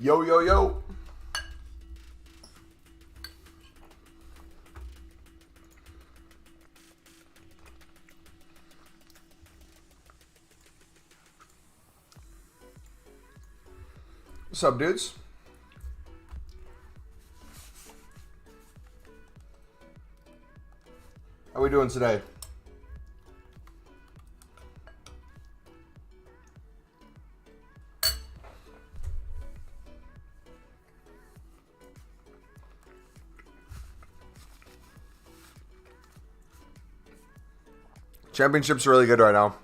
Yo, yo, yo. What's up, dudes? How we doing today? Championship's really good right now.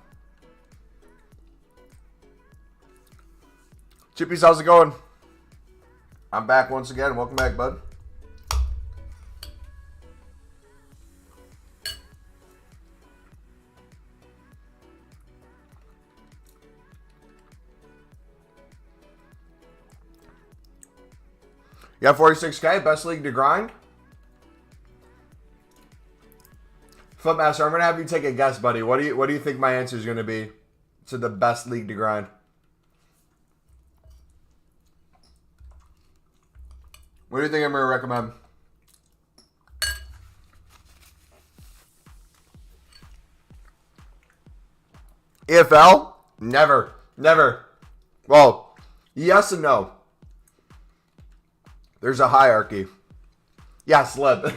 Chippies, how's it going? I'm back once again. Welcome back, bud. You got 46K, best league to grind? Footmaster, I'm gonna have you take a guess, buddy. What do you think my answer is gonna be to the best league to grind? What do you think I'm gonna recommend? EFL? Never. Never. Well, yes and no. There's a hierarchy. Yes, Lib.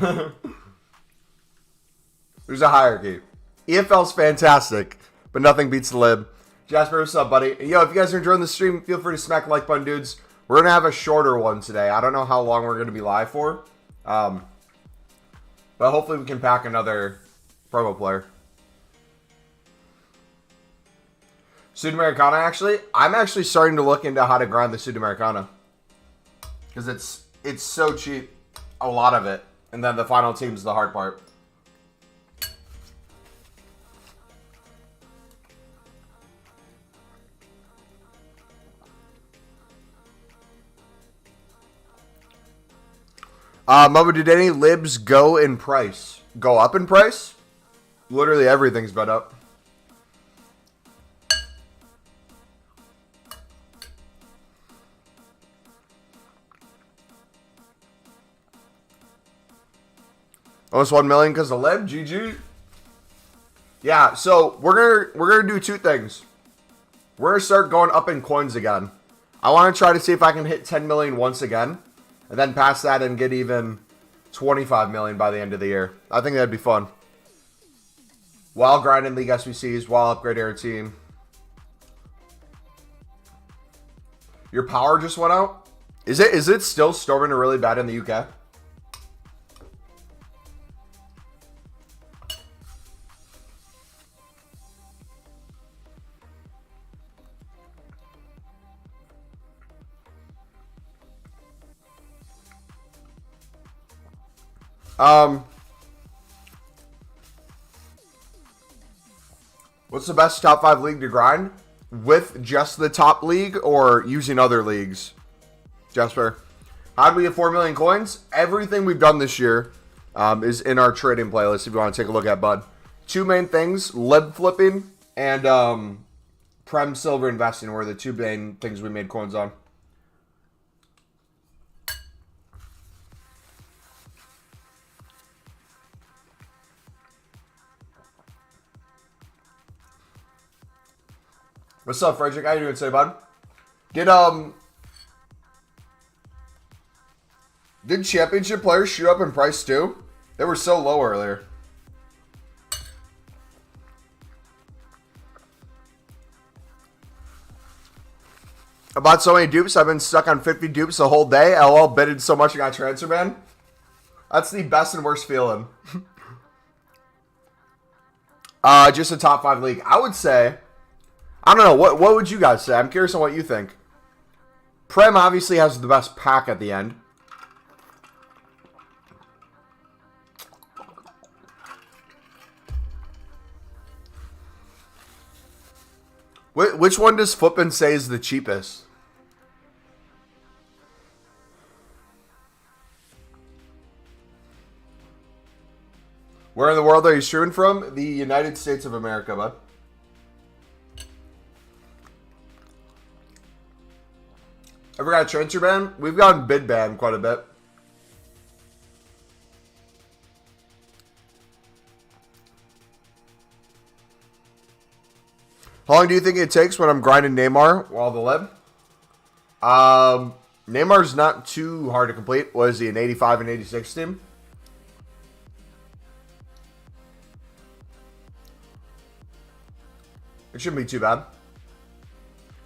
There's a hierarchy. EFL's fantastic, but nothing beats the Lib. Jasper, what's up, buddy? Yo, if you guys are enjoying the stream, feel free to smack the like button, dudes. We're going to have a shorter one today. I don't know how long we're going to be live for. But hopefully we can pack another promo player. Sudamericana, actually. I'm actually starting to look into how to grind the Sudamericana. Because it's so cheap. A lot of it. And then the final team's the hard part. Mumbo, did any libs go in price? Go up in price? Literally everything's been up. Almost 1 million because of lib. GG. Yeah, so we're gonna do two things. We're gonna start going up in coins again. I want to try to see if I can hit 10 million once again. And then pass that and get even 25 million by the end of the year. I think that'd be fun. While grinding League SBCs, while upgrading our team. Your power just went out? Is it still storming really bad in the UK? What's the best top 5 league to grind? With just the top league or using other leagues? Jasper. How do we get 4 million coins? Everything we've done this year is in our trading playlist if you want to take a look at, bud. Two main things, lib flipping and Prem Silver investing were the two main things we made coins on. What's up, Frederick? How you doing today, bud? Did championship players shoot up in price too? They were so low earlier. I bought so many dupes. I've been stuck on 50 dupes the whole day. LOL, bidded so much I got transfer banned. That's the best and worst feeling. Just a top 5 league. I would say, I don't know, what would you guys say? I'm curious on what you think. Prem obviously has the best pack at the end. Which one does Footman say is the cheapest? Where in the world are you streaming from? The United States of America, bud. Ever got a transfer ban? We've gotten bid ban quite a bit. How long do you think it takes when I'm grinding Neymar while the lib? Neymar's not too hard to complete. What is he, an 85 and 86 team? It shouldn't be too bad.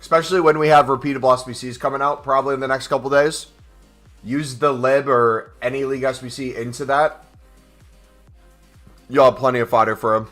Especially when we have repeatable SBCs coming out probably in the next couple days. Use the lib or any league SBC into that. You'll have plenty of fodder for him.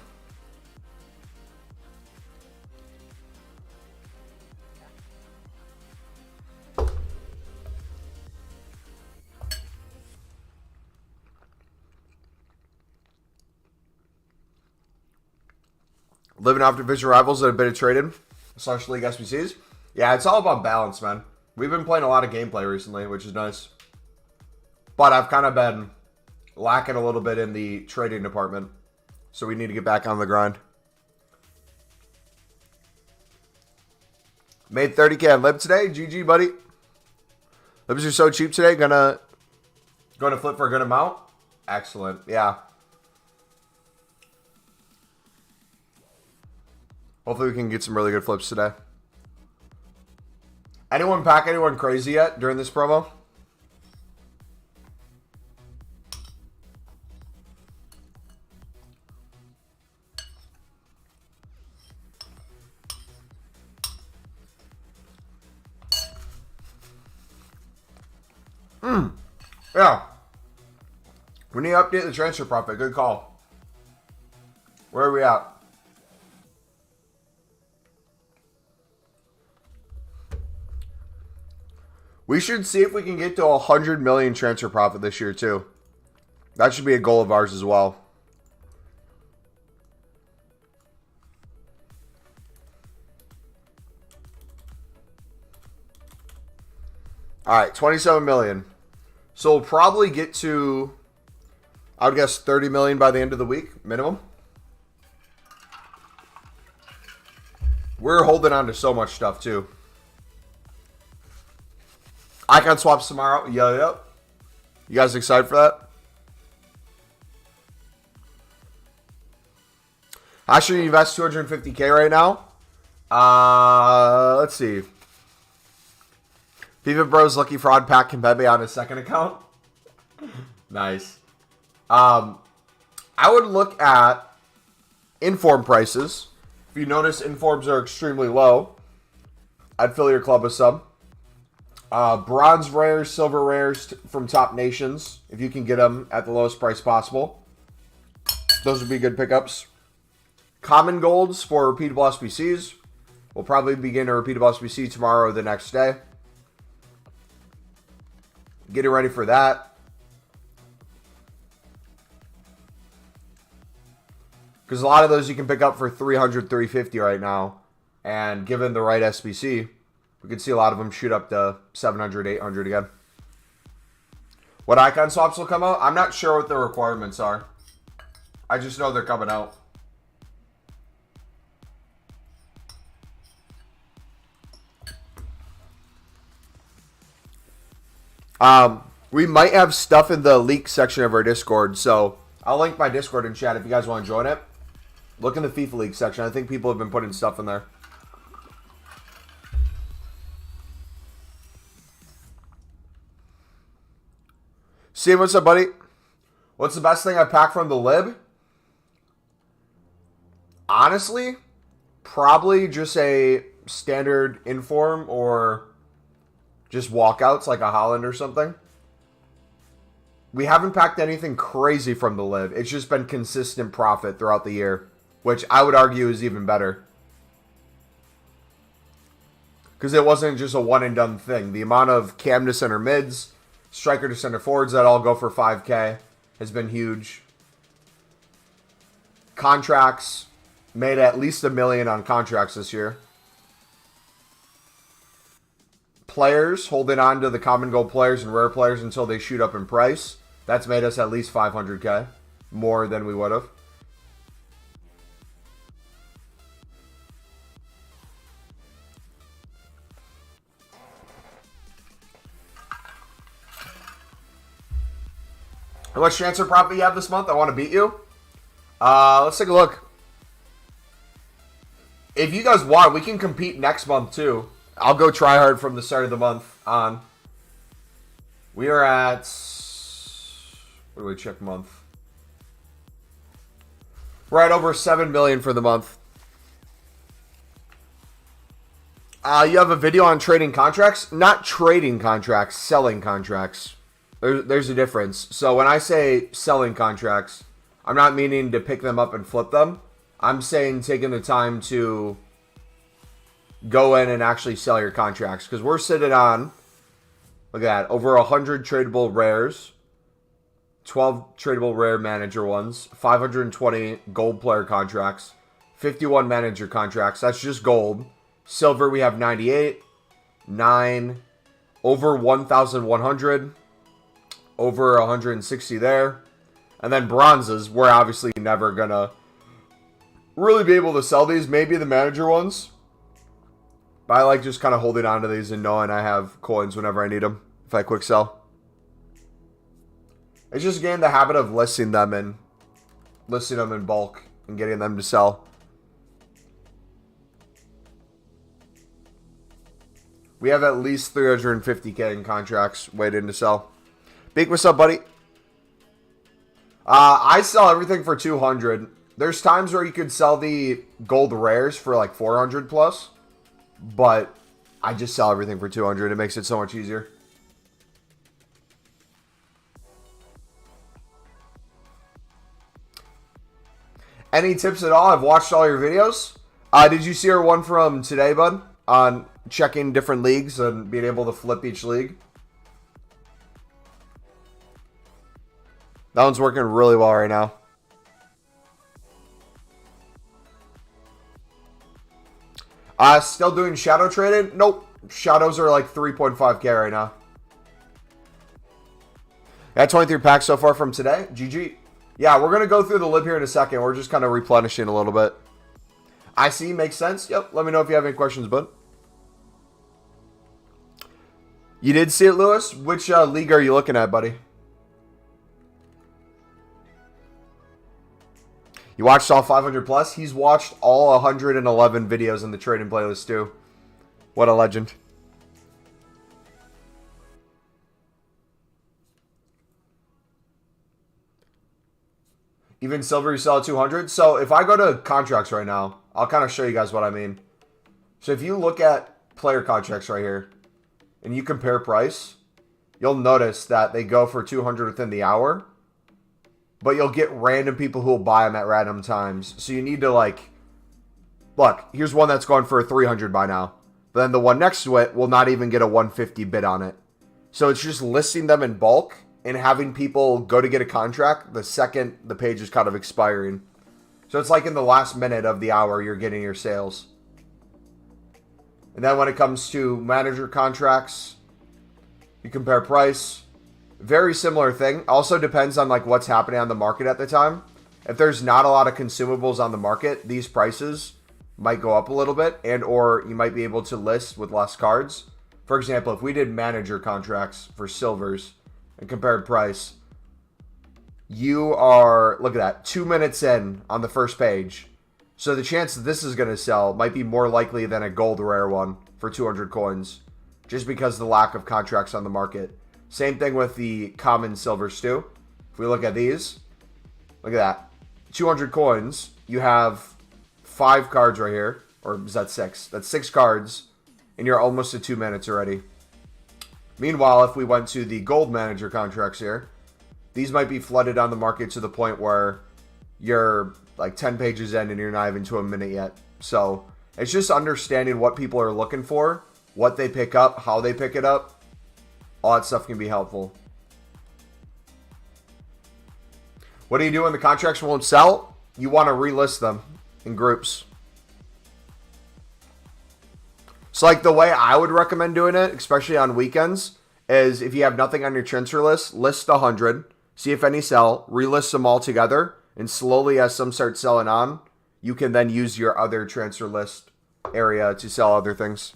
Living off division rivals that have been traded / league SBCs. Yeah, it's all about balance, man. We've been playing a lot of gameplay recently, which is nice. But I've kind of been lacking a little bit in the trading department. So we need to get back on the grind. Made 30K on Lib today. GG, buddy. Libs are so cheap today. Gonna flip for a good amount. Excellent. Yeah. Hopefully we can get some really good flips today. Anyone pack anyone crazy yet during this promo? Yeah. We need to update the transfer profit. Good call. Where are we at? We should see if we can get to 100 million transfer profit this year, too. That should be a goal of ours as well. All right, 27 million. So we'll probably get to, I would guess, 30 million by the end of the week, minimum. We're holding on to so much stuff, too. Icon swaps tomorrow. Yep. You guys excited for that? I should invest 250K right now. Let's see. FIFA Bros Lucky Fraud Pack Kimpembe on his second account. Nice. I would look at inform prices. If you notice informs are extremely low, I'd fill your club with some. Bronze rares, silver rares from top nations, if you can get them at the lowest price possible. Those would be good pickups. Common golds for repeatable SBCs. We'll probably begin a repeatable SBC tomorrow or the next day. Getting ready for that. Because a lot of those you can pick up for 300, 350 right now. And given the right SBC, we could see a lot of them shoot up to 700, 800 again. What icon swaps will come out? I'm not sure what the requirements are. I just know they're coming out. We might have stuff in the leak section of our Discord, so I'll link my Discord in chat if you guys want to join it. Look in the FIFA leak section. I think people have been putting stuff in there. Steve, what's up, buddy? What's the best thing I packed from the lib? Honestly, probably just a standard inform or just walkouts like a Holland or something. We haven't packed anything crazy from the lib. It's just been consistent profit throughout the year, which I would argue is even better. Because it wasn't just a one and done thing. The amount of cam to center mids, striker to center forwards that all go for 5K has been huge. Contracts, made at least $1 million on contracts this year. Players, holding on to the common gold players and rare players until they shoot up in price. That's made us at least 500K, more than we would have. How much transfer profit you have this month? I want to beat you. Let's take a look. If you guys want, we can compete next month too. I'll go try hard from the start of the month on. We are at... What do we check month? We're at over 7 million for the month. You have a video on trading contracts? Not trading contracts, selling contracts. There's a difference. So when I say selling contracts, I'm not meaning to pick them up and flip them. I'm saying taking the time to go in and actually sell your contracts. Because we're sitting on, look at that, over 100 tradable rares, 12 tradable rare manager ones, 520 gold player contracts, 51 manager contracts. That's just gold. Silver, we have 98, 9, over 1,100, over 160 there. And then bronzes, we're obviously never going to really be able to sell these. Maybe the manager ones. But I like just kind of holding on to these and knowing I have coins whenever I need them if I quick sell. It's just getting the habit of listing them in bulk and getting them to sell. We have at least 350k in contracts waiting to sell. Beak, what's up, buddy? I sell everything for 200. There's times where you could sell the gold rares for like 400 plus, but I just sell everything for 200. It makes it so much easier. Any tips at all? I've watched all your videos. Did you see our one from today, bud? On checking different leagues and being able to flip each league. That one's working really well right now. Still doing shadow trading? Nope. Shadows are like 3.5k right now. Got 23 packs so far from today. GG. Yeah, we're going to go through the lib here in a second. We're just kind of replenishing a little bit. I see. Makes sense. Yep. Let me know if you have any questions, bud. You did see it, Lewis? Which league are you looking at, buddy? You watched all 500 plus? He's watched all 111 videos in the trading playlist too. What a legend. Even silver you sell at 200? So if I go to contracts right now, I'll kind of show you guys what I mean. So if you look at player contracts right here, and you compare price, you'll notice that they go for 200 within the hour, but you'll get random people who will buy them at random times. So you need to like, look, here's one that's going for 300 by now. But then the one next to it will not even get a 150 bid on it. So it's just listing them in bulk and having people go to get a contract the second the page is kind of expiring. So it's like in the last minute of the hour you're getting your sales. And then when it comes to manager contracts, you compare price. Very similar thing. Also depends on like what's happening on the market at the time. If there's not a lot of consumables on the market, these prices might go up a little bit, and or you might be able to list with less cards. For example, if we did manager contracts for silvers and compared price, you are, look at that, 2 minutes in on the first page. So the chance that this is going to sell might be more likely than a gold rare one for 200 coins, just because of the lack of contracts on the market. Same thing with the common silvers too. If we look at these, look at that. 200 coins, you have 5 cards right here. Or is that 6? That's 6 cards, and you're almost at 2 minutes already. Meanwhile, if we went to the gold manager contracts here, these might be flooded on the market to the point where you're like 10 pages in and you're not even to a minute yet. So it's just understanding what people are looking for, what they pick up, how they pick it up. All that stuff can be helpful. What do you do when the contracts won't sell? You want to relist them in groups. So like the way I would recommend doing it, especially on weekends, is if you have nothing on your transfer list, list 100, see if any sell, relist them all together, and slowly as some start selling on, you can then use your other transfer list area to sell other things.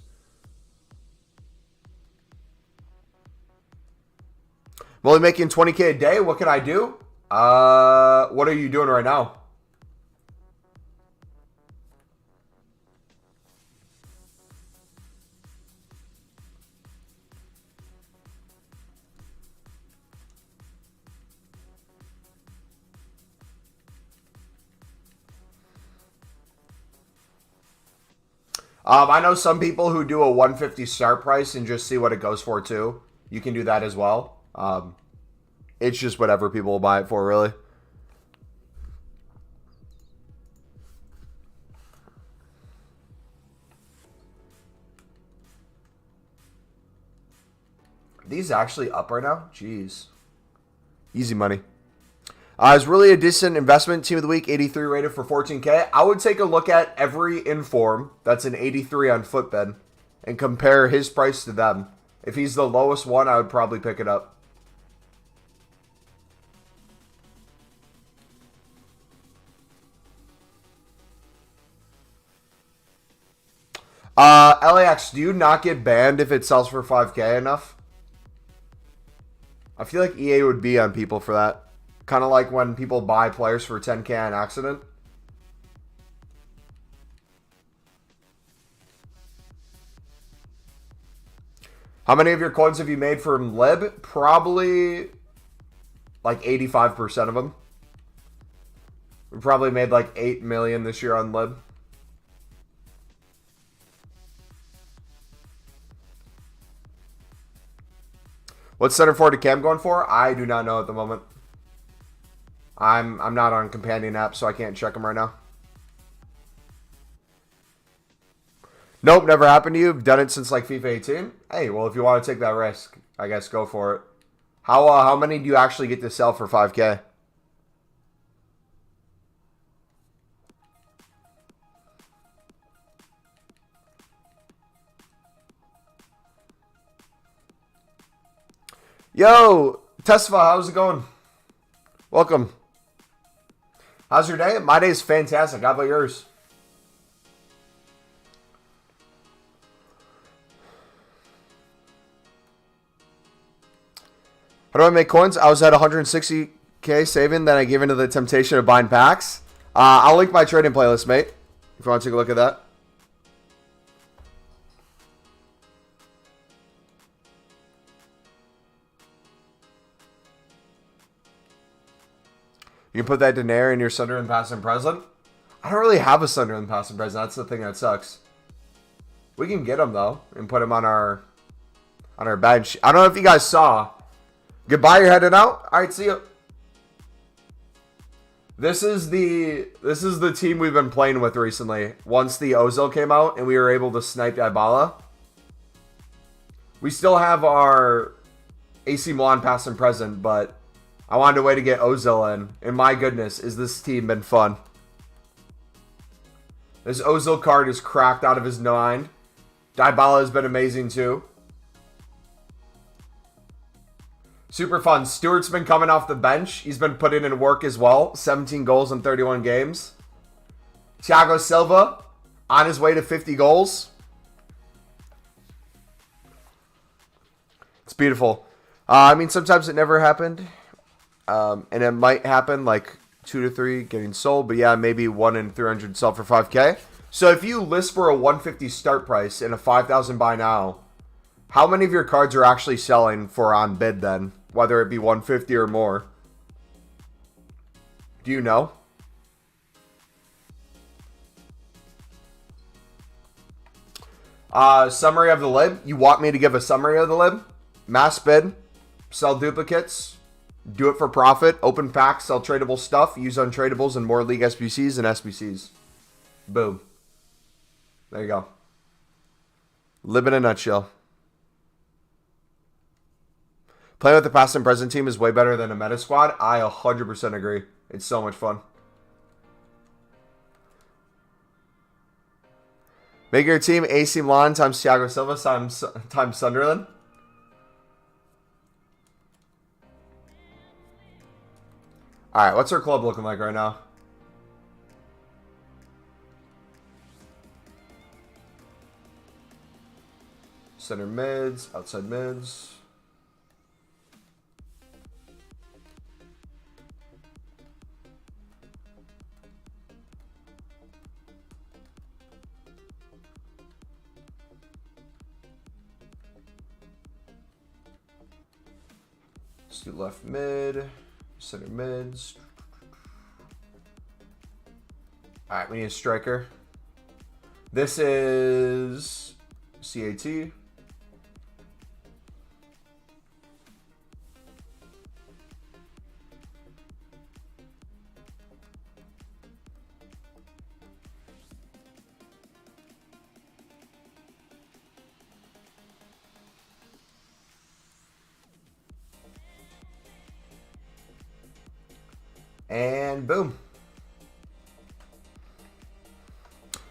I'm only making 20K a day. What can I do? What are you doing right now? I know some people who do a 150 start price and just see what it goes for too. You can do that as well. It's just whatever people will buy it for, really. Are these actually up right now? Jeez. Easy money. It's really a decent investment. Team of the week, 83 rated for 14K. I would take a look at every inform that's an 83 on Footbed and compare his price to them. If he's the lowest one, I would probably pick it up. LAX, do you not get banned if it sells for 5K enough? I feel like EA would be on people for that. Kind of like when people buy players for 10K on accident. How many of your coins have you made from Lib? Probably like 85% of them. We probably made like 8 million this year on Lib. What's center forward to Cam going for? I do not know at the moment. I'm not on companion app, so I can't check them right now. Nope, never happened to you. Done it since like FIFA 18. Hey, well, if you want to take that risk, I guess go for it. How many do you actually get to sell for 5K? Yo, Tesfa, how's it going? Welcome. How's your day? My day is fantastic. How about yours? How do I make coins? I was at 160K saving, then I gave into the temptation of buying packs. I'll link my trading playlist, mate, if you want to take a look at that. You can put that Daenerys in your Sunderland past and present. I don't really have a Sunderland past and present. That's the thing that sucks. We can get him though and put him on our bench. I don't know if you guys saw. Goodbye, you're heading out. All right, see you. This is the team we've been playing with recently. Once the Ozil came out and we were able to snipe Dybala. We still have our AC Milan past and present, but I wanted a way to get Ozil in. And my goodness, is this team been fun. This Ozil card is cracked out of his mind. Dybala has been amazing too. Super fun. Stewart's been coming off the bench. He's been putting in work as well. 17 goals in 31 games. Thiago Silva on his way to 50 goals. It's beautiful. I mean, sometimes it never happened. And it might happen like 2 to 3 getting sold. But yeah, maybe 1 in 300 sell for 5K. So if you list for a 150 start price and a 5,000 buy now, how many of your cards are actually selling for on bid then? Whether it be 150 or more. Do you know? Summary of the lib. You want me to give a summary of the lib? Mass bid. Sell duplicates. Do it for profit. Open packs. Sell tradable stuff. Use untradables and more league SBCs and SBCs. Boom. There you go. Lib in a nutshell. Playing with the past and present team is way better than a meta squad. I 100% agree. It's so much fun. Make your team AC Milan times Thiago Silva times Sunderland. Alright, what's our club looking like right now? Center mids, outside mids. Let's do left mid, center mids. All right, we need a striker. This is CAT. And boom.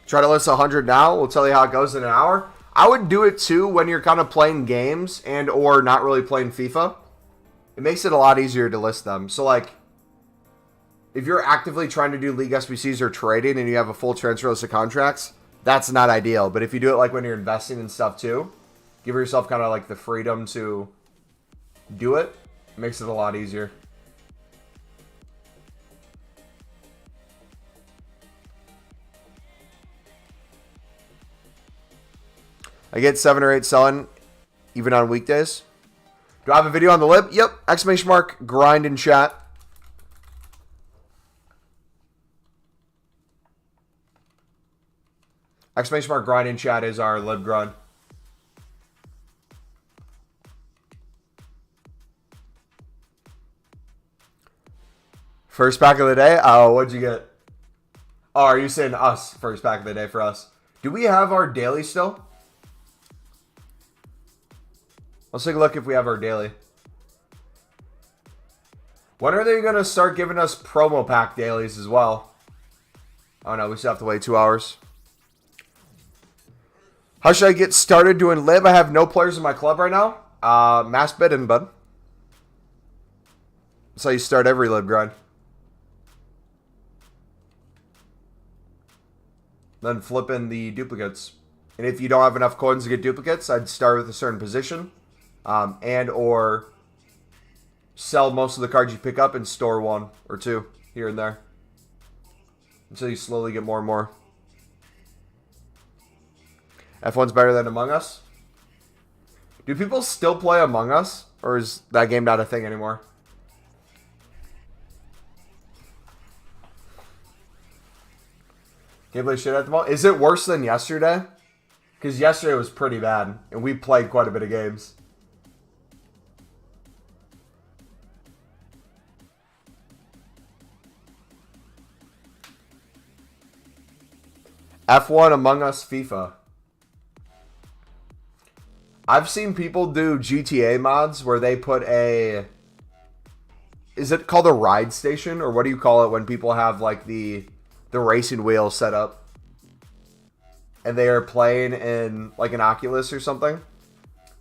Try to list 100 now. We'll tell you how it goes in an hour. I would do it too when you're kind of playing games and or not really playing FIFA. It makes it a lot easier to list them. So like, if you're actively trying to do League SBCs or trading and you have a full transfer list of contracts, that's not ideal. But if you do it like when you're investing in stuff too, give yourself kind of like the freedom to do it. It makes it a lot easier. I get 7 or 8 selling even on weekdays. Do I have a video on the lib? Yep. Exclamation mark grind in chat. Exclamation mark grind in chat is our lib grind. First pack of the day? Oh, what'd you get? Oh, are you saying us? First pack of the day for us. Do we have our daily still? Let's take a look if we have our daily. When are they going to start giving us promo pack dailies as well? Oh no, we still have to wait 2 hours. How should I get started doing lib? I have no players in my club right now. Mass bidding, bud. That's how you start every lib grind. Then flip in the duplicates. And if you don't have enough coins to get duplicates, I'd start with a certain position. And or sell most of the cards you pick up and store 1 or 2 here and there until you slowly get more and more. F1's better than Among Us. Do people still play Among Us, or is that game not a thing anymore? Can't play shit at the moment. Is it worse than yesterday? Because yesterday was pretty bad, and we played quite a bit of games. F1, Among Us, FIFA. I've seen people do GTA mods where they put a... Is it called a ride station? Or what do you call it when people have like the racing wheel set up? And they are playing in like an Oculus or something.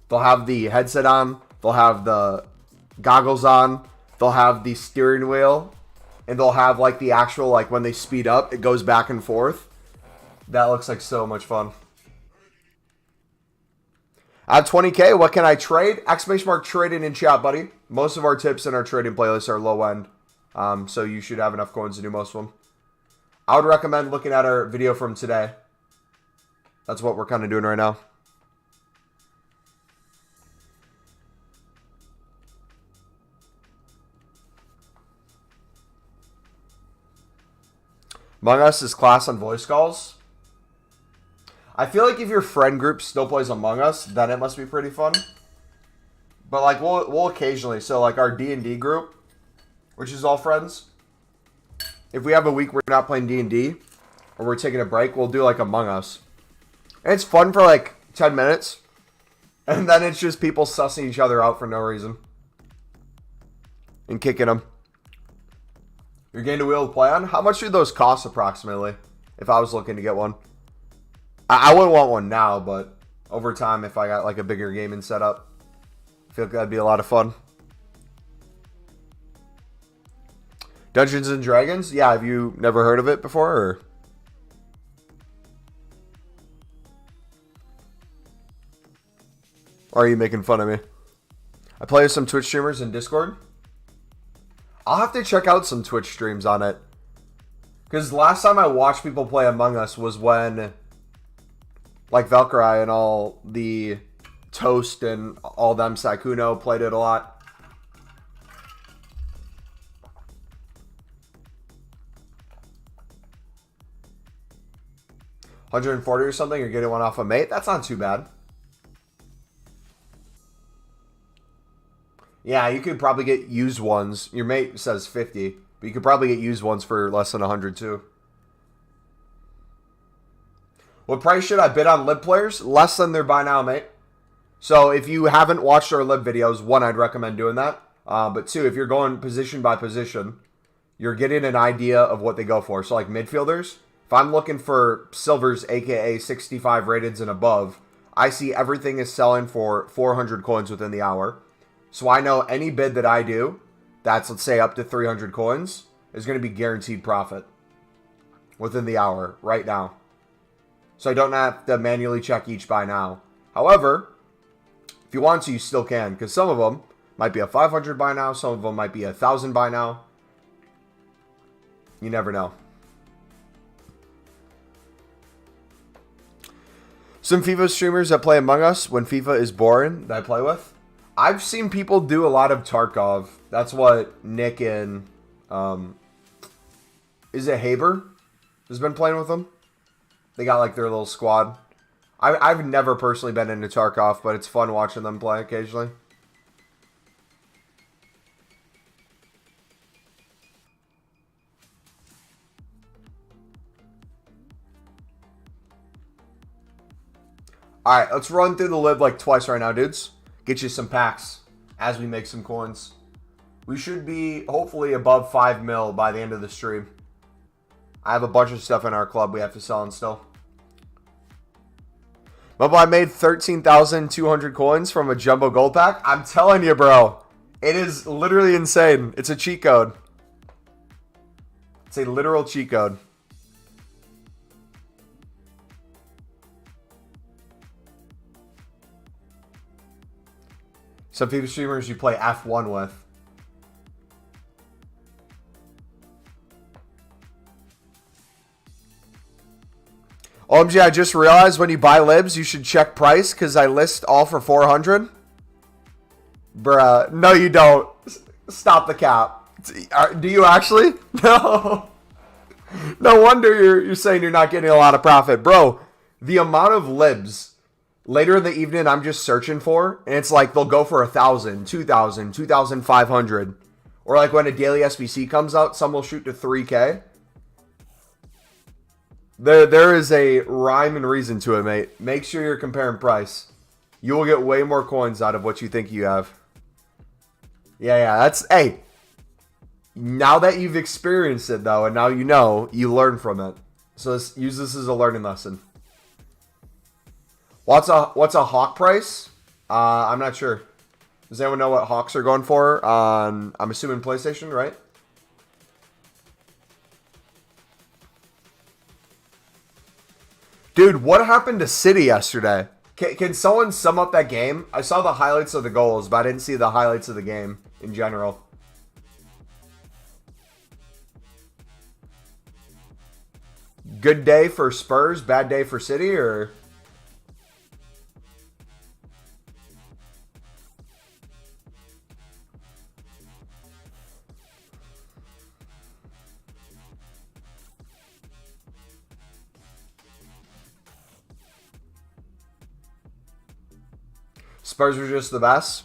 They'll have the headset on. They'll have the goggles on. They'll have the steering wheel. And they'll have like the actual, like when they speed up, it goes back and forth. That looks like so much fun. I have 20K. What can I trade? Exclamation mark trading in chat, buddy. Most of our tips in our trading playlists are low end. So you should have enough coins to do most of them. I would recommend looking at our video from today. That's what we're kind of doing right now. Among Us is class on voice calls. I feel like if your friend group still plays Among Us, then it must be pretty fun. But like we'll occasionally, so like our D&D group, which is all friends. If we have a week we're not playing D&D or we're taking a break, we'll do like Among Us. And it's fun for like 10 minutes. And then it's just people sussing each other out for no reason. And kicking them. You're getting a wheel to play on? How much do those cost approximately? If I was looking to get one. I wouldn't want one now, but over time, if I got like a bigger gaming setup, I feel like that'd be a lot of fun. Dungeons and Dragons? Yeah, have you never heard of it before? Or are you making fun of me? I play with some Twitch streamers in Discord. I'll have to check out some Twitch streams on it. Because last time I watched people play Among Us was when... like Valkyrie and all the Toast and all them, Saikuno played it a lot. 140 or something, you're getting one off a mate. That's not too bad. Yeah, you could probably get used ones. Your mate says 50, but you could probably get used ones for less than 100 too. What price should I bid on lib players? Less than their buy now, mate. So if you haven't watched our lib videos, one, I'd recommend doing that. But two, if you're going position by position, you're getting an idea of what they go for. So like midfielders, if I'm looking for silvers, aka 65 rateds and above, I see everything is selling for 400 coins within the hour. So I know any bid that I do, that's let's say up to 300 coins, is going to be guaranteed profit within the hour right now. So I don't have to manually check each buy now. However, if you want to, you still can, because some of them might be a 500 buy now, some of them might be a 1,000 buy now. You never know. Some FIFA streamers that play Among Us when FIFA is boring that I play with. I've seen people do a lot of Tarkov. That's what Nick and is it Haber has been playing with them. They got like their little squad. I've never personally been into Tarkov, but it's fun watching them play occasionally. Alright, let's run through the lib like twice right now, dudes. Get you some packs as we make some coins. We should be hopefully above 5 mil by the end of the stream. I have a bunch of stuff in our club we have to sell and still. Mumbo, I made 13,200 coins from a jumbo gold pack. I'm telling you, bro. It is literally insane. It's a cheat code. It's a literal cheat code. Some FIFA streamers you play F1 with. OMG, I just realized when you buy libs, you should check price because I list all for 400. Bruh, no you don't. Stop the cap. Do you actually? No. No wonder you're saying you're not getting a lot of profit. Bro, the amount of libs later in the evening I'm just searching for, and it's like they'll go for 1,000, 2,000, 2,500. Or like when a daily SBC comes out, some will shoot to 3K. There is a rhyme and reason to it, mate. Make sure you're comparing price. You will get way more coins out of what you think you have. Yeah, that's... Hey, now that you've experienced it, though, and now you know, you learn from it. So use this as a learning lesson. What's a hawk price? I'm not sure. Does anyone know what hawks are going for on, I'm assuming PlayStation, right? Dude, what happened to City yesterday? Can someone sum up that game? I saw the highlights of the goals, but I didn't see the highlights of the game in general. Good day for Spurs, bad day for City, or... Spurs were just the best.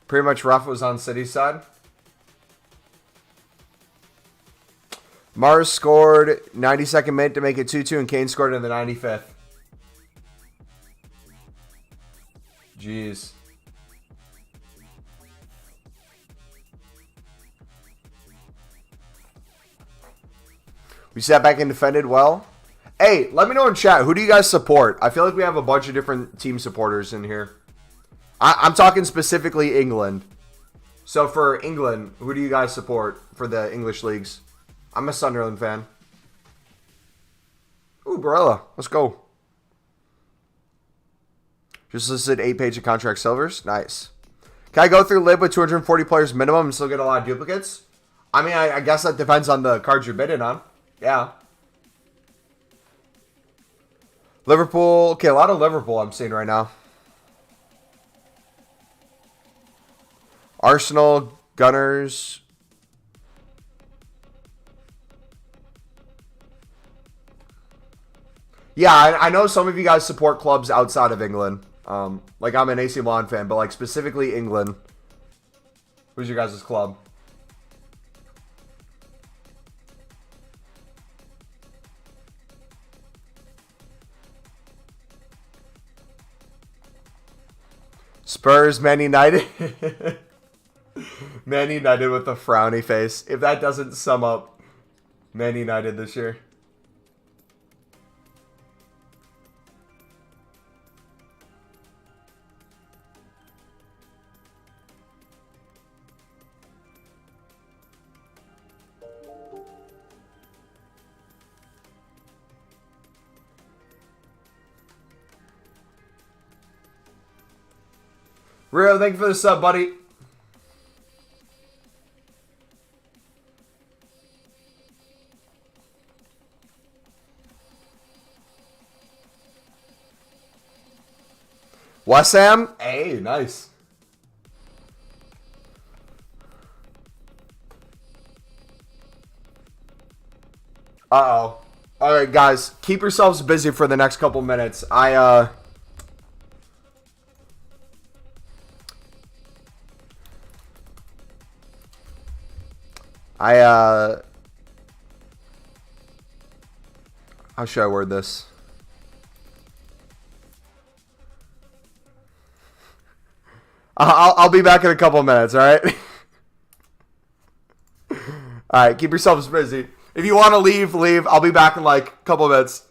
Pretty much rough was on City's side. Mars scored 92nd minute to make it 2-2, and Kane scored in the 95th. Jeez. We sat back and defended well. Hey, let me know in chat. Who do you guys support? I feel like we have a bunch of different team supporters in here. I'm talking specifically England. So for England, who do you guys support for the English leagues? I'm a Sunderland fan. Ooh, Barella. Let's go. Just listed 8 page of contract silvers. Nice. Can I go through lib with 240 players minimum and still get a lot of duplicates? I mean, I guess that depends on the cards you're bidding on. Yeah. Liverpool. Okay, a lot of Liverpool I'm seeing right now. Arsenal, Gunners. Yeah, I know some of you guys support clubs outside of England. Like I'm an AC Milan fan, but like specifically England. Who's your guys' club? Spurs, Man United. Man United with a frowny face. If that doesn't sum up Man United this year. Rio, thank you for the sub, buddy. West Ham? Hey, nice. Uh-oh. All right, guys, keep yourselves busy for the next couple minutes. I'll how should I word this? I'll be back in a couple minutes, all right? All right, keep yourselves busy. If you want to leave, leave. I'll be back in like a couple minutes.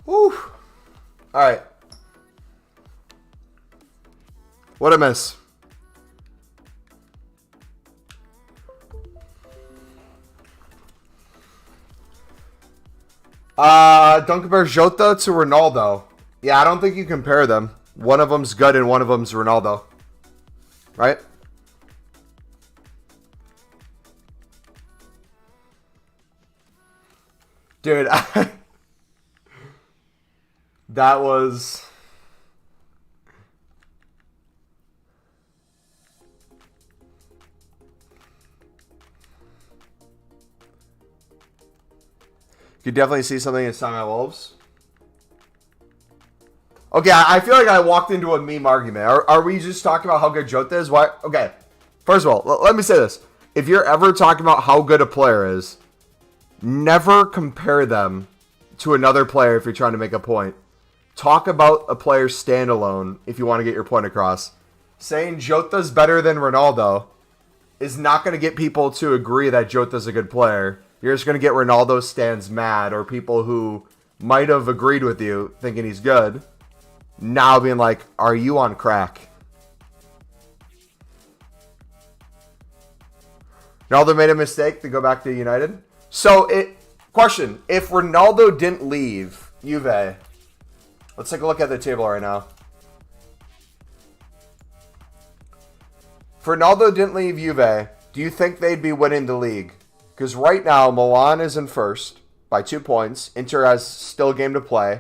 Whew. All right. What I miss? Don't compare Jota to Ronaldo. Yeah, I don't think you compare them. One of them's good and one of them's Ronaldo. Right? Dude, that was... You could definitely see something in Semi Wolves. Okay, I feel like I walked into a meme argument. Are we just talking about how good Jota is? Why? Okay, first of all, let me say this. If you're ever talking about how good a player is, never compare them to another player if you're trying to make a point. Talk about a player standalone if you want to get your point across. Saying Jota's better than Ronaldo is not going to get people to agree that Jota's a good player. You're just going to get Ronaldo stands mad, or people who might have agreed with you thinking he's good now being like, are you on crack? Ronaldo made a mistake to go back to United. So, question, if Ronaldo didn't leave Juve, let's take a look at the table right now. If Ronaldo didn't leave Juve, do you think they'd be winning the league? Because right now, Milan is in first by 2 points. Inter has still a game to play.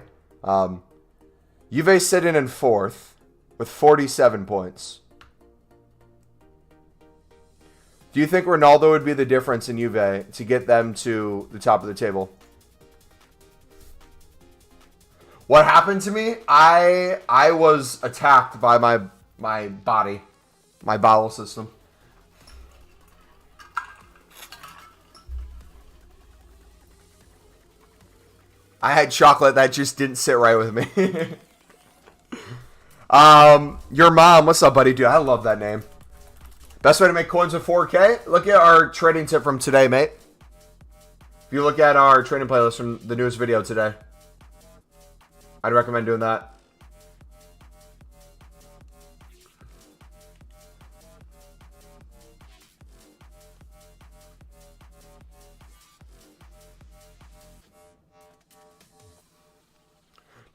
Juve sitting in fourth with 47 points. Do you think Ronaldo would be the difference in Juve to get them to the top of the table? What happened to me? I was attacked by my body, my bowel system. I had chocolate that just didn't sit right with me. Your mom, what's up, buddy? Dude, I love that name. Best way to make coins with 4K? Look at our trading tip from today, mate. If you look at our trading playlist from the newest video today, I'd recommend doing that.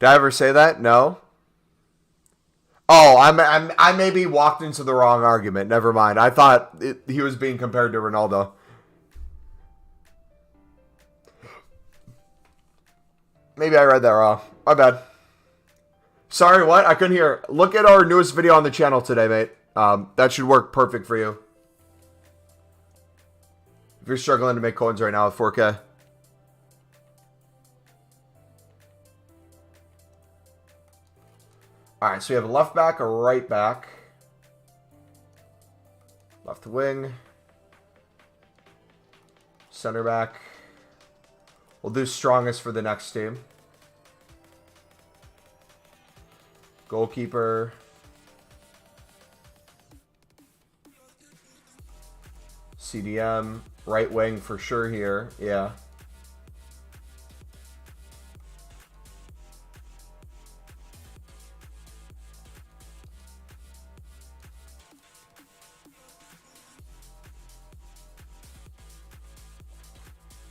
Did I ever say that? No. Oh, I maybe walked into the wrong argument. Never mind. I thought he was being compared to Ronaldo. Maybe I read that wrong. My bad. Sorry, what? I couldn't hear. Look at our newest video on the channel today, mate. That should work perfect for you. If you're struggling to make coins right now with 4K. Alright, so we have a left back, a right back. Left wing. Center back. We'll do strongest for the next team. Goalkeeper. CDM. Right wing for sure here. Yeah.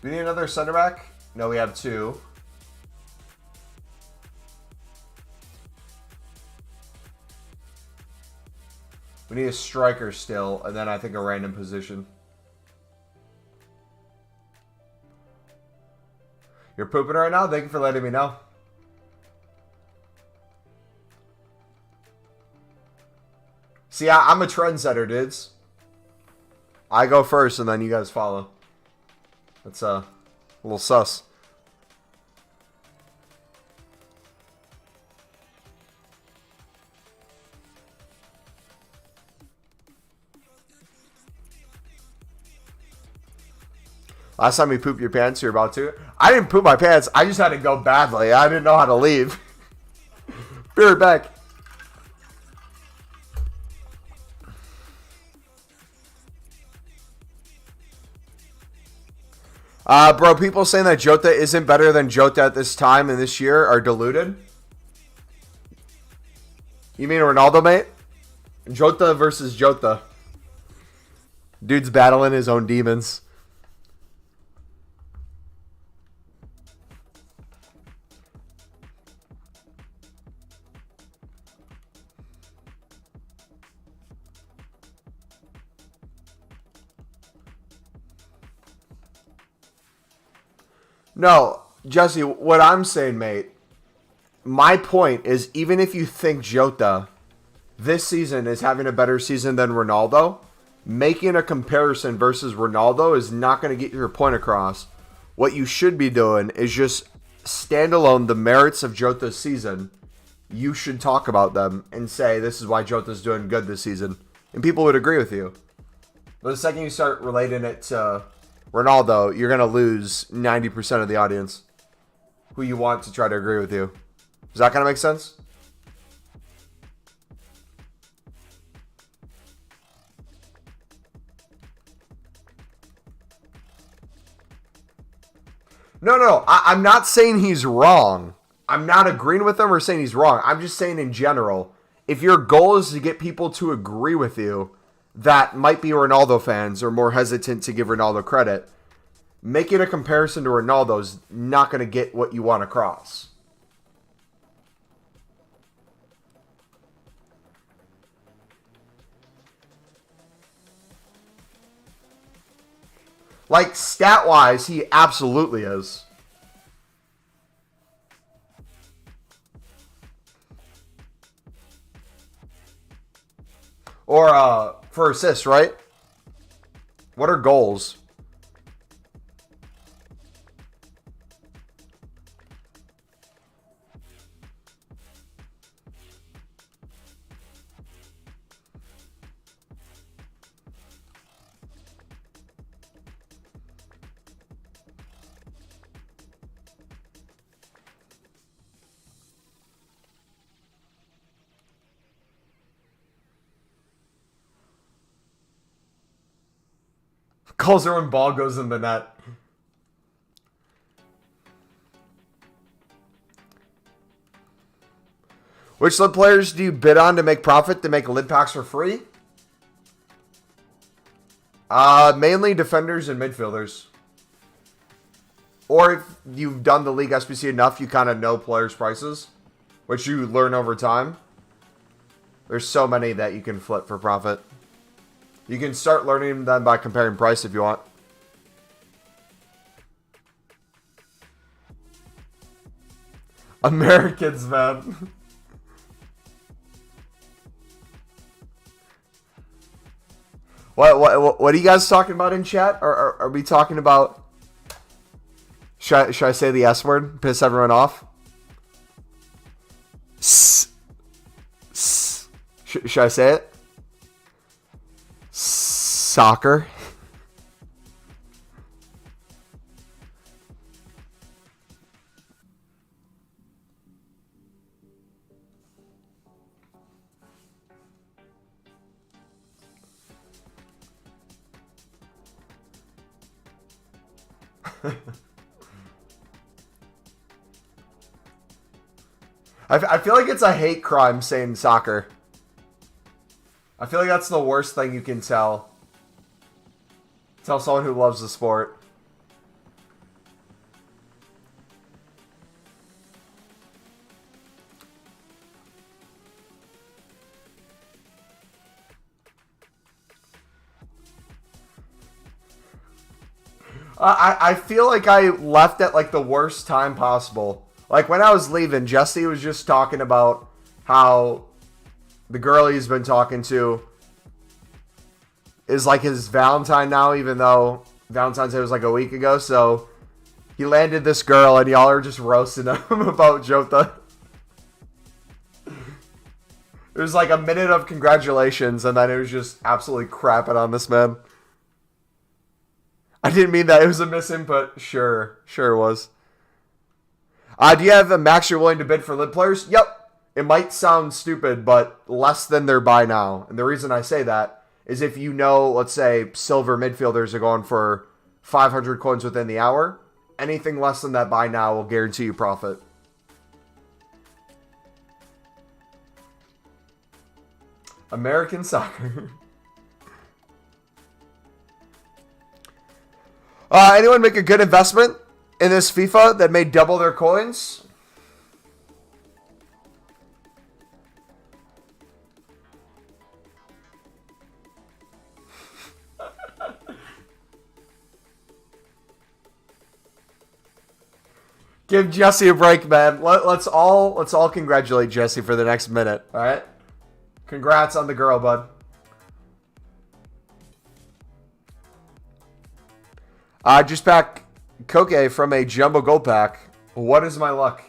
Do we need another center back? No, we have two. We need a striker still, and then I think a random position. You're pooping right now? Thank you for letting me know. See, I'm a trendsetter, dudes. I go first, and then you guys follow. That's a little sus. Last time you pooped your pants, you're about to. I didn't poop my pants. I just had to go badly. I didn't know how to leave. Be right back. Bro, people saying that Jota isn't better than Jota at this time in this year are deluded. You mean Ronaldo, mate? Jota versus Jota. Dude's battling his own demons. No, Jesse, what I'm saying, mate, my point is even if you think Jota this season is having a better season than Ronaldo, making a comparison versus Ronaldo is not going to get your point across. What you should be doing is just stand alone the merits of Jota's season. You should talk about them and say this is why Jota's doing good this season. And people would agree with you. But the second you start relating it to Ronaldo, you're going to lose 90% of the audience who you want to try to agree with you. Does that kind of make sense? No. I'm not saying he's wrong. I'm not agreeing with him or saying he's wrong. I'm just saying in general, if your goal is to get people to agree with you that might be Ronaldo fans or more hesitant to give Ronaldo credit, making a comparison to Ronaldo is not going to get what you want across. Like, stat-wise, he absolutely is. Or, for assists, right? What are goals? Calls her when ball goes in the net. Which lid players do you bid on to make profit to make lid packs for free? Mainly defenders and midfielders. Or if you've done the League SBC enough, you kind of know players' prices, which you learn over time. There's so many that you can flip for profit. You can start learning them by comparing price if you want. Americans, man. What are you guys talking about in chat? Or are we talking about... Should I say the S word? Piss everyone off? Should I say it? Soccer. I feel like it's a hate crime saying soccer. I feel like that's the worst thing you can tell someone who loves the sport. I feel like I left at like the worst time possible. Like when I was leaving, Jesse was just talking about how the girl he's been talking to is like his Valentine now, even though Valentine's Day was like a week ago. So he landed this girl and y'all are just roasting him about Jota. It was like a minute of congratulations and then it was just absolutely crapping on this man. I didn't mean that. It was a misinput. Sure it was. Do you have a max you're willing to bid for lid players? Yep. It might sound stupid, but less than their buy now. And the reason I say that is if you know, let's say, silver midfielders are going for 500 coins within the hour. Anything less than that buy now will guarantee you profit. American soccer. Anyone make a good investment in this FIFA that made double their coins? Give Jesse a break, man. Let's all congratulate Jesse for the next minute. All right. Congrats on the girl, bud. Just pack Koke from a jumbo gold pack. What is my luck?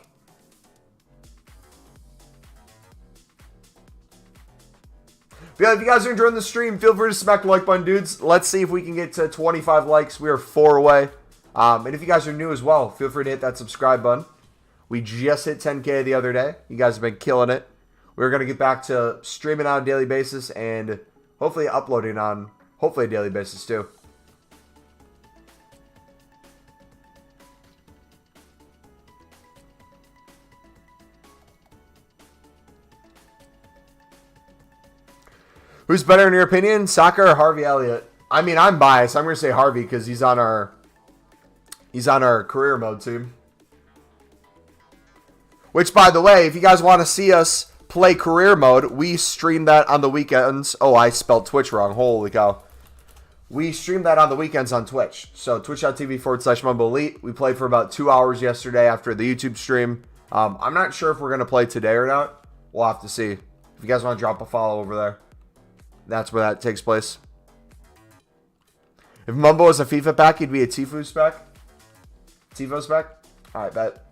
But yeah, if you guys are enjoying the stream, feel free to smack the like button, dudes. Let's see if we can get to 25 likes. We are 4 away. And if you guys are new as well, feel free to hit that subscribe button. We just hit 10K the other day. You guys have been killing it. We're going to get back to streaming on a daily basis and hopefully uploading on a daily basis too. Who's better in your opinion, Saka or Harvey Elliott? I mean, I'm biased. I'm going to say Harvey because he's on our career mode team. Which, by the way, if you guys want to see us play career mode, we stream that on the weekends. Oh, I spelled Twitch wrong. Holy cow. We stream that on the weekends on Twitch. So twitch.tv/MumboElite. We played for about 2 hours yesterday after the YouTube stream. I'm not sure if we're going to play today or not. We'll have to see. If you guys want to drop a follow over there, that's where that takes place. If Mumbo was a FIFA pack, he'd be a Tifu spec. Tifo spec? Alright, bet.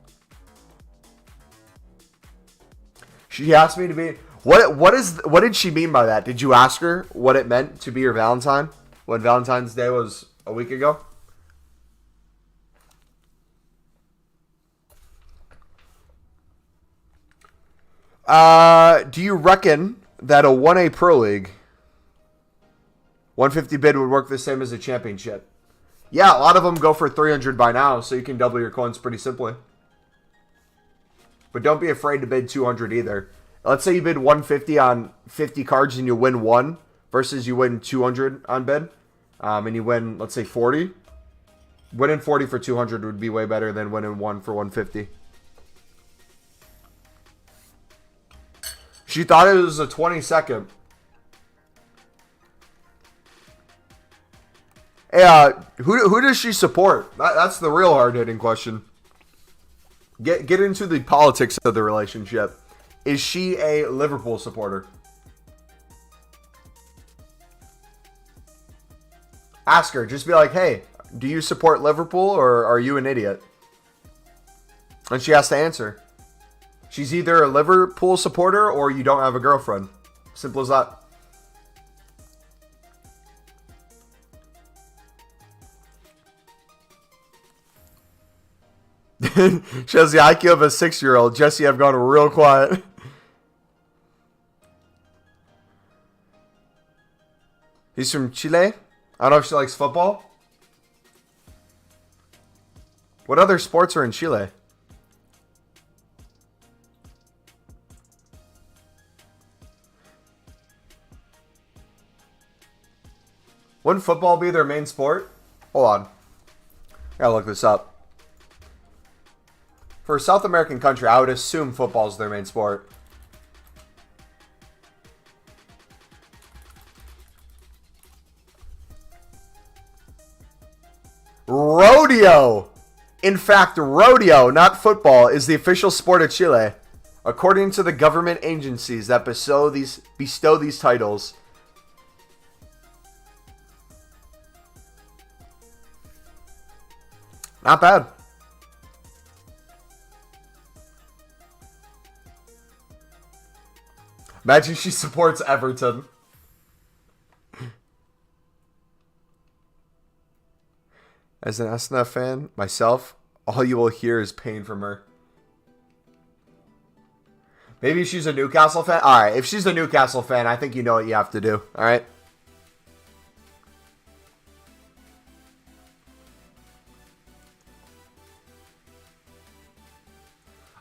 She asked me to be... What did she mean by that? Did you ask her what it meant to be your Valentine when Valentine's Day was a week ago? Do you reckon that a 1A Pro League 150 bid would work the same as a championship? Yeah, a lot of them go for 300 by now, so you can double your coins pretty simply. But don't be afraid to bid 200 either. Let's say you bid 150 on 50 cards and you win 1 versus you win 200 on bid. And you win, let's say, 40. Winning 40 for 200 would be way better than winning 1 for 150. She thought it was a 20-second. Hey, who does she support? That's the real hard-hitting question. Get into the politics of the relationship. Is she a Liverpool supporter? Ask her. Just be like, hey, do you support Liverpool or are you an idiot? And she has to answer. She's either a Liverpool supporter or you don't have a girlfriend. Simple as that. She has the IQ of a 6-year-old. Jesse, I've gone real quiet. He's from Chile. I don't know if she likes football. What other sports are in Chile? Wouldn't football be their main sport? Hold on. I gotta look this up. For a South American country, I would assume football is their main sport. Rodeo! In fact, rodeo, not football, is the official sport of Chile, according to the government agencies that bestow these titles. Not bad. Imagine she supports Everton. As an Arsenal fan, myself, all you will hear is pain from her. Maybe she's a Newcastle fan? Alright, if she's a Newcastle fan, I think you know what you have to do. Alright?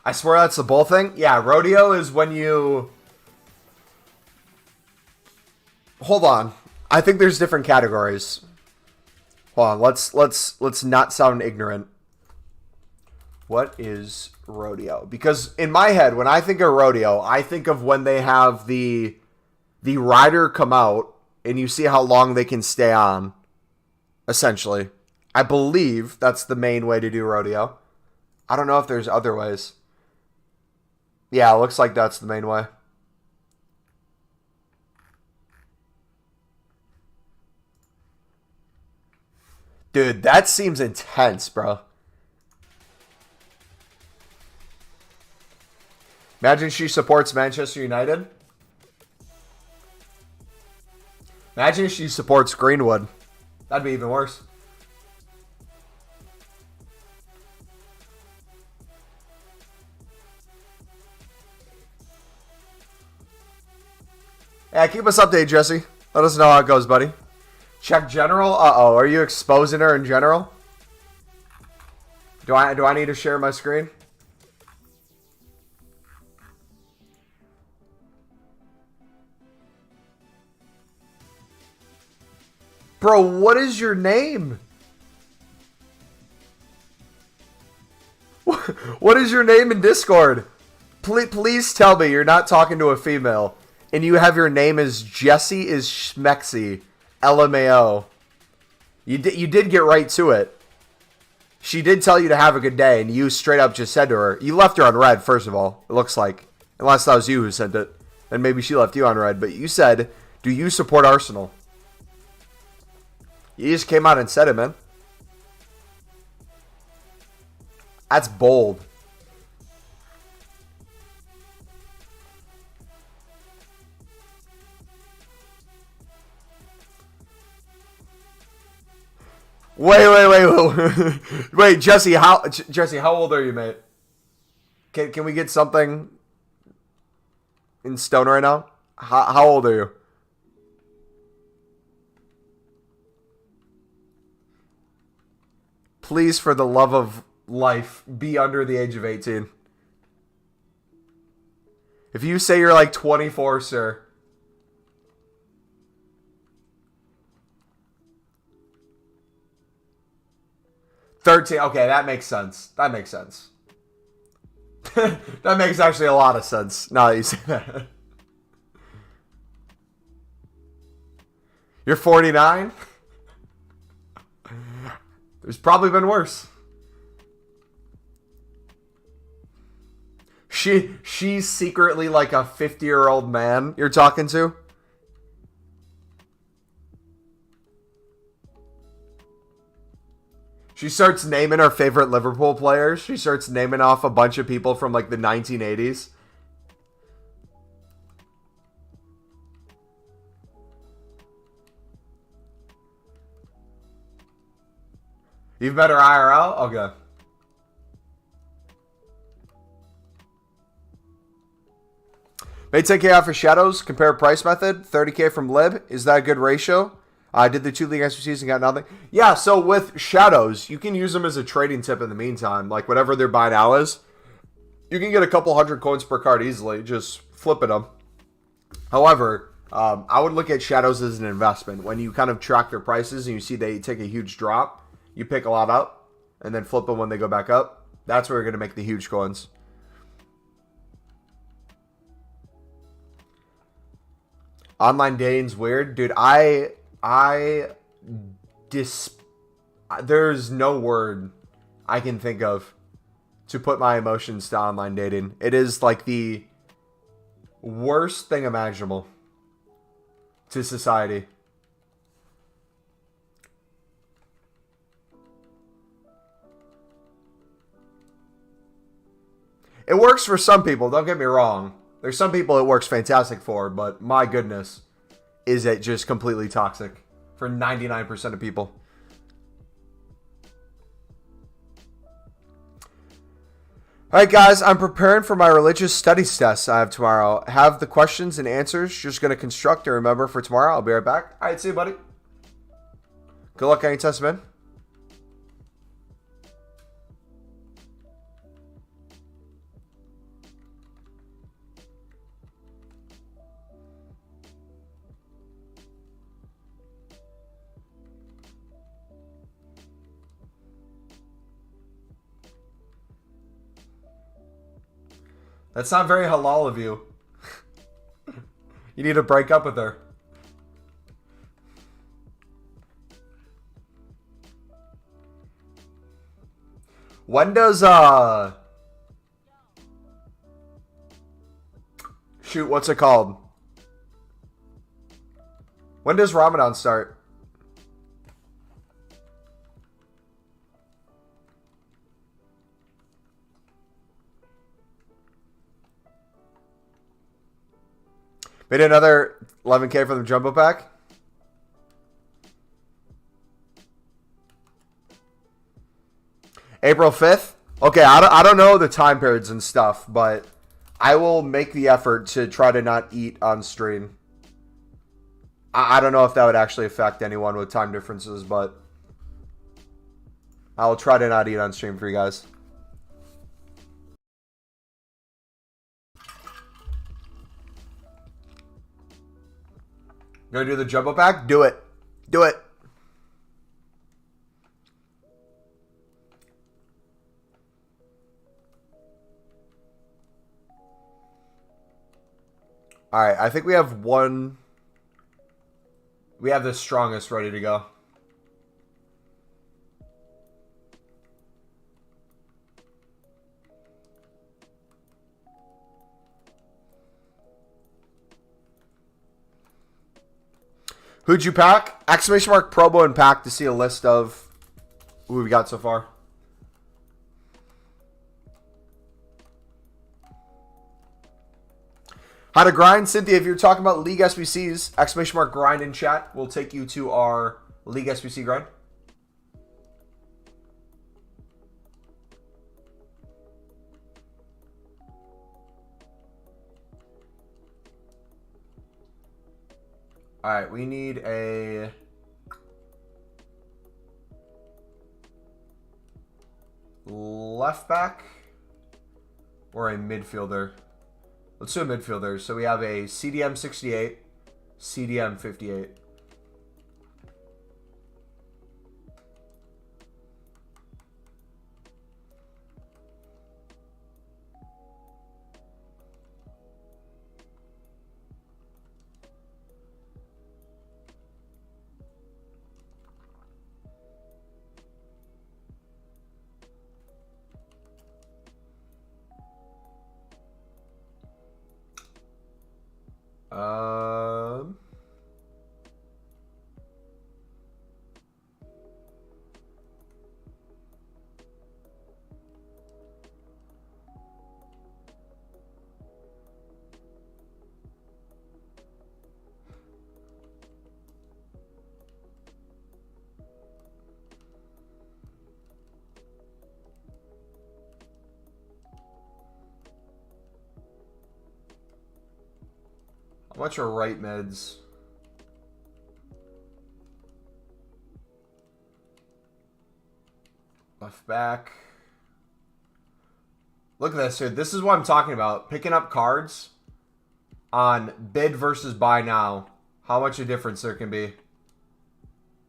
I swear that's the bull thing. Yeah, rodeo is when you... Hold on. I think there's different categories. Hold on. Let's not sound ignorant. What is rodeo? Because in my head, when I think of rodeo, I think of when they have the rider come out and you see how long they can stay on, essentially. I believe that's the main way to do rodeo. I don't know if there's other ways. Yeah, it looks like that's the main way. Dude, that seems intense, bro. Imagine she supports Manchester United. Imagine she supports Greenwood. That'd be even worse. Yeah, keep us updated, Jesse. Let us know how it goes, buddy. Check general. Uh-oh, are you exposing her in general? Do I need to share my screen? Bro, what is your name? What is your name in Discord? Please tell me you're not talking to a female and you have your name as Jesse is Schmexy, LMAO. You did get right to it. She did tell you to have a good day and you straight up just said to her, you left her on red, first of all, it looks like. Unless that was you who sent it. Then maybe she left you on red. But you said, do you support Arsenal? You just came out and said it, man. That's bold. Wait. Wait, Jesse, how old are you, mate? Can we get something in stone right now? How old are you? Please, for the love of life, be under the age of 18. If you say you're like 24, sir. $13. Okay, that makes sense. That makes sense. That makes actually a lot of sense now that you say that. You're 49? There's probably been worse. She's secretly like a 50-year-old man you're talking to? She starts naming her favorite Liverpool players. She starts naming off a bunch of people from like the 1980s. You've met her IRL? Okay. Made 10K off for Shadows. Compare price method. 30K from Lib. Is that a good ratio? I did the 2 league SBCs and got nothing. Yeah, so with Shadows, you can use them as a trading tip in the meantime. Like whatever their buy now is. You can get a couple hundred coins per card easily. Just flipping them. However, I would look at Shadows as an investment. When you kind of track their prices and you see they take a huge drop, you pick a lot up and then flip them when they go back up. That's where you're going to make the huge coins. Online dating's weird. Dude, there's no word I can think of to put my emotions to online dating. It is like the worst thing imaginable to society. It works for some people, don't get me wrong. There's some people it works fantastic for, but my goodness, is it just completely toxic for 99% of people. Alright guys, I'm preparing for my religious studies test I have tomorrow. Have the questions and answers just going to construct and remember for tomorrow. I'll be right back. Alright, see you, buddy. Good luck on your test, man. That's not very halal of you. You need to break up with her. When does, shoot, what's it called? When does Ramadan start? Made another 11K for the jumbo pack. April 5th? Okay, I don't know the time periods and stuff, but I will make the effort to try to not eat on stream. I don't know if that would actually affect anyone with time differences, but I'll try to not eat on stream for you guys. Gonna do the jumbo pack? Do it. Do it. Alright, I think we have one. We have the strongest ready to go. Who'd you pack? Exclamation mark Probo and pack to see a list of who we got so far. How to grind, Cynthia. If you're talking about League SBCs, exclamation mark grind in chat will take you to our League SBC grind. All right, we need a left back or a midfielder. Let's do a midfielder. So we have a CDM 68, CDM 58. How much are right mids? Left back. Look at this, dude. This is what I'm talking about. Picking up cards on bid versus buy now. How much a difference there can be.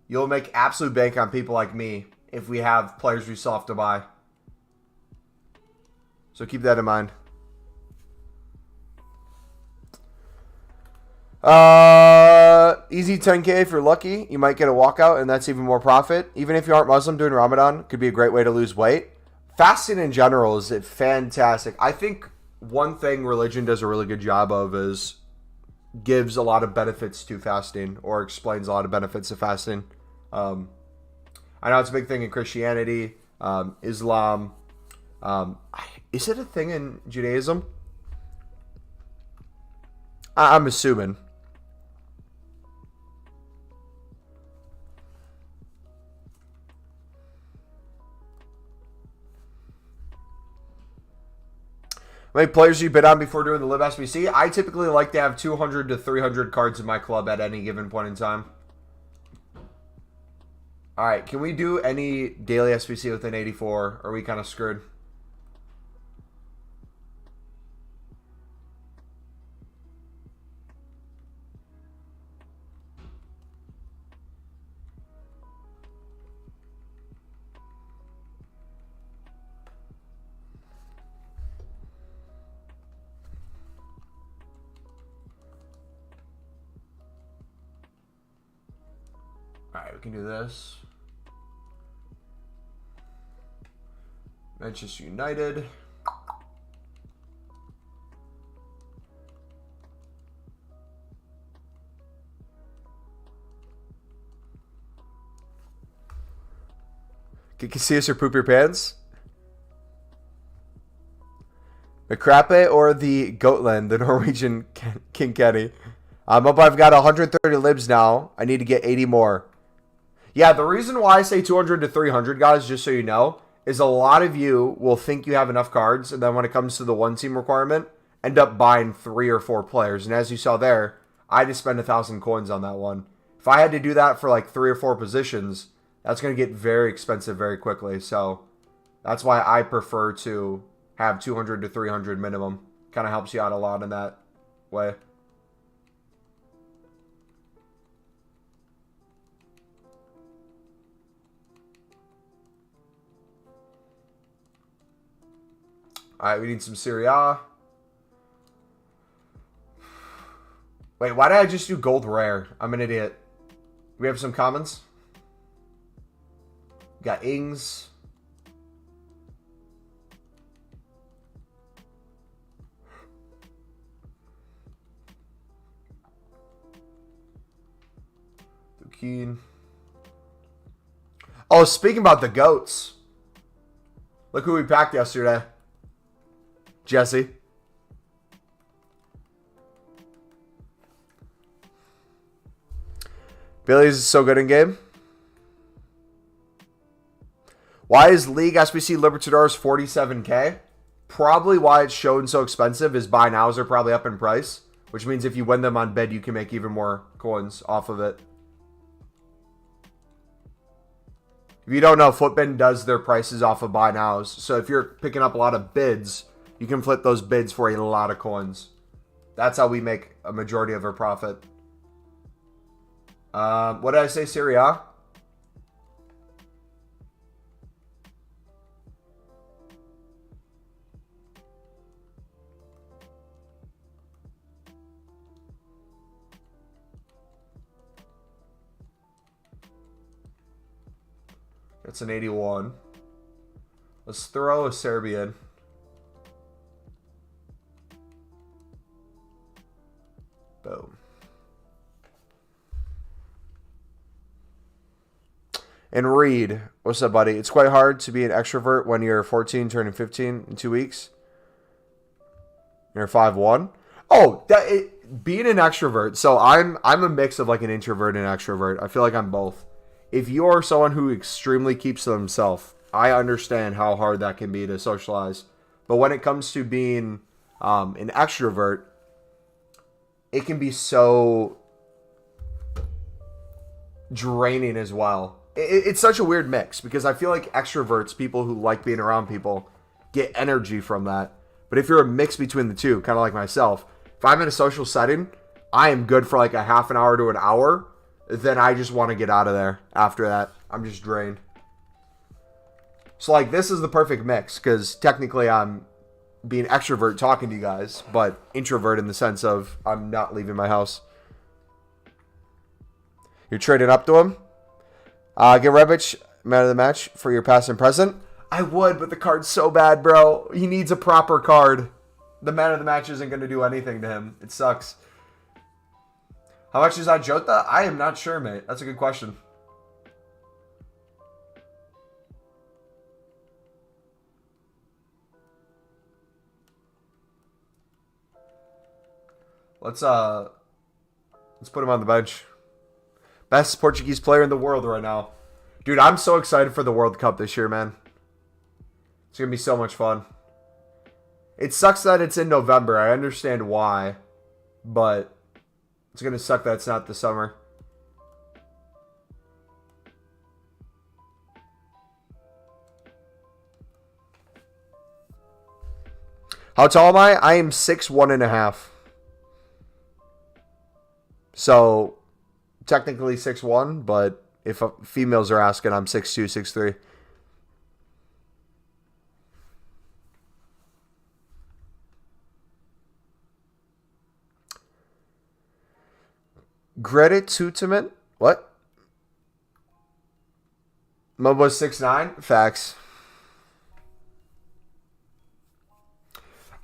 You'll make absolute bank on people like me if we have players we still have to buy. So keep that in mind. Easy 10K if you're lucky. You might get a walkout, and that's even more profit. Even if you aren't Muslim, during Ramadan could be a great way to lose weight. Fasting in general is fantastic. I think one thing religion does a really good job of is gives a lot of benefits to fasting, or explains a lot of benefits to fasting. I know it's a big thing in Christianity, Islam. Is it a thing in Judaism? I'm assuming. How many players you bid on before doing the Live SBC? I typically like to have 200 to 300 cards in my club at any given point in time. All right, can we do any daily SBC within 84? Or are we kind of screwed? can do this. Manchester United. Get Casillas or poop your pants? McCrappe or the Goatland, the Norwegian King Kenny? I'm up. I've got 130 libs now. I need to get 80 more. Yeah, the reason why I say 200 to 300, guys, just so you know, is a lot of you will think you have enough cards, and then when it comes to the one team requirement, end up buying 3 or 4 players. And as you saw there, I had to spend 1,000 coins on that one. If I had to do that for like 3 or 4 positions, that's going to get very expensive very quickly. So that's why I prefer to have 200 to 300 minimum. Kind of helps you out a lot in that way. Alright, we need some Serie A. Wait, why did I just do gold rare? I'm an idiot. We have some commons. We got Ings. Keen. Oh, speaking about the goats. Look who we packed yesterday. Jesse. Billy's so good in game. Why is League SBC Libertadores 47k? Probably why it's shown so expensive is buy nows are probably up in price, which means if you win them on bid, you can make even more coins off of it. If you don't know, Footbin does their prices off of buy nows. So if you're picking up a lot of bids, you can flip those bids for a lot of coins. That's how we make a majority of our profit. What did I say, Serie A? That's an 81. Let's throw a Serbian. Boom. And Reed, what's up, buddy? It's quite hard to be an extrovert when you're 14, turning 15 in 2 weeks. You're 5'1". Oh, being an extrovert. So I'm a mix of like an introvert and extrovert. I feel like I'm both. If you're someone who extremely keeps to themselves, I understand how hard that can be to socialize. But when it comes to being an extrovert, it can be so draining as well. It's such a weird mix because I feel like extroverts, people who like being around people, get energy from that. But if you're a mix between the two, kind of like myself, if I'm in a social setting, I am good for like a half an hour to an hour. Then I just want to get out of there after that. I'm just drained. So like this is the perfect mix because technically I'm being extrovert talking to you guys, but introvert in the sense of I'm not leaving my house. You're trading up to him? Get Rebic man of the match for your past and present? I would, but the card's so bad, bro. He needs a proper card. The man of the match isn't going to do anything to him. It sucks. How much is that Jota? I am not sure, mate. That's a good question. Let's put him on the bench. Best Portuguese player in the world right now. Dude, I'm so excited for the World Cup this year, man. It's going to be so much fun. It sucks that it's in November. I understand why, but it's going to suck that it's not the summer. How tall am I? I am 6'1.5". So, technically 6'1", but if females are asking, I'm 6'2", 6'3". Gratitude. What? Mumbo's 6'9". Facts.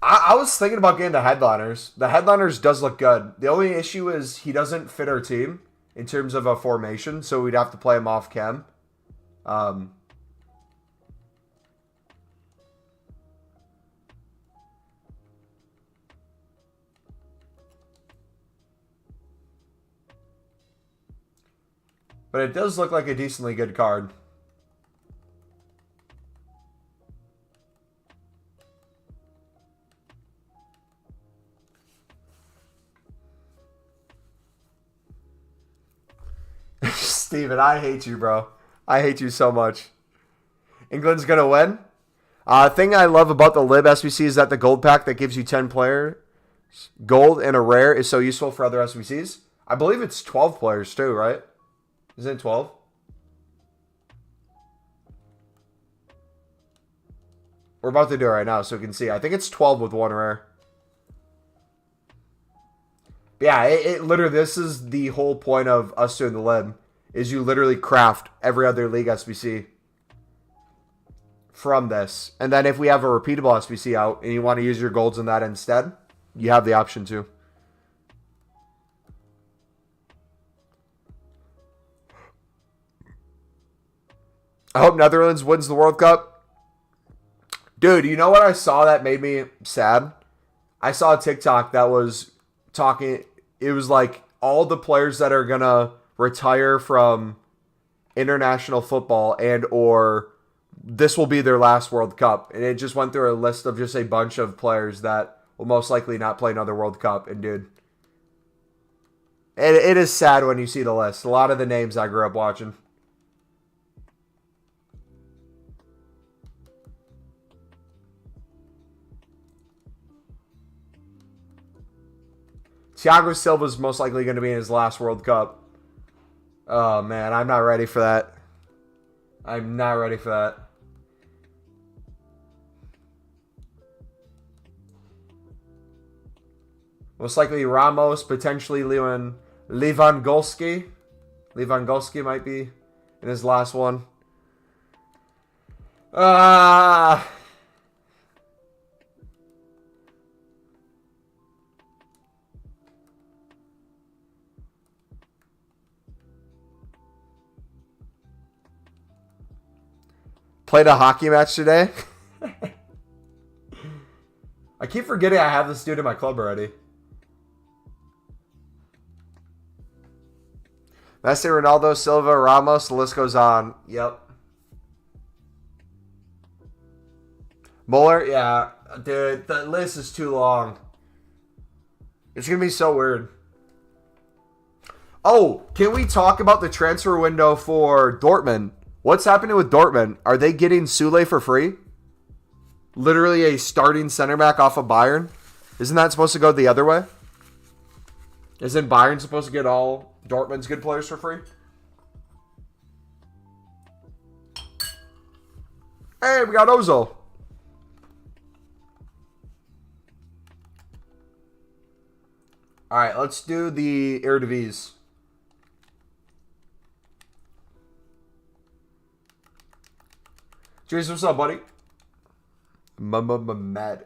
I was thinking about getting the headliners. The headliners does look good. The only issue is he doesn't fit our team in terms of a formation, so we'd have to play him off chem. But it does look like a decently good card. Steven, I hate you, bro. I hate you so much. England's going to win. Thing I love about the Lib SBC is that the gold pack that gives you 10 players, gold and a rare, is so useful for other SBCs. I believe it's 12 players too, right? Isn't it 12? We're about to do it right now so we can see. I think it's 12 with one rare. But yeah, it literally, this is the whole point of us doing the Lib, is you literally craft every other league SBC from this. And then if we have a repeatable SBC out and you want to use your golds in that instead, you have the option to. I hope Netherlands wins the World Cup. Dude, you know what I saw that made me sad? I saw a TikTok that was talking, it was like all the players that are going to retire from international football and or this will be their last World Cup. And it just went through a list of just a bunch of players that will most likely not play another World Cup. And dude, it is sad when you see the list. A lot of the names I grew up watching. Thiago Silva is most likely going to be in his last World Cup. Oh, man, I'm not ready for that. I'm not ready for that. Most likely Ramos, potentially Lewandowski. Lewandowski might be in his last one. Played a hockey match today. I keep forgetting I have this dude in my club already. Messi, Ronaldo, Silva, Ramos, the list goes on. Yep. Muller, yeah. Dude, the list is too long. It's going to be so weird. Oh, can we talk about the transfer window for Dortmund? What's happening with Dortmund? Are they getting Sule for free? Literally a starting center back off of Bayern? Isn't that supposed to go the other way? Isn't Bayern supposed to get all Dortmund's good players for free? Hey, we got Ozil. Alright, let's do the Eredivisie. Jason, what's up, buddy? Mad.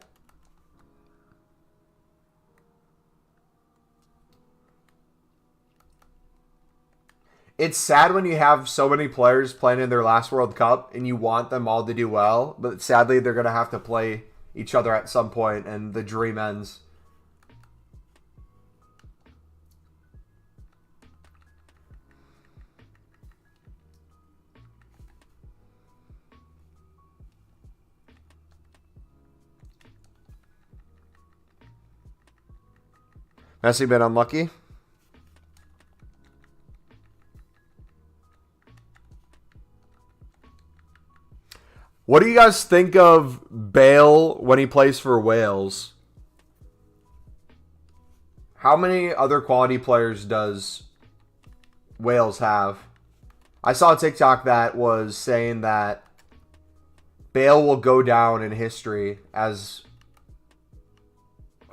It's sad when you have so many players playing in their last World Cup and you want them all to do well, but sadly they're going to have to play each other at some point and the dream ends. Messi been unlucky. What do you guys think of Bale when he plays for Wales? How many other quality players does Wales have? I saw a TikTok that was saying that Bale will go down in history as...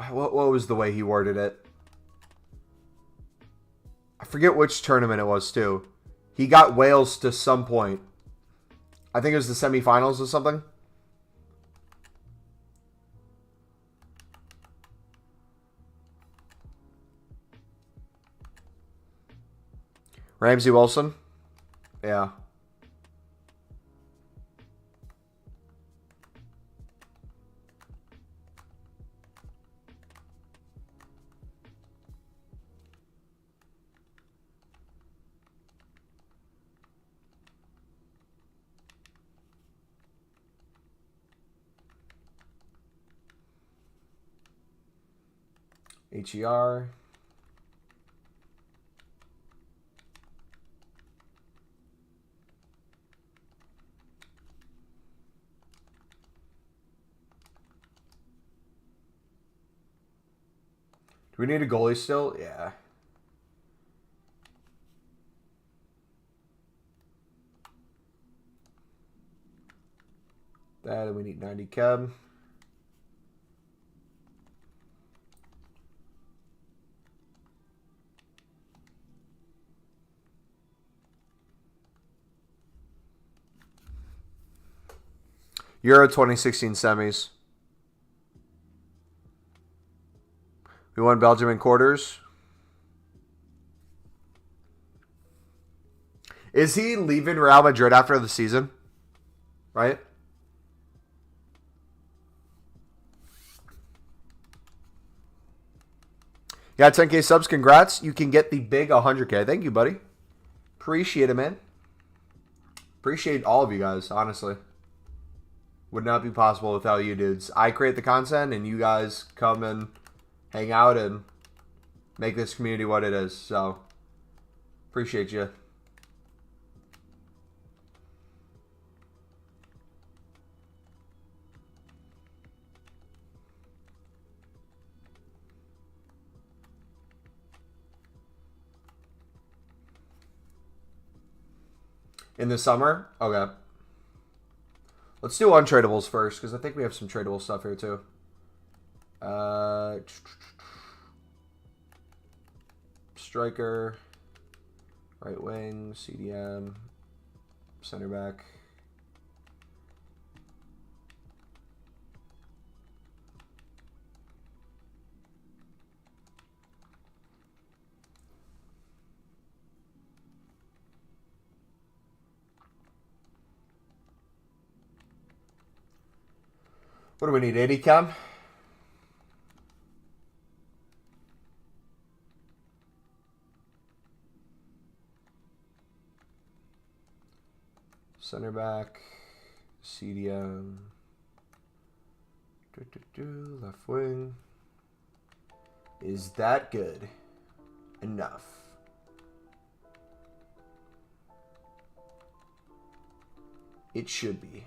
What was the way he worded it? I forget which tournament it was, too. He got Wales to some point. I think it was the semifinals or something. Ramsey Wilson. Yeah. HER. Do we need a goalie still? Yeah. That, and we need 90 Keb. Euro 2016 semis. We won Belgium in quarters. Is he leaving Real Madrid after the season? Right? Yeah, 10K subs. Congrats. You can get the big 100K. Thank you, buddy. Appreciate it, man. Appreciate all of you guys, honestly. Would not be possible without you dudes. I create the content, and you guys come and hang out and make this community what it is. So, appreciate you. In the summer? Okay. Let's do untradables first, because I think we have some tradable stuff here, too. Striker, right wing, CDM, center back. What do we need, 80 cam? Center back, CDM, left wing. Is that good enough? It should be.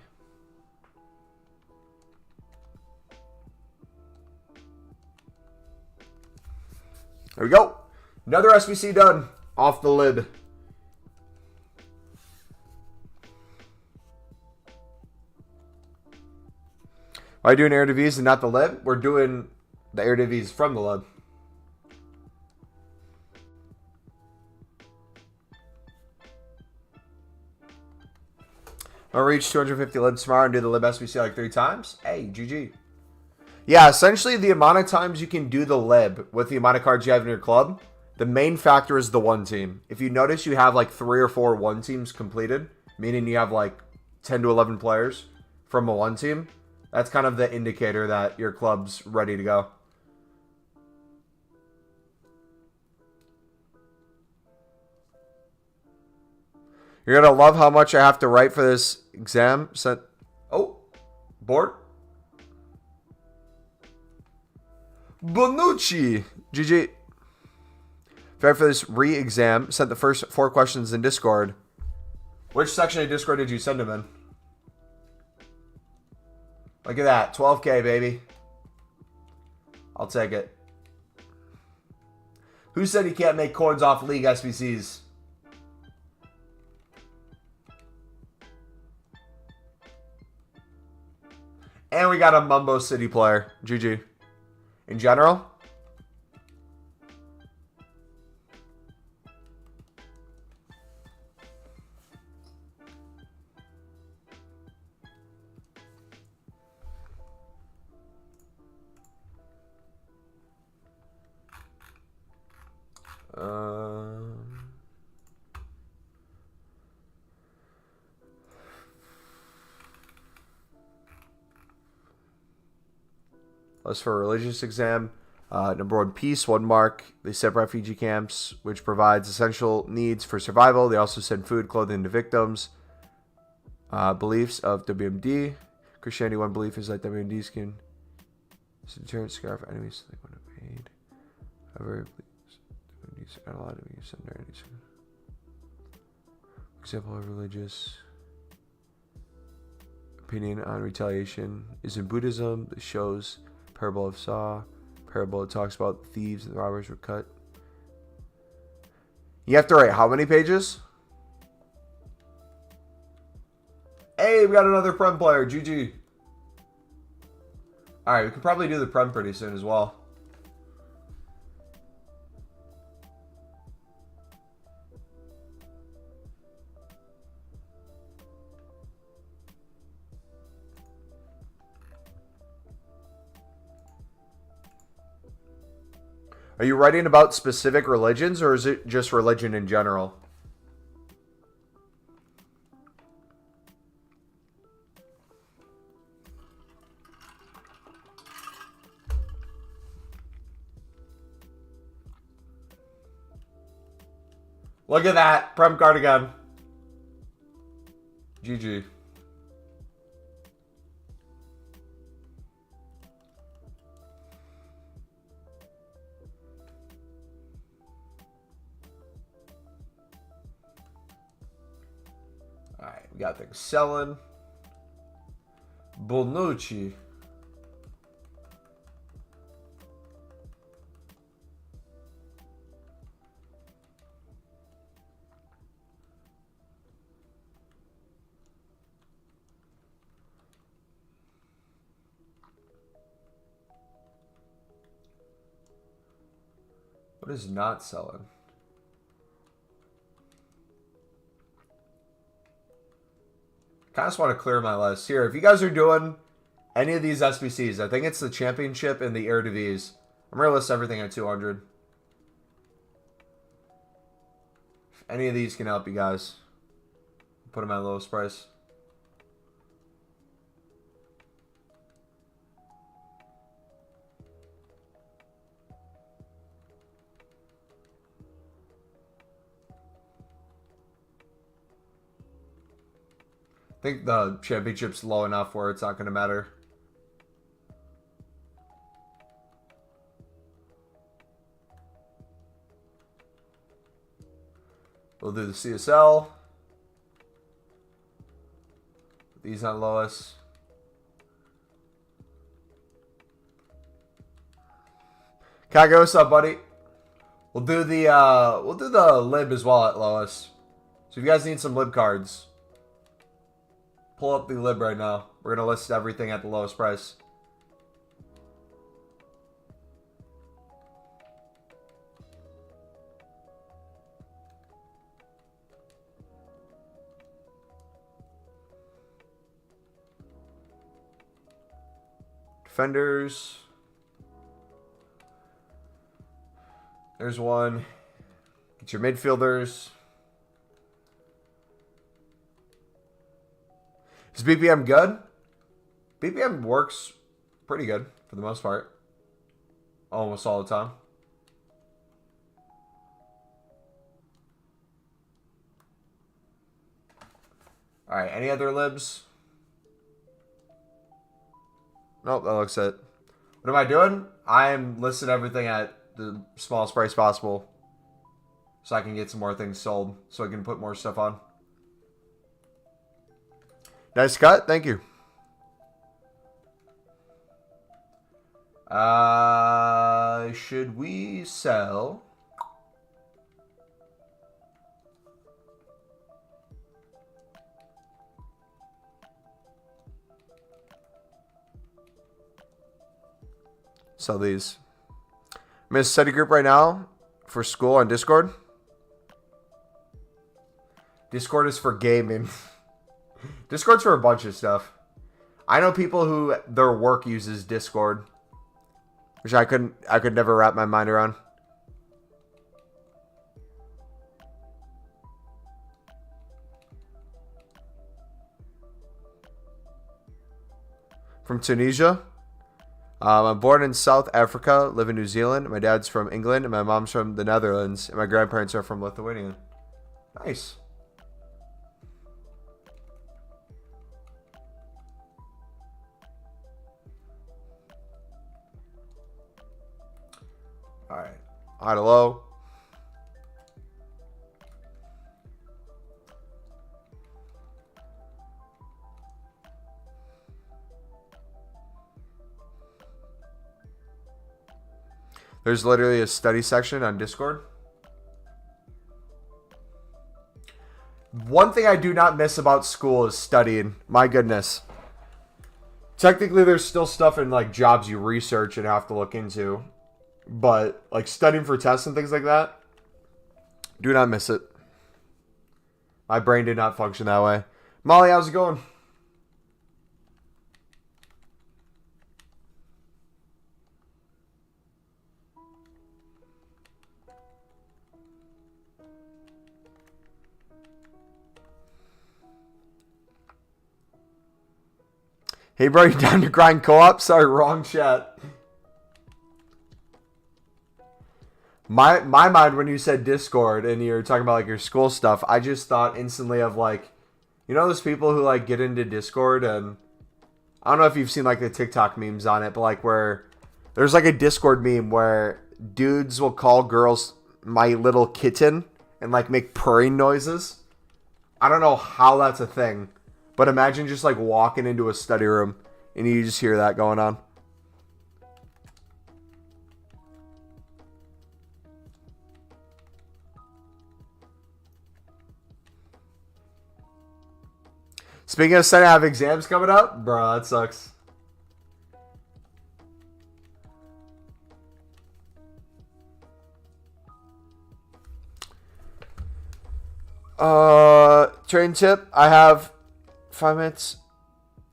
There we go. Another SBC done. Off the lid. Why are you doing Eredivisie and not the lib? We're doing the Eredivisie from the lib. I'll reach 250 libs tomorrow and do the lib SBC like 3 times. Hey, GG. Yeah, essentially the amount of times you can do the lib with the amount of cards you have in your club, the main factor is the one team. If you notice you have like 3 or 4 one teams completed, meaning you have like 10 to 11 players from a one team, that's kind of the indicator that your club's ready to go. You're going to love how much I have to write for this exam. Oh, board. Bonucci. GG. Fair for this re-exam. Sent the first 4 questions in Discord. Which section of Discord did you send them in? Look at that. 12K, baby. I'll take it. Who said you can't make coins off League SBCs? And we got a Mumbo City player. GG. In general? That's for a religious exam. Number 1, peace, 1 mark. They set up refugee camps, which provides essential needs for survival. They also send food, clothing to victims. Beliefs of WMD. Christianity, 1 belief is that WMDs can deterrent scarf enemies so they want to paid. However, WMDs are not allowed to be sent under any example of religious opinion on retaliation is in Buddhism. This shows parable of Saw. Parable that talks about thieves and robbers were cut. You have to write how many pages? Hey, we got another Prem player. GG. Alright, we can probably do the Prem pretty soon as well. Are you writing about specific religions, or is it just religion in general? Look at that. Prem card again. GG. Alright, we got things selling. Bonucci. What is not selling? Kind of just want to clear my list here. If you guys are doing any of these SBCs, I think it's the Championship and the Eredivisie. I'm going to list everything at 200. If any of these can help you guys, put them at the lowest price. I think the championship's low enough where it's not going to matter. We'll do the CSL. These on lowest. Kaga, what's up, buddy? We'll do the lib as well at lowest. So if you guys need some lib cards, pull up the lib right now. We're going to list everything at the lowest price. Defenders. There's one. Get your midfielders. Is BPM good? BPM works pretty good for the most part. Almost all the time. Alright, any other libs? Nope, that looks it. What am I doing? I'm listing everything at the smallest price possible so I can get some more things sold, so I can put more stuff on. Nice cut. Thank you. Should we sell? Sell these. I'm in a study group right now for school on Discord. Discord is for gaming. Discord's for a bunch of stuff. I know people who their work uses Discord, which I could never wrap my mind around. From Tunisia. I'm born in South Africa, live in New Zealand. My dad's from England, and my mom's from the Netherlands, and my grandparents are from Lithuania. Nice. All right. Hi to low. There's literally a study section on Discord. One thing I do not miss about school is studying. My goodness. Technically, there's still stuff in like jobs you research and have to look into. But like studying for tests and things like that, do not miss it. My brain did not function that way. Molly, how's it going? Hey, bro, you down to grind co-op? Sorry, wrong chat. My mind, when you said Discord and you were talking about like your school stuff, I just thought instantly of like, you know those people who like get into Discord, and I don't know if you've seen like the TikTok memes on it, but like where there's like a Discord meme where dudes will call girls my little kitten and like make purring noises. I don't know how that's a thing. But imagine just like walking into a study room and you just hear that going on. Speaking of studying, I have exams coming up. Bro, that sucks. Training tip. I have 5 minutes.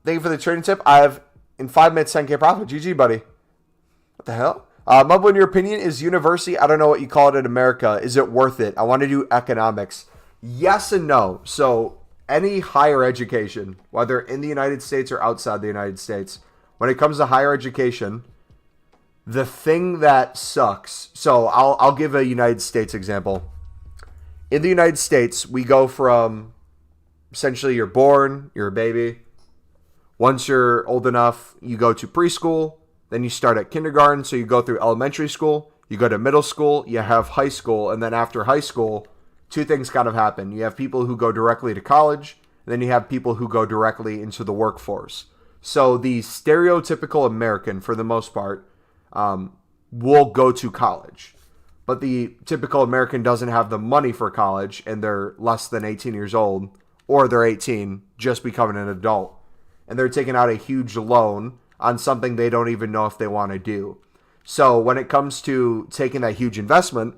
Thank you for the trading tip. I have in 5 minutes 10K profit. GG, buddy. What the hell? Mumbo, in your opinion, is university, I don't know what you call it in America, is it worth it? I want to do economics. Yes and no. So any higher education, whether in the United States or outside the United States, when it comes to higher education, the thing that sucks. So I'll give a United States example. In the United States, we go from essentially you're born, you're a baby. Once you're old enough, you go to preschool. Then you start at kindergarten. So you go through elementary school. You go to middle school. You have high school. And then after high school, two things kind of happen. You have people who go directly to college. And then you have people who go directly into the workforce. So the stereotypical American, for the most part, will go to college. But the typical American doesn't have the money for college. And they're less than 18 years old. Or they're 18, just becoming an adult. And they're taking out a huge loan on something they don't even know if they want to do. So when it comes to taking that huge investment,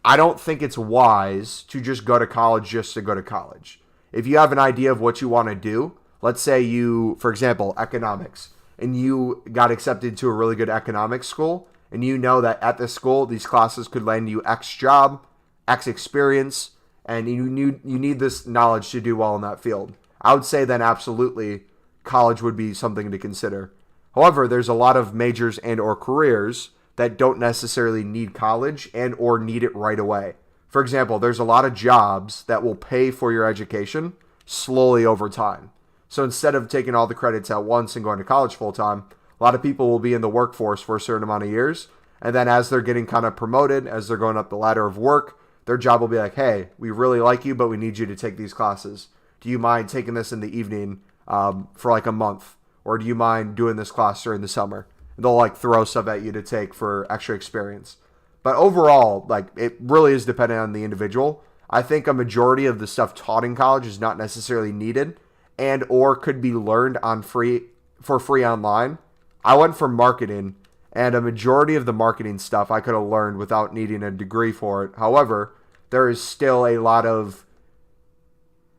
I don't think it's wise to just go to college just to go to college. If you have an idea of what you want to do, let's say you, for example, economics, and you got accepted to a really good economics school, and you know that at this school, these classes could land you X job, X experience, and you need this knowledge to do well in that field. I would say then absolutely college would be something to consider. However, there's a lot of majors and or careers that don't necessarily need college and or need it right away. For example, there's a lot of jobs that will pay for your education slowly over time. So instead of taking all the credits at once and going to college full time, a lot of people will be in the workforce for a certain amount of years. And then as they're getting kind of promoted, as they're going up the ladder of work, their job will be like, hey, we really like you, but we need you to take these classes. Do you mind taking this in the evening for like a month? Or do you mind doing this class during the summer? And they'll like throw stuff at you to take for extra experience. But overall, like it really is dependent on the individual. I think a majority of the stuff taught in college is not necessarily needed and or could be learned on free online. I went for marketing, and a majority of the marketing stuff I could have learned without needing a degree for it. However, there is still a lot of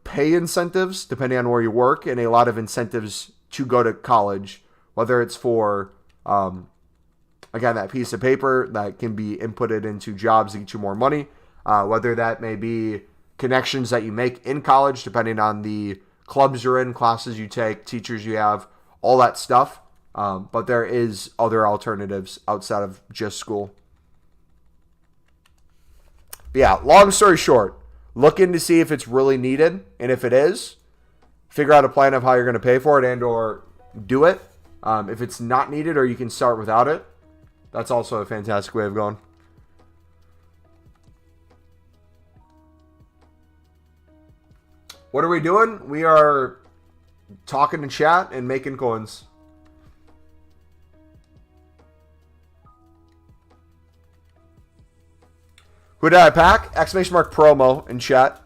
pay incentives depending on where you work and a lot of incentives to go to college, whether it's for, again, that piece of paper that can be inputted into jobs to get you more money, whether that may be connections that you make in college, depending on the clubs you're in, classes you take, teachers you have, all that stuff. But there is other alternatives outside of just school. But yeah, long story short, look in to see if it's really needed. And if it is, figure out a plan of how you're going to pay for it and or do it. If it's not needed or you can start without it, that's also a fantastic way of going. What are we doing? We are talking in chat and making coins. Who did I pack? Exclamation mark promo in chat.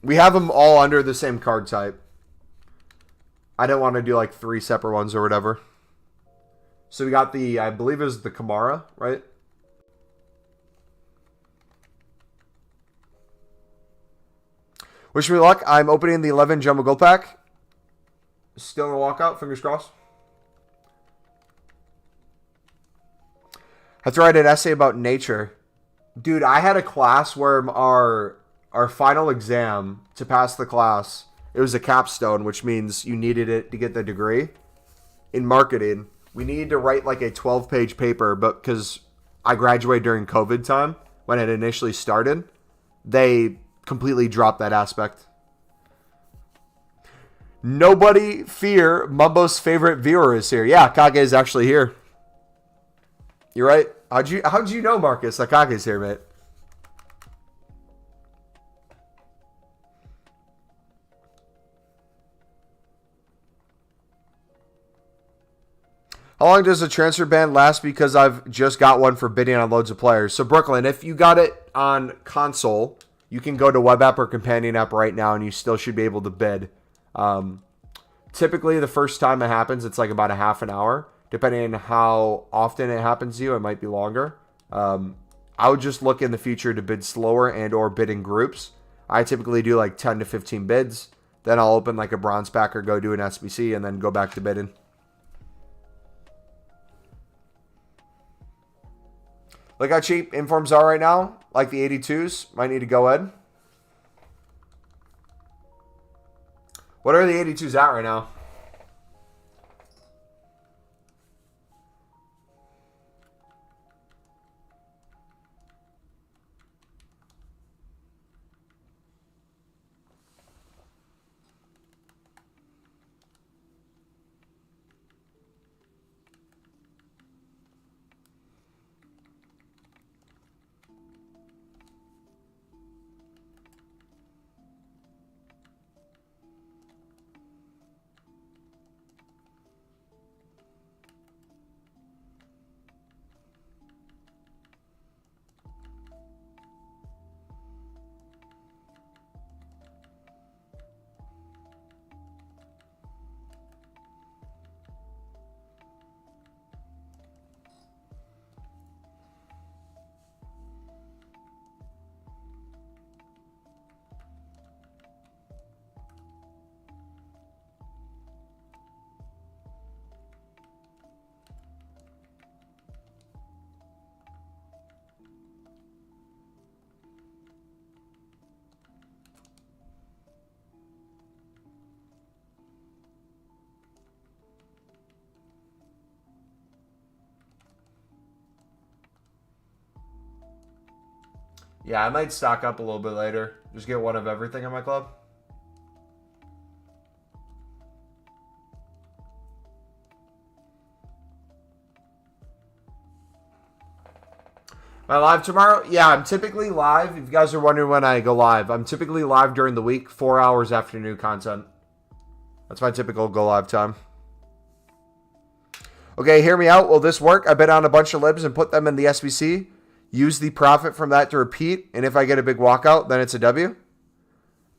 We have them all under the same card type. I didn't want to do like 3 separate ones or whatever. So we got the, I believe it was the Kamara, right? Wish me luck. I'm opening the 11 Jumbo Gold Pack. Still in a walkout, fingers crossed. I have to write an essay about nature. Dude, I had a class where our final exam to pass the class, it was a capstone, which means you needed it to get the degree. In marketing, we needed to write like a 12-page paper, but because I graduated during COVID time, when it initially started, they completely dropped that aspect. Nobody fear, Mumbo's favorite viewer is here. Yeah, Kage is actually here. You're right. How'd you know, Marcus, that Kage's here, mate? How long does a transfer ban last? Because I've just got one for bidding on loads of players. So, Brooklyn, if you got it on console, you can go to web app or companion app right now, and you still should be able to bid. Typically, the first time it happens, it's like about a half an hour. Depending on how often it happens to you, it might be longer. I would just look in the future to bid slower and or bid in groups. I typically do like 10 to 15 bids. Then I'll open like a bronze pack or go do an SBC and then go back to bidding. Look how cheap informs are right now. Like the 82s. Might need to go ahead. What are the 82s at right now? Yeah, I might stock up a little bit later. Just get one of everything in my club. Am I live tomorrow? Yeah, I'm typically live. If you guys are wondering when I go live, I'm typically live during the week, 4 hours after new content. That's my typical go live time. Okay, hear me out. Will this work? I bet on a bunch of libs and put them in the SBC. Use the profit from that to repeat. And if I get a big walkout, then it's a W.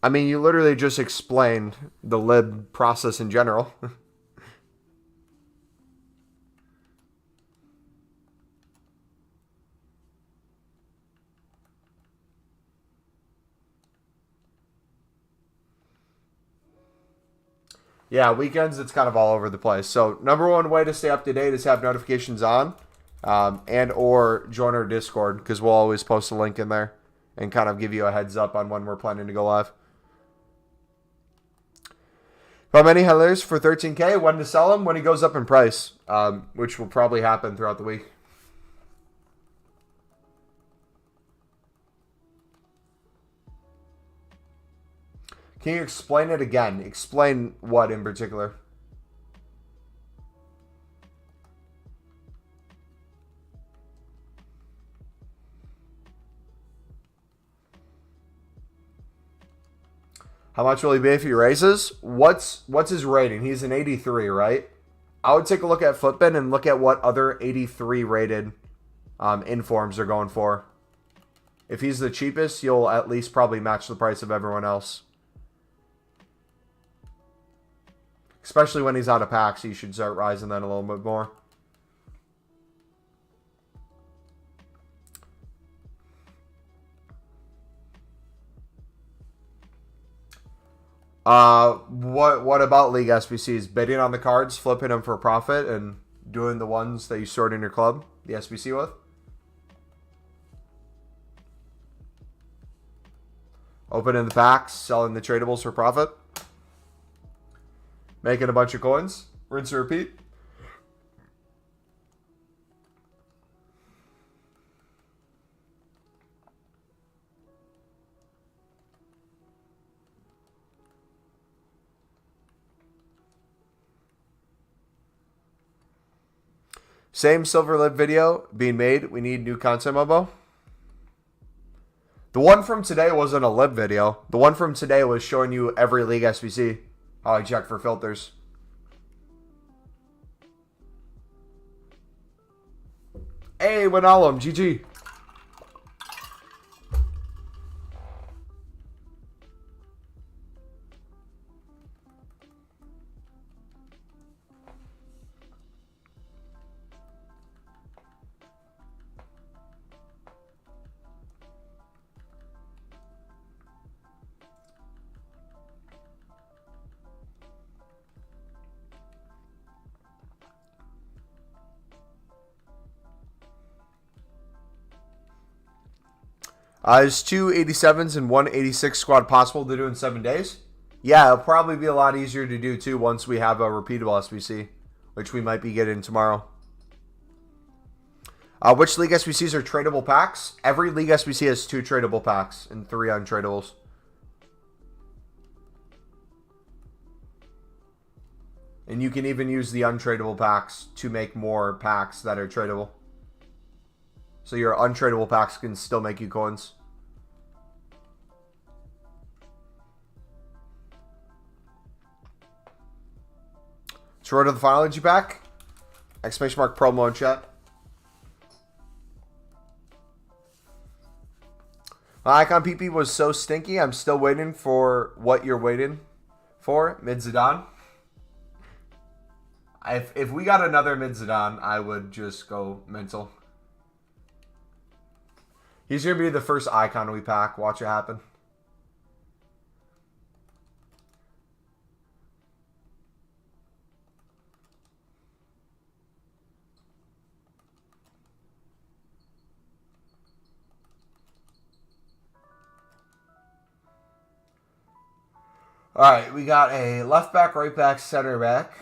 I mean, you literally just explained the lib process in general. Yeah, weekends, it's kind of all over the place. So, number one way to stay up to date is have notifications on and or join our Discord because we'll always post a link in there and kind of give you a heads up on when we're planning to go live. How many Hellers for 13K? When to sell him? When he goes up in price, which will probably happen throughout the week. Can you explain it again? Explain what in particular? How much will he be if he raises? What's his rating? He's an 83, right? I would take a look at Footbin and look at what other 83 rated informs are going for. If he's the cheapest, you'll at least probably match the price of everyone else. Especially when he's out of packs, he should start rising then a little bit more. What about League SBCs? Bidding on the cards, flipping them for profit, and doing the ones that you sort in your club, the SBC with? Opening the packs, selling the tradables for profit. Making a bunch of coins. Rinse and repeat. Same silver lip video being made. We need new content, Mumbo. The one from today wasn't a lip video. The one from today was showing you every League SBC. How I check for filters. Hey, Winalum, GG. Is 2 87s and 1 86 squad possible to do in 7 days? Yeah, it'll probably be a lot easier to do too once we have a repeatable SBC, which we might be getting tomorrow. Which League SBCs are tradable packs? Every League SBC has 2 tradable packs and 3 untradables. And you can even use the untradable packs to make more packs that are tradable. So your untradable packs can still make you coins. Short of the final energy pack. Exclamation mark promo in chat. My icon PP was so stinky. I'm still waiting for what you're waiting for. Mid Zidane. If we got another mid Zidane, I would just go mental. He's going to be the first icon we pack. Watch it happen. All right, we got a left back, right back, center back.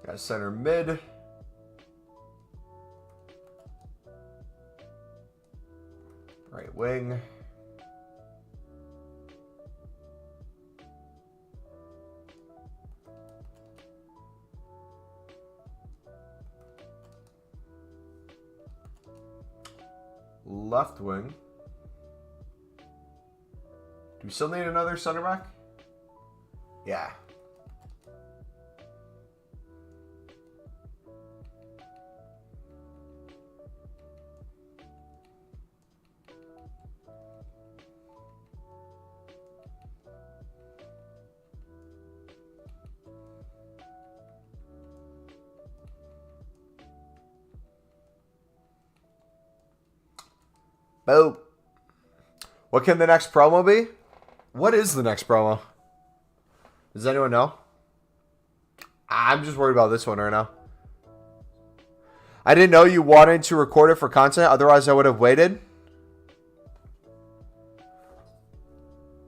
Got center mid. Right wing. Left wing. Do we still need another center back? Yeah. Boom. What can the next promo be? What is the next promo? Does anyone know? I'm just worried about this one right now. I didn't know you wanted to record it for content. Otherwise, I would have waited.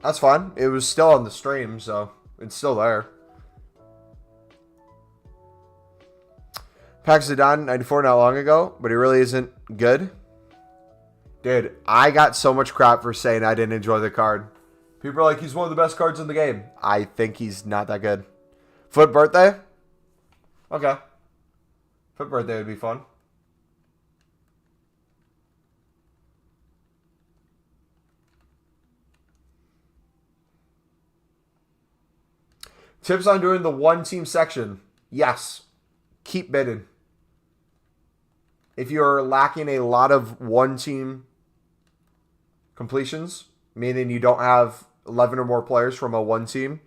That's fine. It was still on the stream, so it's still there. Pax Zidane 94 not long ago, but he really isn't good. Dude, I got so much crap for saying I didn't enjoy the card. People are like, he's one of the best cards in the game. I think he's not that good. Foot birthday? Okay. Foot birthday would be fun. Tips on doing the one team section. Yes. Keep bidding. If you're lacking a lot of one team completions, meaning you don't have 11 or more players from a one team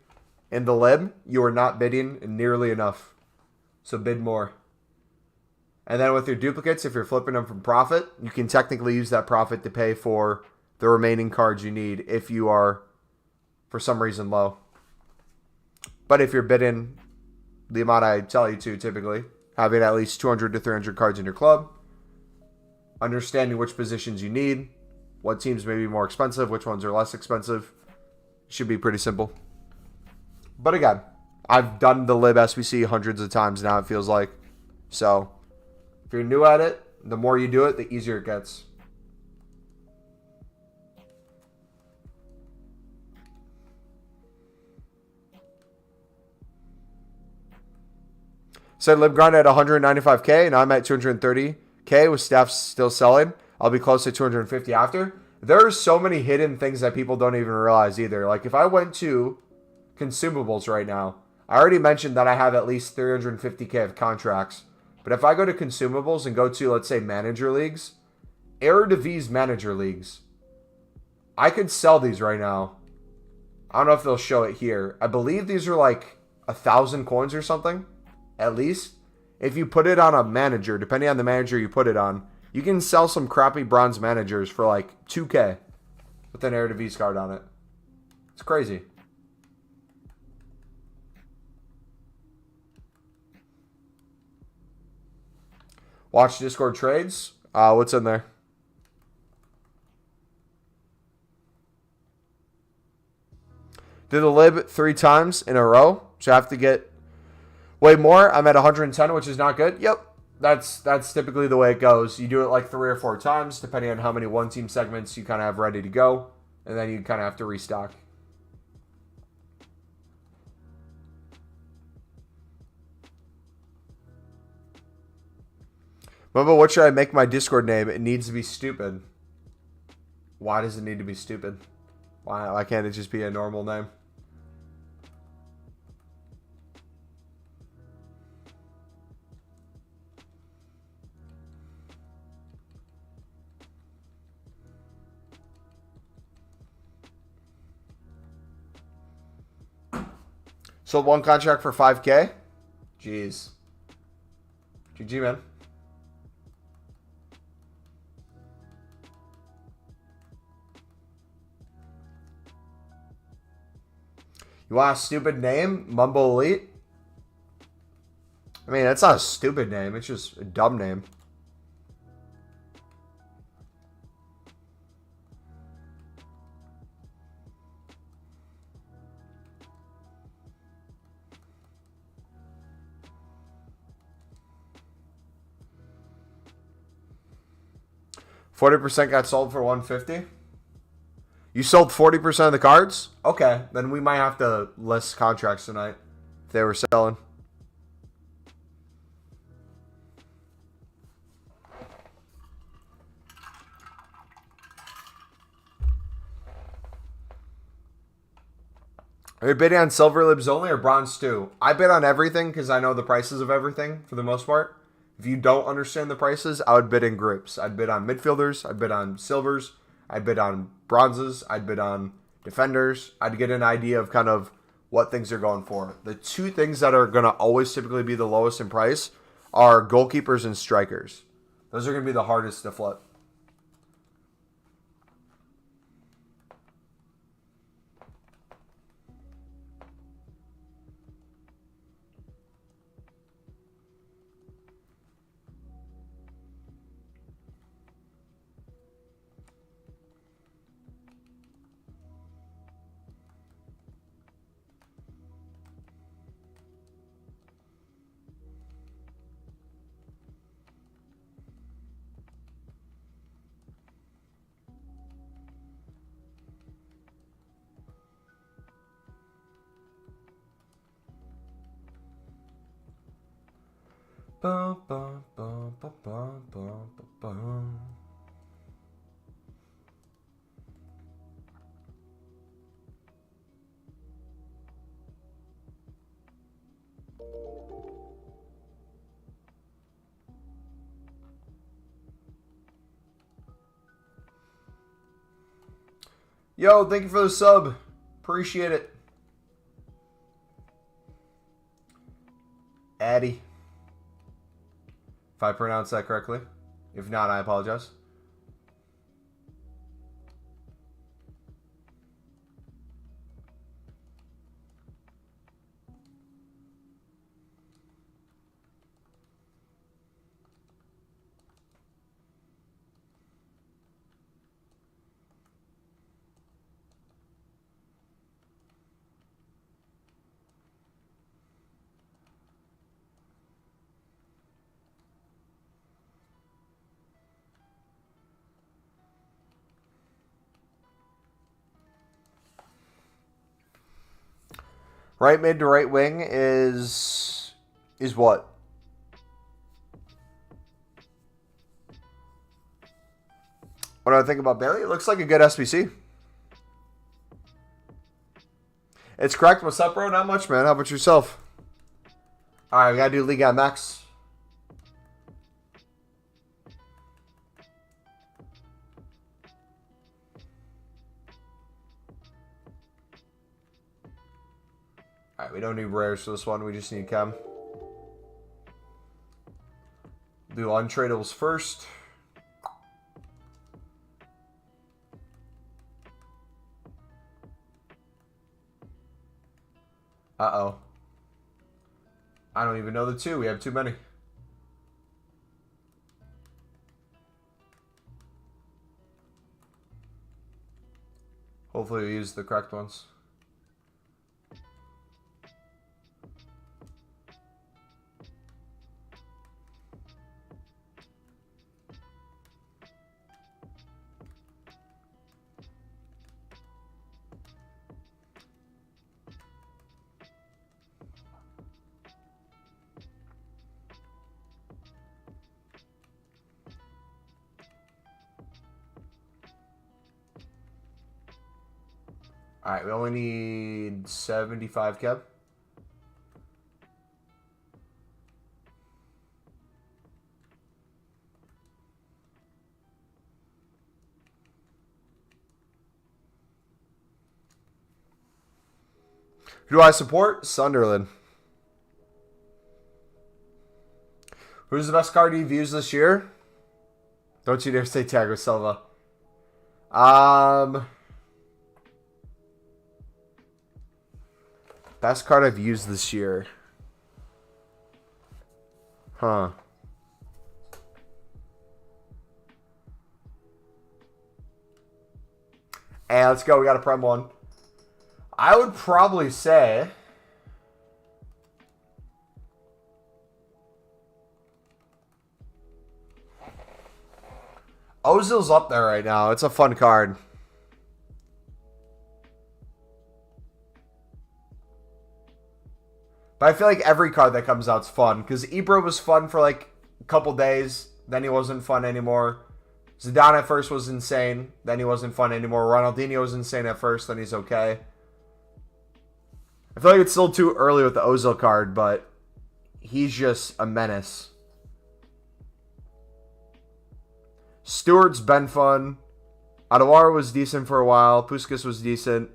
in the lib, you are not bidding nearly enough. So bid more. And then with your duplicates, if you're flipping them from profit, you can technically use that profit to pay for the remaining cards you need if you are, for some reason, low. But if you're bidding the amount I tell you to, typically, having at least 200 to 300 cards in your club, understanding which positions you need, what teams may be more expensive, which ones are less expensive, should be pretty simple. But again, I've done the lib SBC hundreds of times now, it feels like. So, if you're new at it, the more you do it, the easier it gets. Said lib grind at 195K, and I'm at 230K with staff still selling. I'll be close to 250 after. There are so many hidden things that people don't even realize either. Like if I went to consumables right now, I already mentioned that I have at least 350K of contracts. But if I go to consumables and go to, let's say, manager leagues, Eredivisie manager leagues, I could sell these right now. I don't know if they'll show it here. I believe these are like 1,000 coins or something, at least. If you put it on a manager, depending on the manager you put it on, you can sell some crappy bronze managers for like 2K with an Eredivisie card on it. It's crazy. Watch Discord trades. What's in there? Did the lib 3 times in a row. So I have to get way more. I'm at 110, which is not good. Yep. That's typically the way it goes. You do it like 3 or 4 times, depending on how many one-team segments you kind of have ready to go. And then you kind of have to restock. Mumbo, what should I make my Discord name? It needs to be stupid. Why does it need to be stupid? Why can't it just be a normal name? Sold 1 contract for 5K? Jeez. GG, man. You want a stupid name? MumboElite? I mean, that's not a stupid name. It's just a dumb name. %40 got sold for 150. You sold 40% of the cards? Okay, then we might have to list contracts tonight if they were selling. Are you bidding on silver libs only or bronze too? I bid on everything because I know the prices of everything for the most part. If you don't understand the prices, I would bid in groups. I'd bid on midfielders. I'd bid on silvers. I'd bid on bronzes. I'd bid on defenders. I'd get an idea of kind of what things are going for. The 2 things that are going to always typically be the lowest in price are goalkeepers and strikers. Those are going to be the hardest to flip. Bum, bum, bum, bum, bum, bum, bum. Yo, thank you for the sub. Appreciate it. Addy. If I pronounced that correctly. If not, I apologize. Right mid to right wing is what? What do I think about Bailey? It looks like a good SBC. It's correct. What's up, bro? Not much, man. How about yourself? All right, we gotta do Liga Max. All right, we don't need rares for this one. We just need chem. Do untradables first. Uh-oh. I don't even know the two. We have too many. Hopefully we use the correct ones. All right, we only need 75 Kev. Who do I support? Sunderland. Who's the best card you've used this year? Don't you dare say Thiago Silva. Best card I've used this year. Huh. Hey, let's go. We got a Prem one. I would probably say... Ozil's up there right now. It's a fun card. But I feel like every card that comes out's fun. Because Ibra was fun for like a couple days. Then he wasn't fun anymore. Zidane at first was insane. Then he wasn't fun anymore. Ronaldinho was insane at first. Then he's okay. I feel like it's still too early with the Ozil card. But he's just a menace. Stewart's been fun. Adewar was decent for a while. Puskas was decent.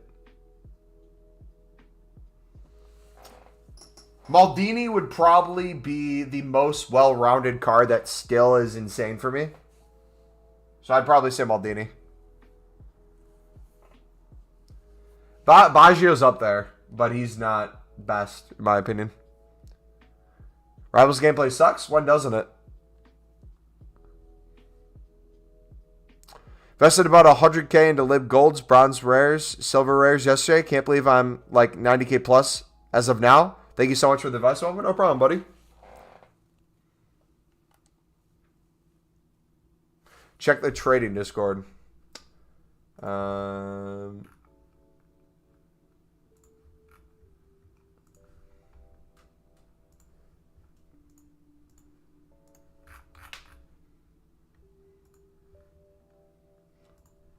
Maldini would probably be the most well-rounded card that still is insane for me. So I'd probably say Maldini. Baggio's up there, but he's not best, in my opinion. Rivals gameplay sucks. When doesn't it? Invested about 100K into Lib Golds, Bronze Rares, Silver Rares yesterday. Can't believe I'm like 90K plus as of now. Thank you so much for the advice, Over. No problem, buddy. Check the trading Discord.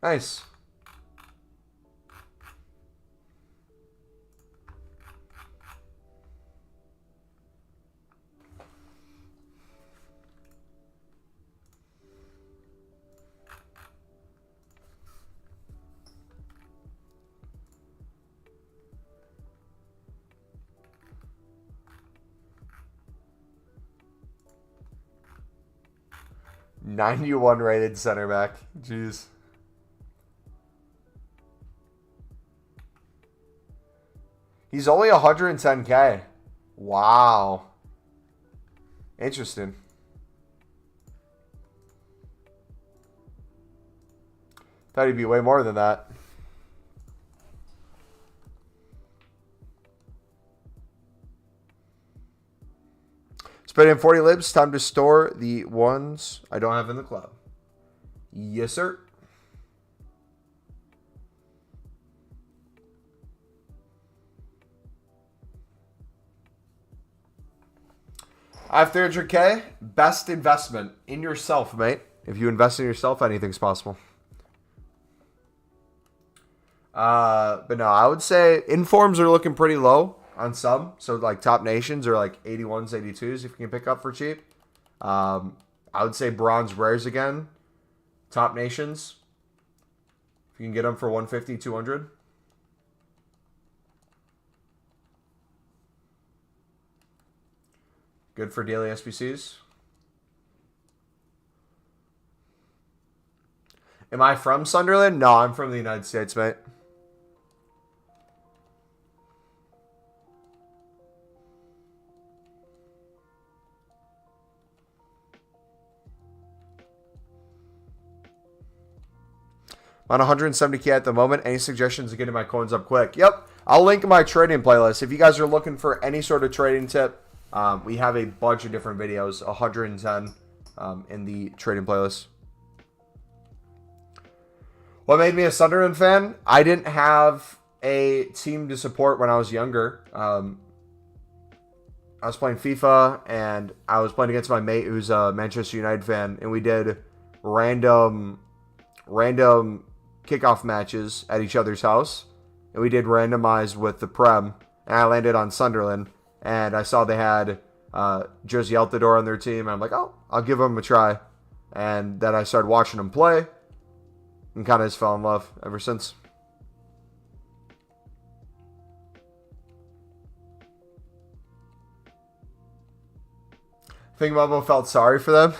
Nice. '91 rated center back. Jeez. He's only 110K. Wow. Interesting. Thought he'd be way more than that. Spending 40 libs. Time to store the ones I don't have in the club. Yes, sir. I have 300K. Best investment in yourself, mate. If you invest in yourself, anything's possible. But no, I would say informs are looking pretty low on some. So like top nations are like 81s, 82s if you can pick up for cheap. I would say bronze rares again. Top nations. If you can get them for 150, 200. Good for daily SBCs. Am I from Sunderland? No, I'm from the United States, mate. I'm on 170K at the moment. Any suggestions to getting my coins up quick? Yep. I'll link my trading playlist. If you guys are looking for any sort of trading tip, we have a bunch of different videos, 110 in the trading playlist. What made me a Sunderland fan? I didn't have a team to support when I was younger. I was playing FIFA, and I was playing against my mate who's a Manchester United fan, and we did random kickoff matches at each other's house, and we did randomized with the Prem, and I landed on Sunderland, and I saw they had Josie Altidore on their team, and I'm like, oh, I'll give them a try, and then I started watching them play, and kind of just fell in love ever since. I think Mumbo felt sorry for them.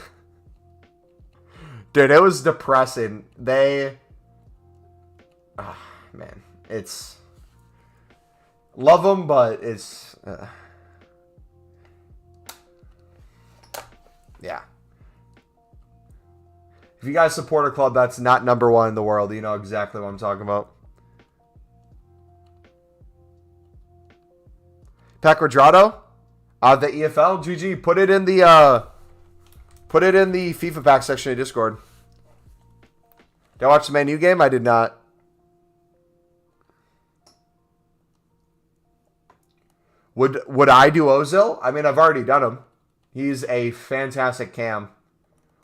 Dude, it was depressing. Man, it's... Love them, but it's... yeah. If you guys support a club that's not #1 in the world, you know exactly what I'm talking about. Pat Quadrado? The EFL? GG. Put it in the FIFA pack section of Discord. Did I watch the Man U game? I did not. Would I do Ozil? I mean, I've already done him. He's a fantastic cam.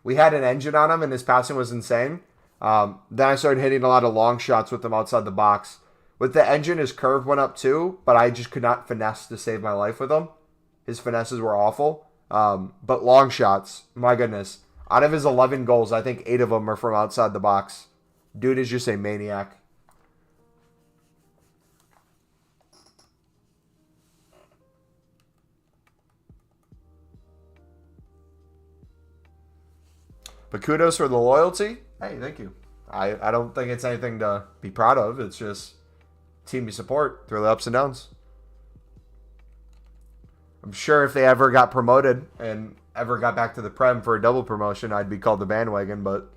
We had an engine on him, and his passing was insane. Then I started hitting a lot of long shots with him outside the box. With the engine, his curve went up too, but I just could not finesse to save my life with him. His finesses were awful. But long shots, my goodness. Out of his 11 goals, I think 8 of them are from outside the box. Dude is just a maniac. But kudos for the loyalty. Hey, thank you. I don't think it's anything to be proud of. It's just team you support through the ups and downs. I'm sure if they ever got promoted and ever got back to the Prem for a double promotion, I'd be called the bandwagon, but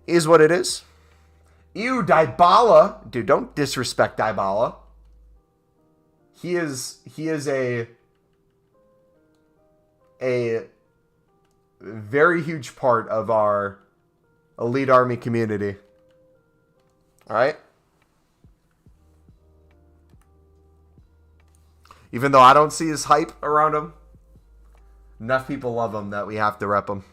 is what it is. Ew, Dybala. Dude, don't disrespect Dybala. He is a very huge part of our elite army community. All right? Even though I don't see his hype around him, enough people love him that we have to rep him.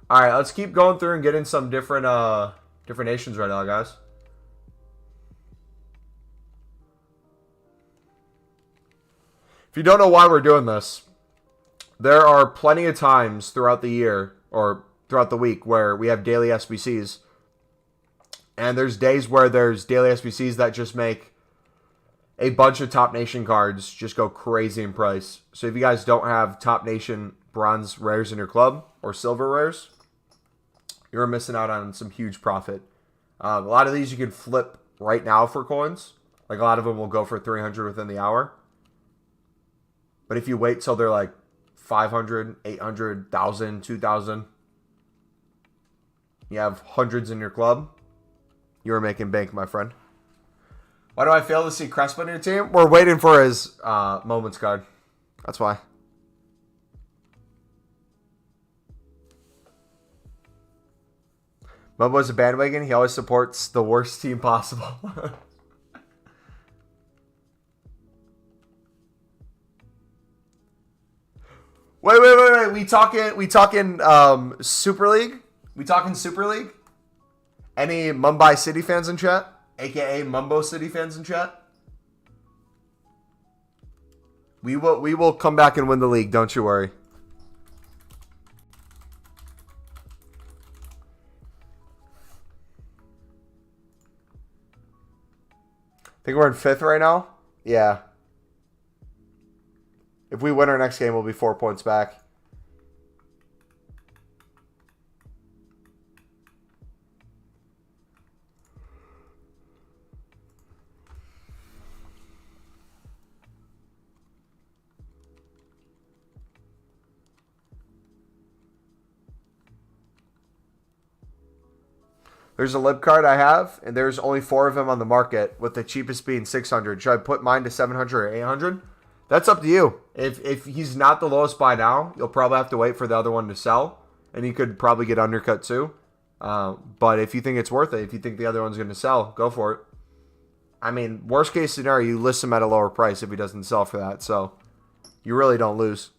All right, let's keep going through and getting some different different nations right now, guys. If you don't know why we're doing this, there are plenty of times throughout the year or throughout the week where we have daily SBCs. And there's days where there's daily SBCs that just make a bunch of Top Nation cards just go crazy in price. So if you guys don't have Top Nation bronze rares in your club or silver rares, you're missing out on some huge profit. A lot of these you can flip right now for coins. Like a lot of them will go for 300 within the hour. But if you wait till they're like 500, 800, 1,000, 2,000, you have hundreds in your club, you are making bank, my friend. Why do I fail to see Crespo in your team? We're waiting for his moments card. That's why. Mumbo's a bandwagon. He always supports the worst team possible. Wait. We talking Super League? We talking Super League? Any Mumbai City fans in chat? AKA Mumbo City fans in chat? We will come back and win the league, don't you worry. Think we're in 5th right now? Yeah. If we win our next game, we'll be 4 points back. There's a lib card I have, and there's only 4 of them on the market, with the cheapest being 600. Should I put mine to 700 or 800? That's up to you. If he's not the lowest buy now, you'll probably have to wait for the other one to sell, and you could probably get undercut too. But if you think it's worth it, if you think the other one's going to sell, go for it. I mean, worst case scenario, you list him at a lower price if he doesn't sell for that, so you really don't lose.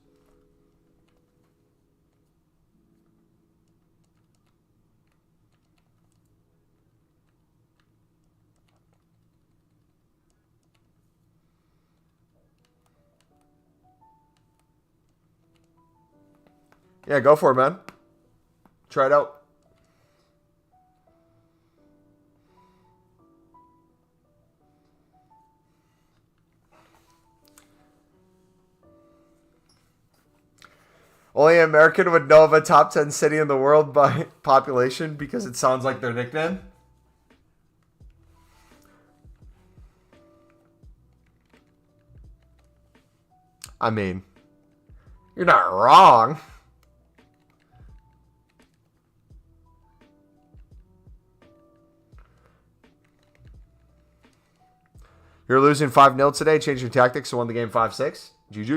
Yeah, go for it, man. Try it out. Only an American would know of a top 10 city in the world by population because it sounds like their nickname. I mean, you're not wrong. You're losing 5-0 today. Change your tactics and won the game 5-6. GG.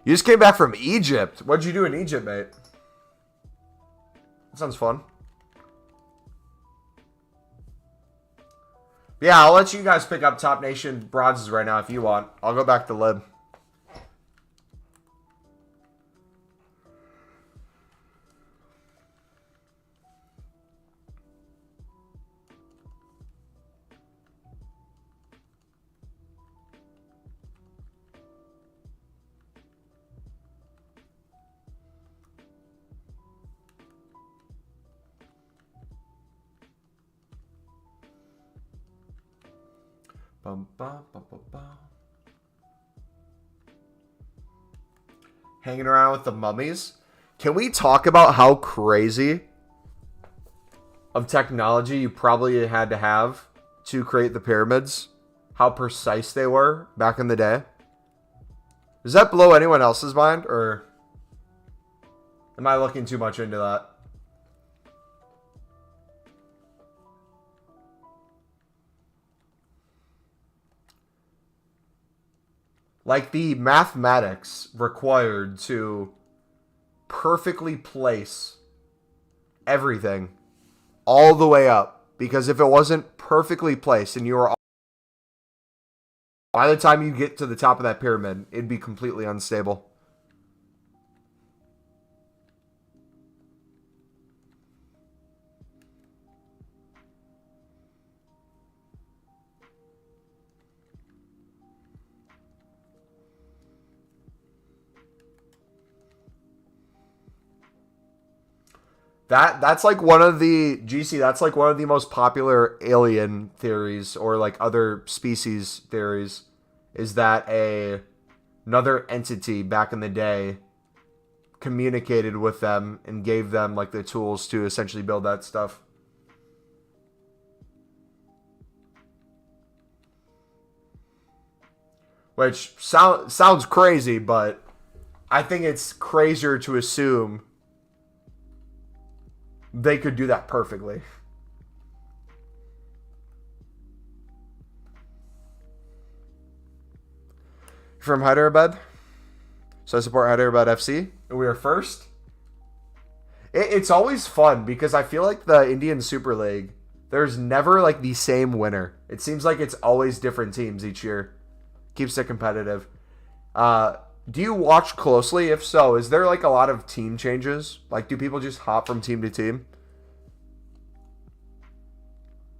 You just came back from Egypt. What'd you do in Egypt, mate? That sounds fun. Yeah, I'll let you guys pick up Top Nation bronzes right now if you want. I'll go back to lib. Bum, bum, bum, bum, bum. Hanging around with the mummies. Can we talk about how crazy of technology you probably had to have to create the pyramids? How precise they were back in the day? Does that blow anyone else's mind, or am I looking too much into that? Like the mathematics required to perfectly place everything all the way up. Because if it wasn't perfectly placed and you were By the time you get to the top of that pyramid, it'd be completely unstable. That's like one of the GC. That's like one of the most popular alien theories, or like other species theories, is that another entity back in the day communicated with them and gave them like the tools to essentially build that stuff. Which sounds crazy, but I think it's crazier to assume they could do that perfectly. From Hyderabad. So I support Hyderabad FC. We are first. It's always fun because I feel like the Indian Super League, there's never like the same winner. It seems like it's always different teams each year. Keeps it competitive. Do you watch closely? If so, is there like a lot of team changes? Like, do people just hop from team to team?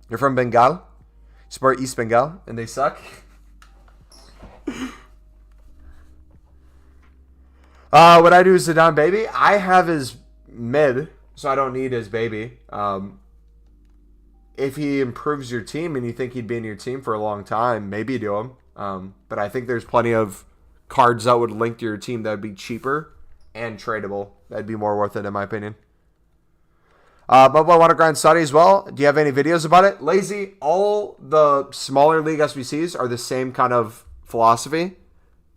You're from Bengal? Support East Bengal, and they suck? What I do is Zidane baby. I have his mid, so I don't need his baby. If he improves your team and you think he'd be in your team for a long time, maybe do him. But I think there's plenty of cards that would link to your team that would be cheaper and tradable. That'd be more worth it, in my opinion. But I want to grind Saudi as well. Do you have any videos about it? Lazy, all the smaller league SBCs are the same kind of philosophy.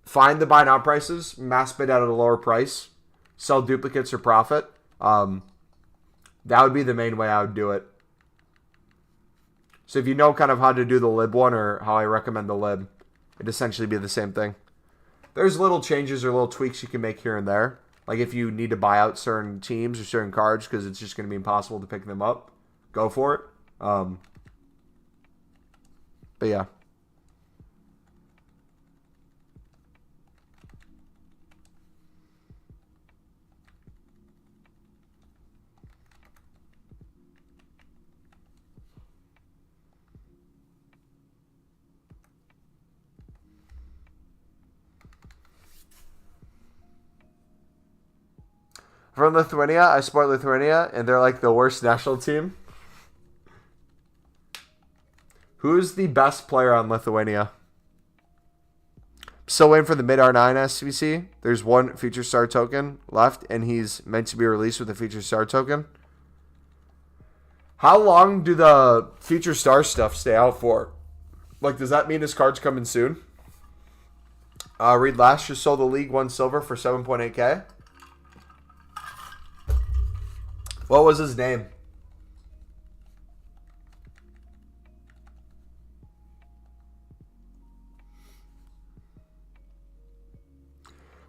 Find the buy now prices, mass bid at a lower price, sell duplicates for profit. That would be the main way I would do it. So if you know kind of how to do the lib one, or how I recommend the lib, it'd essentially be the same thing. There's little changes or little tweaks you can make here and there. Like if you need to buy out certain teams or certain cards because it's just going to be impossible to pick them up, go for it. But yeah. From Lithuania, I support Lithuania, and they're like the worst national team. Who's the best player on Lithuania? Still waiting for the mid R9 SBC. There's one Future Star token left, and he's meant to be released with a Future Star token. How long do the Future Star stuff stay out for? Like, does that mean his card's coming soon? Reed Lash just sold the League 1 silver for 7.8k. What was his name?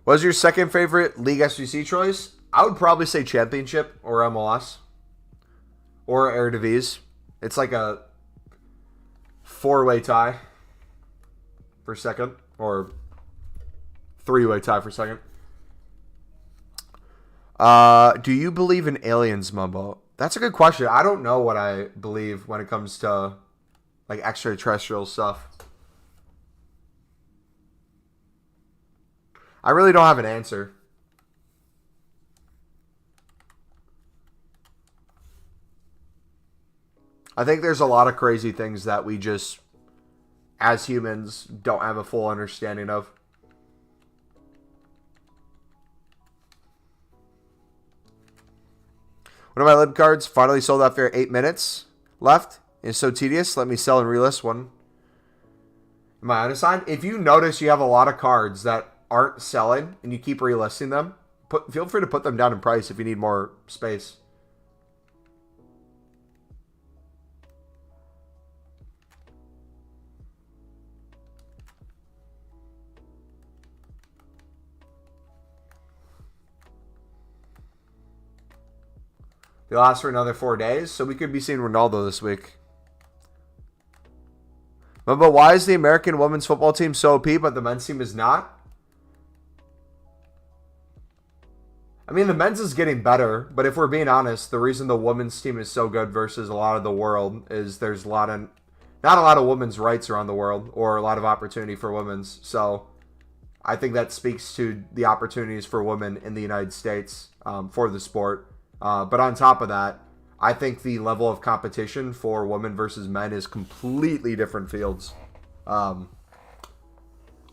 What was your second favorite League SBC choice? I would probably say Championship or MLS or Eredivisie. It's like a four-way tie for second, or three-way tie for second. Do you believe in aliens, Mumbo? That's a good question. I don't know what I believe when it comes to like extraterrestrial stuff. I really don't have an answer. I think there's a lot of crazy things that we just, as humans, don't have a full understanding of. One of my lib cards finally sold after 8 minutes left. It's so tedious. Let me sell and relist one. Am I unassigned? If you notice you have a lot of cards that aren't selling and you keep relisting them, feel free to put them down in price if you need more space. They last for another 4 days, so we could be seeing Ronaldo this week. But why is the American women's football team so OP, but the men's team is not? I mean, the men's is getting better, but if we're being honest, the reason the women's team is so good versus a lot of the world is there's not a lot of women's rights around the world or a lot of opportunity for women's. So I think that speaks to the opportunities for women in the United States for the sport. But on top of that, I think the level of competition for women versus men is completely different fields.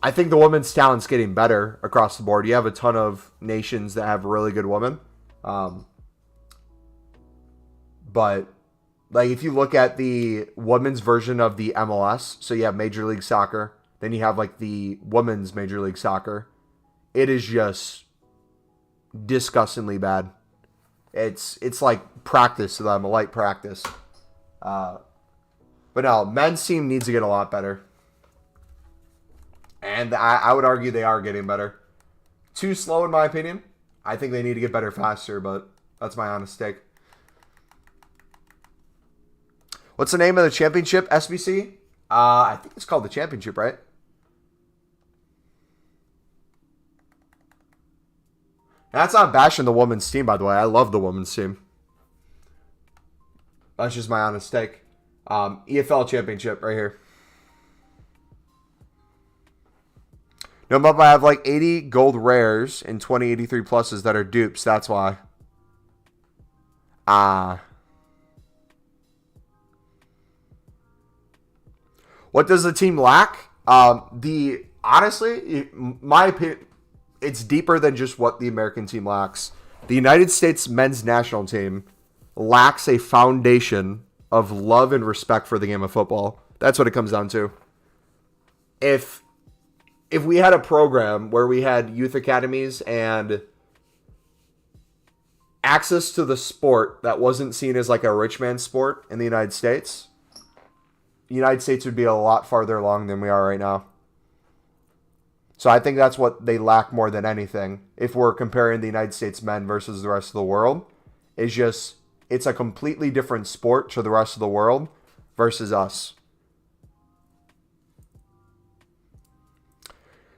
I think the women's talent's getting better across the board. You have a ton of nations that have really good women. But like if you look at the women's version of the MLS, so you have Major League Soccer, then you have like the women's Major League Soccer. It is just disgustingly bad. It's like practice to them, a light practice. But no, men's team needs to get a lot better. And I would argue they are getting better. Too slow in my opinion. I think they need to get better faster, but that's my honest take. What's the name of the championship, SBC? I think it's called the championship, right? That's not bashing the women's team, by the way. I love the women's team. That's just my honest take. EFL championship right here. No, but I have like 80 gold rares and 2083 pluses that are dupes. That's why. What does the team lack? Honestly, my opinion, it's deeper than just what the American team lacks. The United States men's national team lacks a foundation of love and respect for the game of football. That's what it comes down to. If we had a program where we had youth academies and access to the sport that wasn't seen as like a rich man's sport in the United States, the United States would be a lot farther along than we are right now. So I think that's what they lack more than anything. If we're comparing the United States men versus the rest of the world, is just it's a completely different sport to the rest of the world versus us.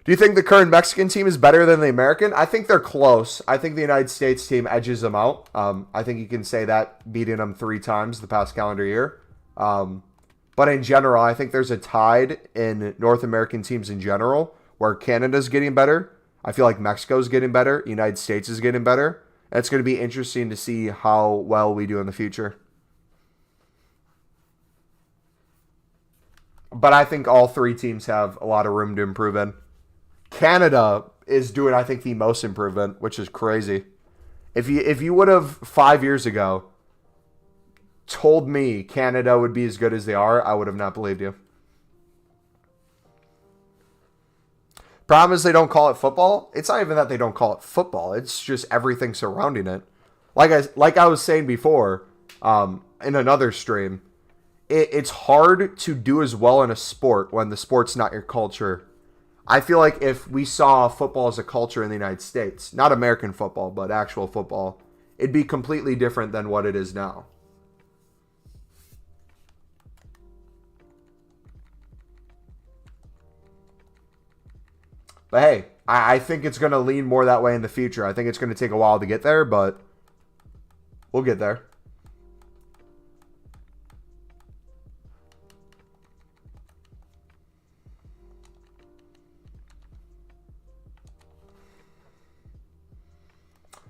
Do you think the current Mexican team is better than the American? I think they're close. I think the United States team edges them out. I think you can say that beating them 3 times the past calendar year. But in general, I think there's a tide in North American teams in general where Canada's getting better. I feel like Mexico's getting better. United States is getting better. It's going to be interesting to see how well we do in the future. But I think all 3 teams have a lot of room to improve in. Canada is doing, I think, the most improvement, which is crazy. If you would have 5 years ago told me Canada would be as good as they are, I would have not believed you. Problem is they don't call it football. It's not even that they don't call it football. It's just everything surrounding it. Like I was saying before, in another stream, it's hard to do as well in a sport when the sport's not your culture. I feel like if we saw football as a culture in the United States, not American football, but actual football, it'd be completely different than what it is now. But hey, I think it's going to lean more that way in the future. I think it's going to take a while to get there, but we'll get there.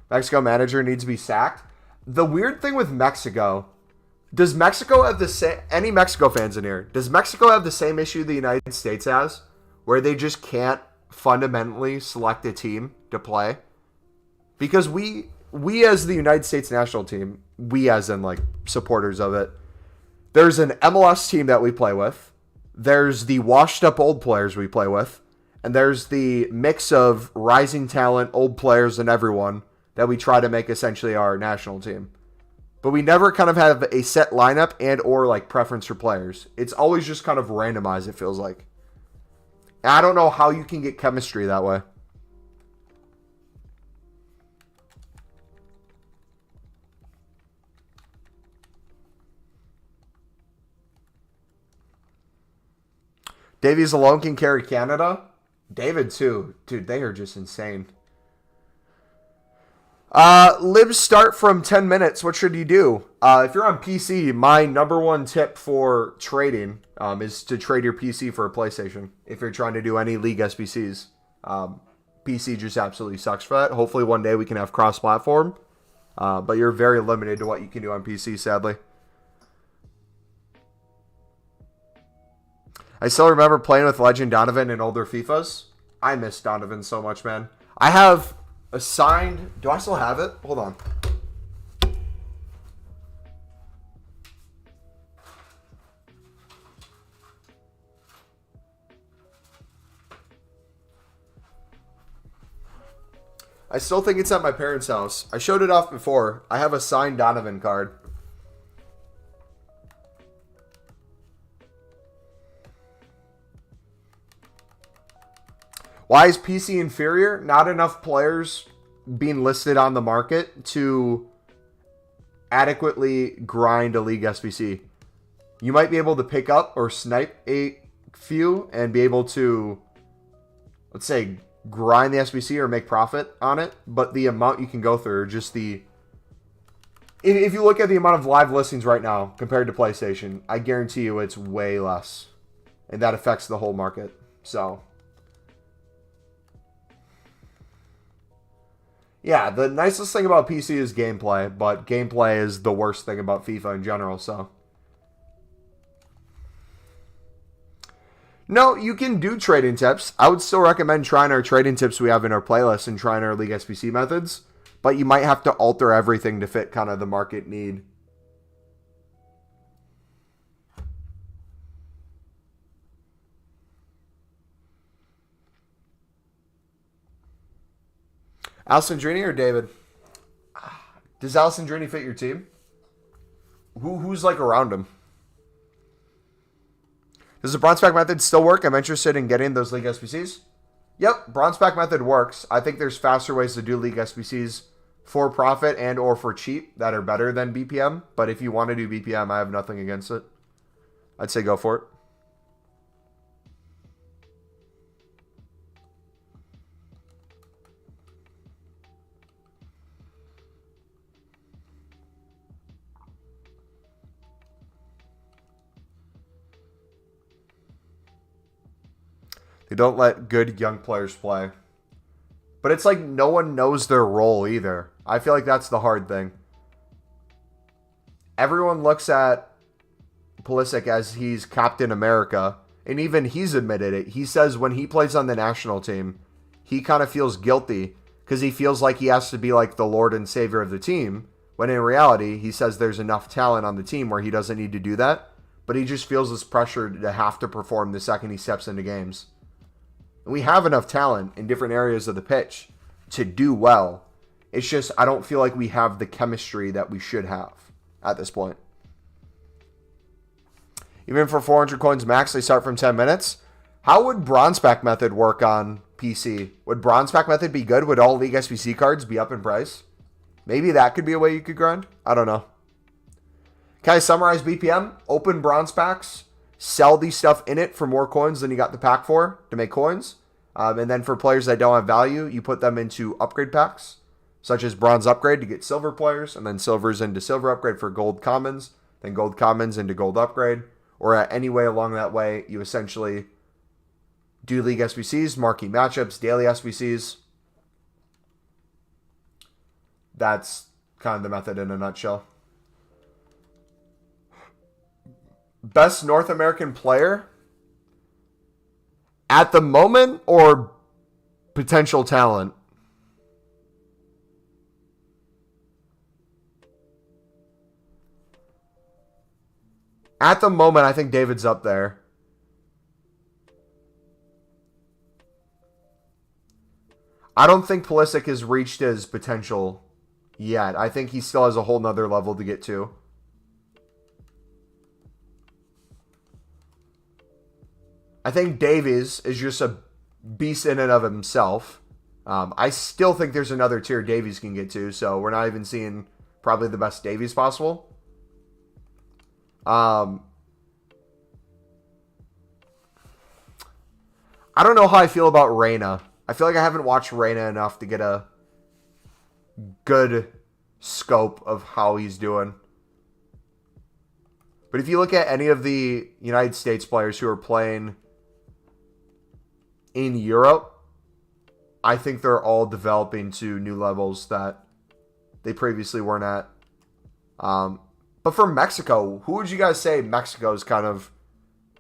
Mexico manager needs to be sacked. The weird thing with Mexico, does Mexico have the same, any Mexico fans in here, does Mexico have the same issue the United States has, where they just can't fundamentally select a team to play? Because we as the United States national team, we as in like supporters of it, there's an MLS team that we play with, there's the washed up old players we play with, and there's the mix of rising talent, old players, and everyone that we try to make essentially our national team. But we never kind of have a set lineup and or like preference for players. It's always just kind of randomized, it feels like. And I don't know how you can get chemistry that way. Davies alone can carry Canada. David, too. Dude, they are just insane. Libs start from 10 minutes. What should you do? If you're on PC, my number one tip for trading is to trade your PC for a PlayStation. If you're trying to do any League SBCs. PC just absolutely sucks for that. Hopefully one day we can have cross-platform. But you're very limited to what you can do on PC, sadly. I still remember playing with Legend Donovan in older FIFAs. I miss Donovan so much, man. I have a signed... Do I still have it? Hold on. I still think it's at my parents' house. I showed it off before. I have a signed Donovan card. Why is PC inferior? Not enough players being listed on the market to adequately grind a League SBC. You might be able to pick up or snipe a few and be able to, let's say, grind the SBC or make profit on it, but the amount you can go through, just the... If you look at the amount of live listings right now compared to PlayStation, I guarantee you it's way less. And that affects the whole market. So... yeah, the nicest thing about PC is gameplay, but gameplay is the worst thing about FIFA in general, so. No, you can do trading tips. I would still recommend trying our trading tips we have in our playlist and trying our League SBC methods, but you might have to alter everything to fit kind of the market need. Alessandrini or David? Does Alessandrini fit your team? Who's like around him? Does the bronze pack method still work? I'm interested in getting those League SBCs. Yep, bronze pack method works. I think there's faster ways to do League SBCs for profit and or for cheap that are better than BPM. But if you want to do BPM, I have nothing against it. I'd say go for it. They don't let good young players play. But it's like no one knows their role either. I feel like that's the hard thing. Everyone looks at Pulisic as he's Captain America. And even he's admitted it. He says when he plays on the national team, he kind of feels guilty. Because he feels like he has to be like the Lord and Savior of the team. When in reality, he says there's enough talent on the team where he doesn't need to do that. But he just feels this pressure to have to perform the second he steps into games. We have enough talent in different areas of the pitch to do well. It's just I don't feel like we have the chemistry that we should have at this point. Even for 400 coins max, they start from 10 minutes. How would bronze pack method work on PC? Would bronze pack method be good? Would all League SBC cards be up in price? Maybe that could be a way you could grind. I don't know. Can I summarize BPM? Open bronze packs. Sell the stuff in it for more coins than you got the pack for to make coins. And then for players that don't have value, you put them into upgrade packs, such as bronze upgrade to get silver players, and then silvers into silver upgrade for gold commons, then gold commons into gold upgrade. Or any way along that way, you essentially do League SBCs, marquee matchups, daily SBCs. That's kind of the method in a nutshell. Best North American player at the moment or potential talent? At the moment, I think David's up there. I don't think Pulisic has reached his potential yet. I think he still has a whole nother level to get to. I think Davies is just a beast in and of himself. I still think there's another tier Davies can get to, so we're not even seeing probably the best Davies possible. I don't know how I feel about Reyna. I feel like I haven't watched Reyna enough to get a good scope of how he's doing. But if you look at any of the United States players who are playing in Europe, I think they're all developing to new levels that they previously weren't at. But for Mexico, who would you guys say Mexico's kind of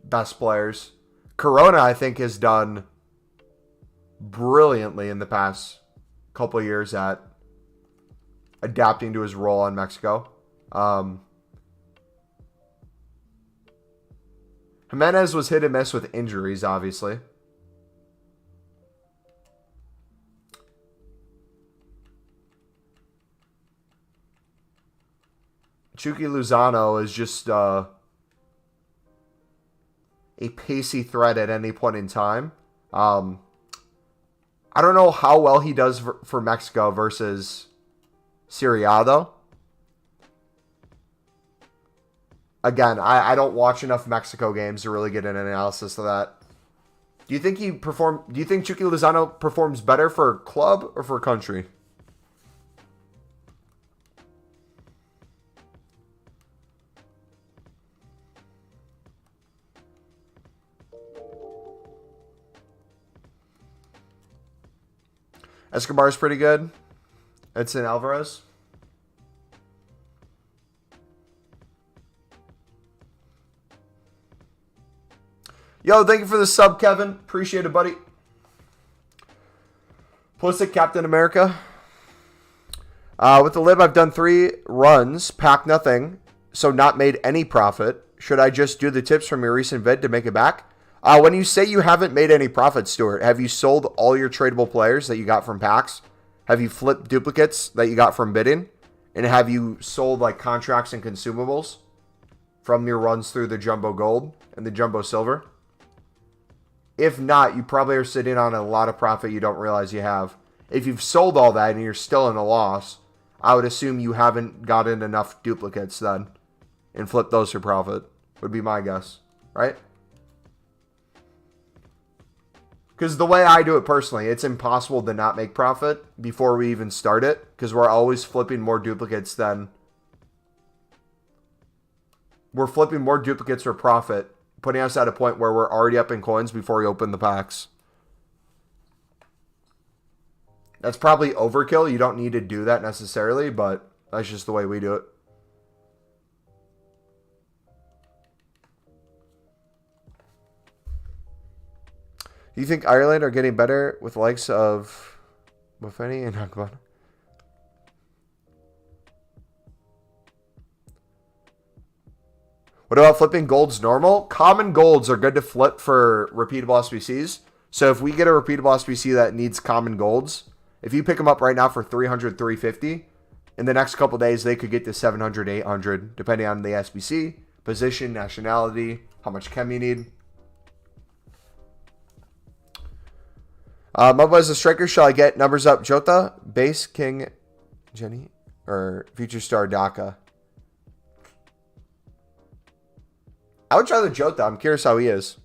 best players? Corona, I think, has done brilliantly in the past couple of years at adapting to his role in Mexico. Jimenez was hit and miss with injuries, obviously. Chucky Lozano is just a pacey threat at any point in time. I don't know how well he does for Mexico versus Syria, though. Again, I don't watch enough Mexico games to really get an analysis of that. Do you think Chucky Lozano performs better for club or for country? Escobar's pretty good. Edson Alvarez. Yo, thank you for the sub, Kevin. Appreciate it, buddy. Pulisic, Captain America. With the lib, I've done 3 runs, packed nothing, so not made any profit. Should I just do the tips from your recent vid to make it back? When you say you haven't made any profit, Stuart, have you sold all your tradable players that you got from packs? Have you flipped duplicates that you got from bidding? And have you sold like contracts and consumables from your runs through the Jumbo Gold and the Jumbo Silver? If not, you probably are sitting on a lot of profit you don't realize you have. If you've sold all that and you're still in a loss, I would assume you haven't gotten enough duplicates then and flipped those for profit, would be my guess, right? Because the way I do it personally, it's impossible to not make profit before we even start it. Because we're always flipping more duplicates than... We're flipping more duplicates for profit, putting us at a point where we're already up in coins before we open the packs. That's probably overkill. You don't need to do that necessarily, but that's just the way we do it. Do you think Ireland are getting better with the likes of Buffoni and Akbar? What about flipping golds normal? Common golds are good to flip for repeatable SBCs. So if we get a repeatable SBC that needs common golds, if you pick them up right now for 300, 350, in the next couple days they could get to 700, 800, depending on the SBC, position, nationality, how much chem you need. Mumbo as a striker, shall I get numbers up Jota, base, king, Jenny, or future star Daka? I would try the Jota. I'm curious how he is.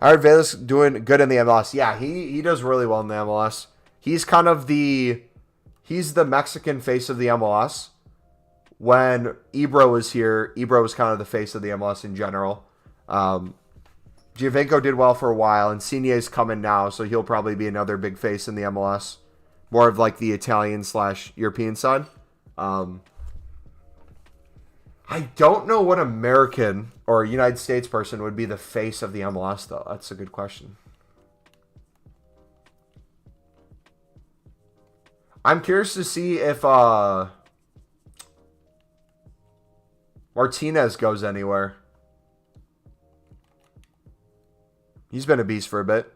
I heard Velas doing good in the MLS. Yeah, he does really well in the MLS. He's kind of he's the Mexican face of the MLS. When Ibra was here, Ibra was kind of the face of the MLS in general. Giovinco did well for a while, and Signe's coming now, so he'll probably be another big face in the MLS. More of like the Italian/European side. I don't know what American or United States person would be the face of the MLS, though. That's a good question. I'm curious to see if Martinez goes anywhere. He's been a beast for a bit.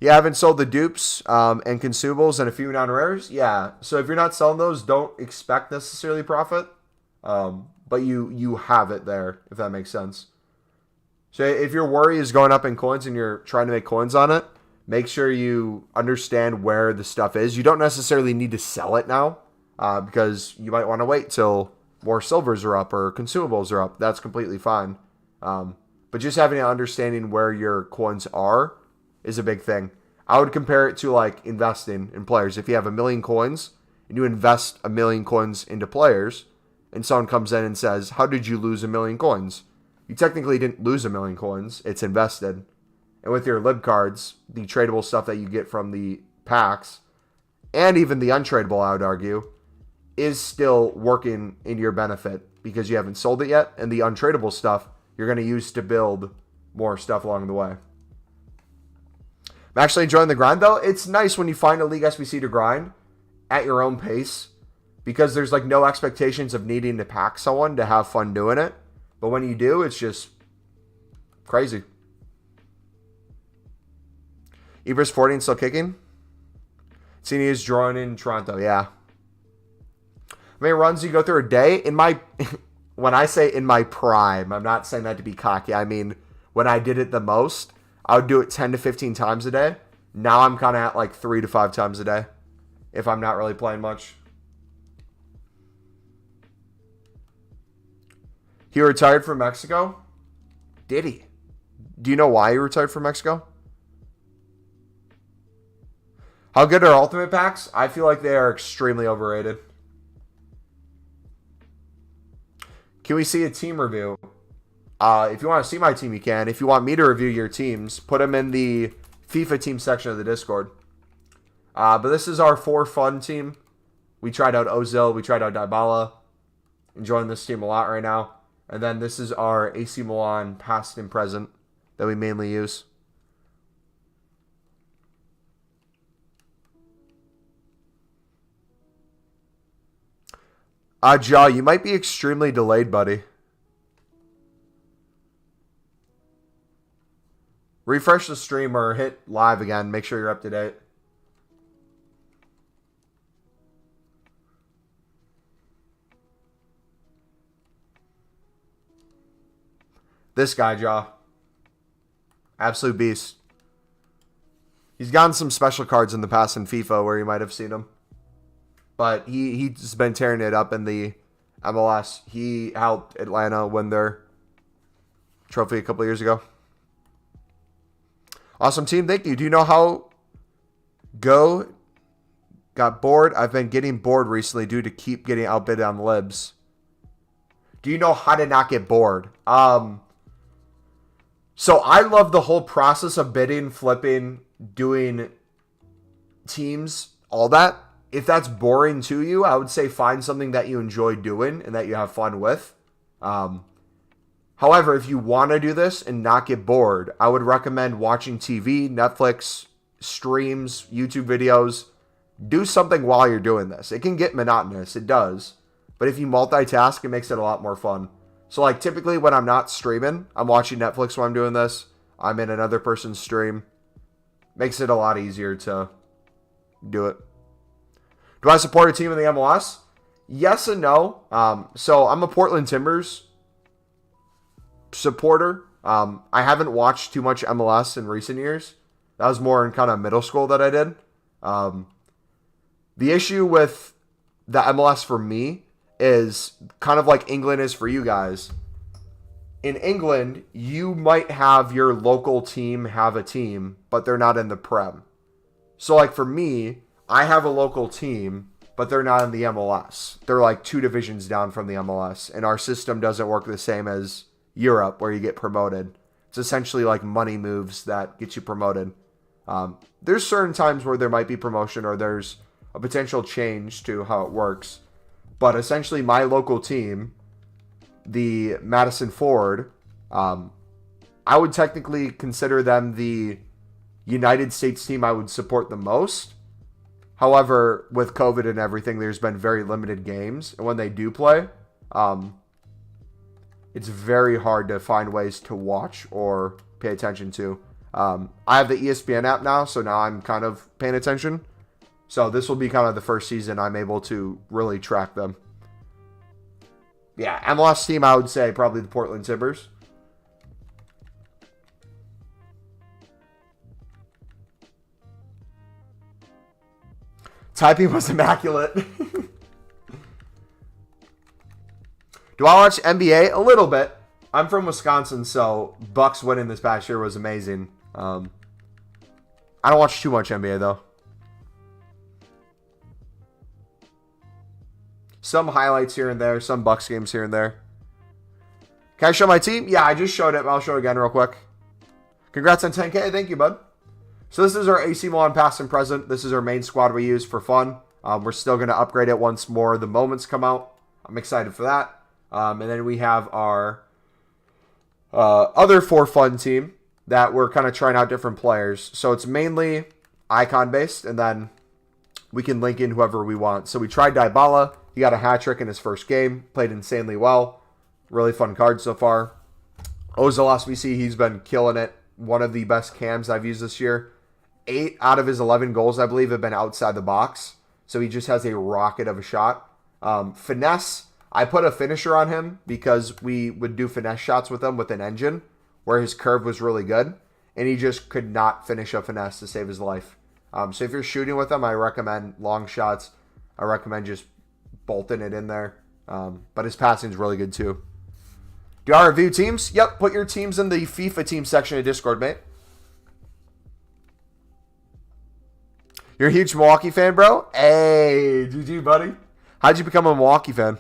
You haven't sold the dupes and consumables and a few non-rares? Yeah. So if you're not selling those, don't expect necessarily profit. But you have it there, if that makes sense. So if your worry is going up in coins and you're trying to make coins on it, make sure you understand where the stuff is. You don't necessarily need to sell it now because you might want to wait till more silvers are up or consumables are up. That's completely fine. But just having an understanding where your coins are is a big thing. I would compare it to like investing in players. If you have 1 million coins and you invest 1 million coins into players, and someone comes in and says, how did you lose 1 million coins? You technically didn't lose 1 million coins. It's invested. And with your lib cards, the tradable stuff that you get from the packs, and even the untradeable, I would argue, is still working in your benefit because you haven't sold it yet. And the untradeable stuff you're going to use to build more stuff along the way. I'm actually enjoying the grind, though. It's nice when you find a League SBC to grind at your own pace because there's like no expectations of needing to pack someone to have fun doing it. But when you do, it's just crazy. Ibris 14 still kicking. Cini is drawing in Toronto, yeah. How many runs do you go through a day? In my, when I say in my prime, I'm not saying that to be cocky. I mean, when I did it the most, I would do it 10 to 15 times a day. Now I'm kind of at like 3 to 5 times a day if I'm not really playing much. He retired from Mexico? Did he? Do you know why he retired from Mexico? How good are ultimate packs? I feel like they are extremely overrated. Can we see a team review? If you want to see my team, you can. If you want me to review your teams, put them in the FIFA team section of the Discord. But this is our for fun team. We tried out Ozil. We tried out Dybala. Enjoying this team a lot right now. And then this is our AC Milan past and present that we mainly use. Jaw, you might be extremely delayed, buddy. Refresh the stream or hit live again. Make sure you're up to date. This guy, Jaw. Absolute beast. He's gotten some special cards in the past in FIFA where you might have seen him. But he's been tearing it up in the MLS. He helped Atlanta win their trophy a couple years ago. Awesome team. Thank you. Do you know how Go got bored? I've been getting bored recently due to keep getting outbid on libs. Do you know how to not get bored? So I love the whole process of bidding, flipping, doing teams, all that. If that's boring to you, I would say find something that you enjoy doing and that you have fun with. However, if you want to do this and not get bored, I would recommend watching TV, Netflix, streams, YouTube videos. Do something while you're doing this. It can get monotonous. It does. But if you multitask, it makes it a lot more fun. So like typically when I'm not streaming, I'm watching Netflix while I'm doing this. I'm in another person's stream. Makes it a lot easier to do it. Do I support a team in the MLS? Yes and no. So I'm a Portland Timbers supporter. I haven't watched too much MLS in recent years. That was more in kind of middle school that I did. The issue with the MLS for me is kind of like England is for you guys. In England, you might have your local team have a team, but they're not in the Prem. So like for me, I have a local team, but they're not in the MLS. They're like 2 divisions down from the MLS, and our system doesn't work the same as Europe where you get promoted. It's essentially like money moves that get you promoted. There's certain times where there might be promotion or there's a potential change to how it works. But essentially my local team, the Madison Ford, I would technically consider them the United States team I would support the most. However, with COVID and everything, there's been very limited games. And when they do play, it's very hard to find ways to watch or pay attention to. I have the ESPN app now, so now I'm kind of paying attention. So this will be kind of the first season I'm able to really track them. Yeah, MLS team, I would say probably the Portland Timbers. Typing was immaculate. Do I watch NBA? A little bit. I'm from Wisconsin, so Bucks winning this past year was amazing. I don't watch too much NBA, though. Some highlights here and there, some Bucks games here and there. Can I show my team? Yeah, I just showed it, but I'll show it again real quick. Congrats on 10K. Thank you, bud. So this is our AC Milan past and present. This is our main squad we use for fun. We're still going to upgrade it once more the moments come out. I'm excited for that. And then we have our other for fun team that we're kind of trying out different players. So it's mainly icon based, and then we can link in whoever we want. So we tried Dybala. He got a hat trick in his first game. Played insanely well. Really fun card so far. Ozil SBC, he's been killing it. One of the best cams I've used this year. 8 out of his 11 goals, I believe, have been outside the box. So he just has a rocket of a shot. Finesse, I put a finisher on him because we would do finesse shots with him with an engine where his curve was really good. And he just could not finish a finesse to save his life. So if you're shooting with him, I recommend long shots. I recommend just bolting it in there. But his passing is really good too. Do I review teams? Yep, put your teams in the FIFA team section of Discord, mate. You're a huge Milwaukee fan, bro? Hey, GG, buddy. How'd you become a Milwaukee fan?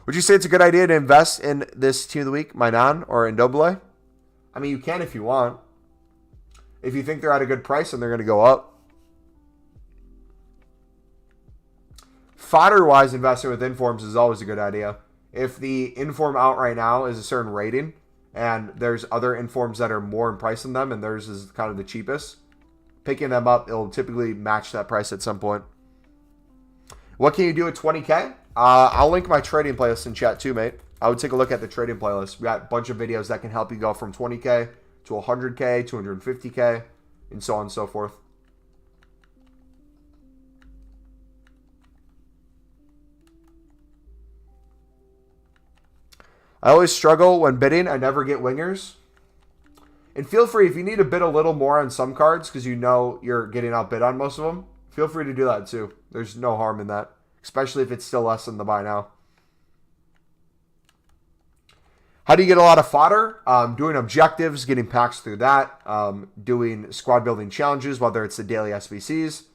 Would you say it's a good idea to invest in this team of the week, Mainan or Indobile? I mean, you can if you want. If you think they're at a good price and they're going to go up. Fodder-wise, investing with informs is always a good idea. If the inform out right now is a certain rating and there's other informs that are more in price than them and theirs is kind of the cheapest, picking them up, it'll typically match that price at some point. What can you do at 20K? I'll link my trading playlist in chat too, mate. I would take a look at the trading playlist. We got a bunch of videos that can help you go from 20K to 100K, 250K, and so on and so forth. I always struggle when bidding. I never get wingers. And feel free, if you need to bid a little more on some cards because you know you're getting outbid on most of them, feel free to do that too. There's no harm in that, especially if it's still less than the buy now. How do you get a lot of fodder? Doing objectives, getting packs through that, doing squad building challenges, whether it's the daily SBCs,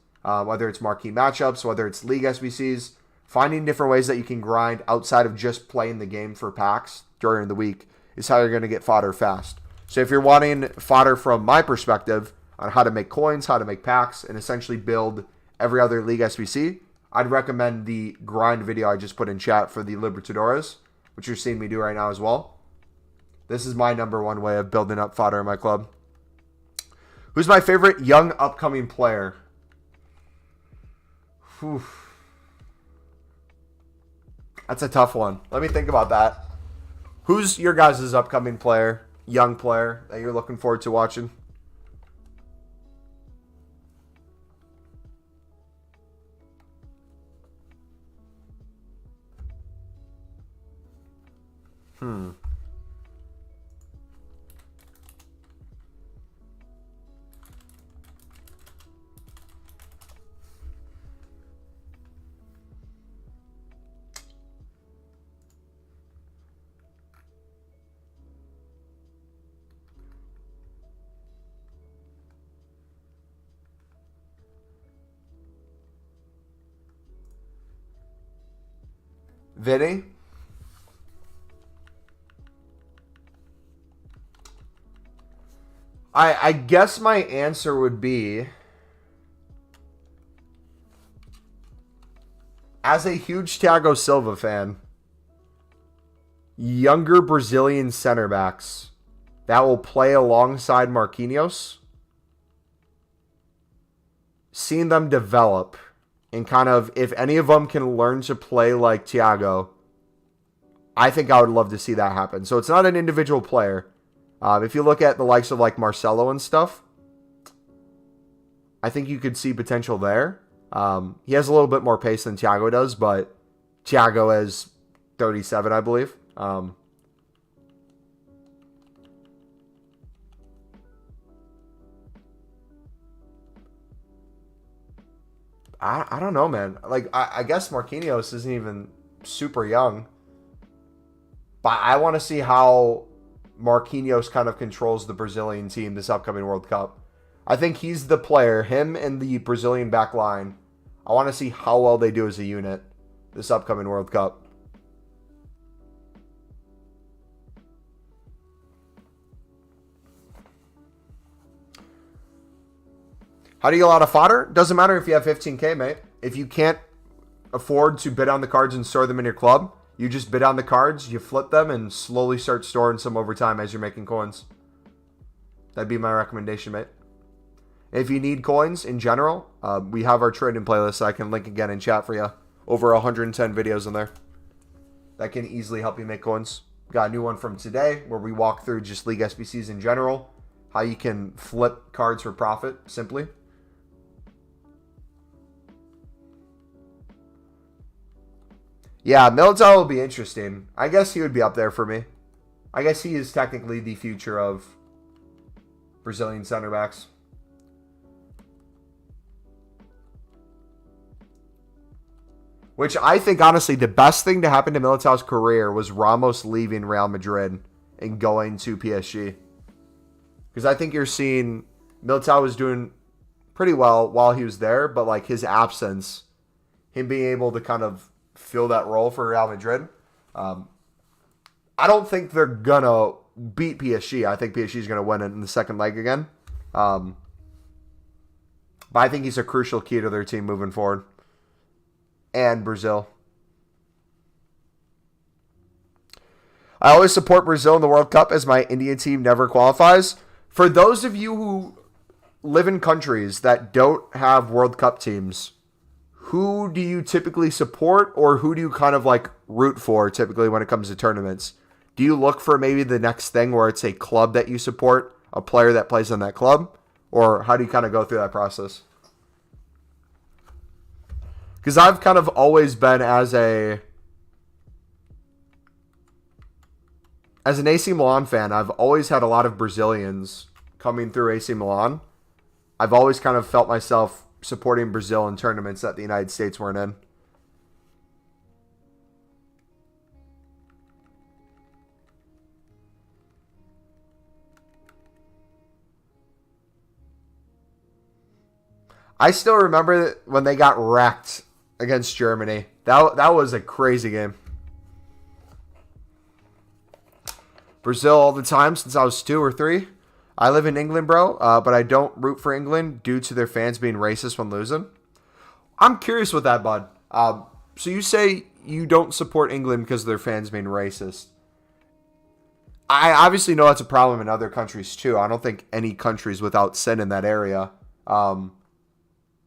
whether it's marquee matchups, whether it's league SBCs, finding different ways that you can grind outside of just playing the game for packs during the week is how you're going to get fodder fast. So if you're wanting fodder from my perspective on how to make coins, how to make packs, and essentially build every other league SBC, I'd recommend the grind video I just put in chat for the Libertadores, which you're seeing me do right now as well. This is my #1 way of building up fodder in my club. Who's my favorite young upcoming player? Whew. That's a tough one. Let me think about that. Who's your guys' upcoming player, young player, that you're looking forward to watching? Vinny? I guess my answer would be, as a huge Thiago Silva fan, younger Brazilian center backs that will play alongside Marquinhos, seeing them develop and kind of, if any of them can learn to play like Thiago, I think I would love to see that happen. So it's not an individual player. If you look at the likes of like Marcelo and stuff, I think you could see potential there. He has a little bit more pace than Thiago does, but Thiago is 37, I believe. I don't know, man. Like, I guess Marquinhos isn't even super young. But I want to see how Marquinhos kind of controls the Brazilian team this upcoming World Cup. I think he's the player, him and the Brazilian back line. I want to see how well they do as a unit this upcoming World Cup. How do you get a lot of fodder? Doesn't matter if you have 15K, mate. If you can't afford to bid on the cards and store them in your club, you just bid on the cards, you flip them, and slowly start storing some over time as you're making coins. That'd be my recommendation, mate. If you need coins in general, we have our trading playlist I can link again in chat for you. Over 110 videos in there. That can easily help you make coins. Got a new one from today where we walk through just League SBCs in general. How you can flip cards for profit, simply. Yeah, Militao will be interesting. I guess he would be up there for me. I guess he is technically the future of Brazilian center backs. Which I think, honestly, the best thing to happen to Militao's career was Ramos leaving Real Madrid and going to PSG. Because I think you're seeing Militao was doing pretty well while he was there, but like his absence, him being able to kind of fill that role for Real Madrid. I don't think they're going to beat PSG. I think PSG is going to win it in the second leg again. But I think he's a crucial key to their team moving forward. And Brazil. I always support Brazil in the World Cup as my Indian team never qualifies. For those of you who live in countries that don't have World Cup teams, who do you typically support, or who do you kind of like root for typically when it comes to tournaments? Do you look for maybe the next thing where it's a club that you support, a player that plays in that club? Or how do you kind of go through that process? Because I've kind of always been as an AC Milan fan, I've always had a lot of Brazilians coming through AC Milan. I've always kind of felt myself supporting Brazil in tournaments that the United States weren't in. I still remember when they got wrecked against Germany. That was a crazy game. Brazil all the time since I was 2 or 3. I live in England, bro, but I don't root for England due to their fans being racist when losing. I'm curious with that, bud. So you say you don't support England because of their fans being racist. I obviously know that's a problem in other countries too. I don't think any country's without sin in that area.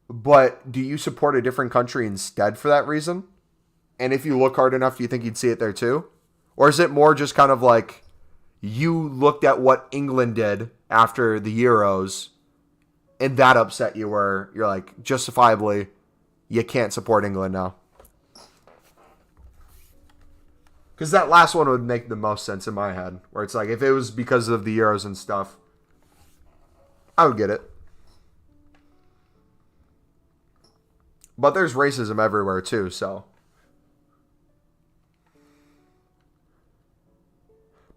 But do you support a different country instead for that reason? And if you look hard enough, do you think you'd see it there too? Or is it more just kind of like you looked at what England did after the Euros and that upset you where you're like, justifiably, you can't support England now? Because that last one would make the most sense in my head. Where it's like, if it was because of the Euros and stuff, I would get it. But there's racism everywhere too, so.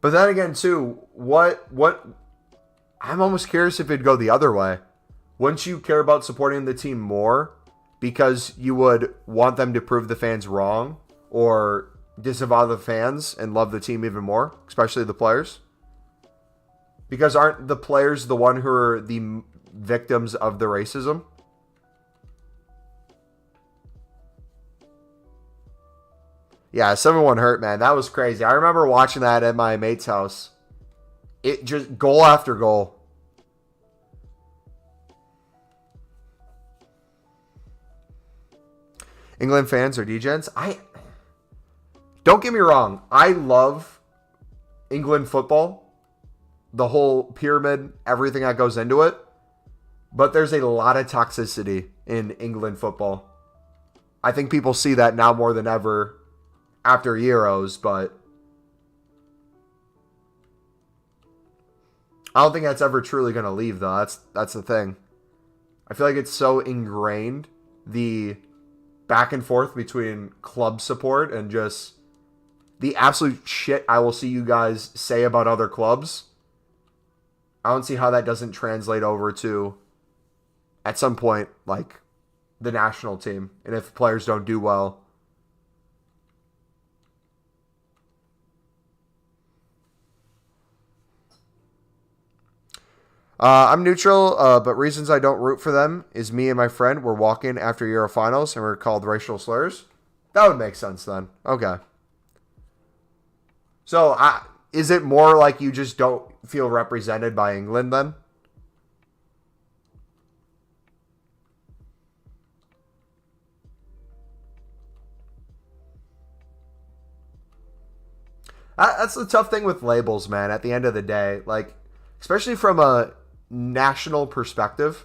But then again too, what I'm almost curious if it'd go the other way. Wouldn't you care about supporting the team more because you would want them to prove the fans wrong or disavow the fans and love the team even more, especially the players? Because aren't the players the one who are the victims of the racism? Yeah, 7-1 hurt, man. That was crazy. I remember watching that at my mate's house. It just goal after goal. England fans are degens. Don't get me wrong. I love England football. The whole pyramid, everything that goes into it. But there's a lot of toxicity in England football. I think people see that now more than ever after Euros, but I don't think that's ever truly going to leave, though. That's the thing. I feel like it's so ingrained, the back and forth between club support and just the absolute shit I will see you guys say about other clubs, I don't see how that doesn't translate over to, at some point, like, the national team. And if players don't do well. I'm neutral, but reasons I don't root for them is me and my friend were walking after Euro finals and were called racial slurs. That would make sense then. Okay. So, is it more like you just don't feel represented by England then? That's the tough thing with labels, man, at the end of the day. Like, especially from a national perspective,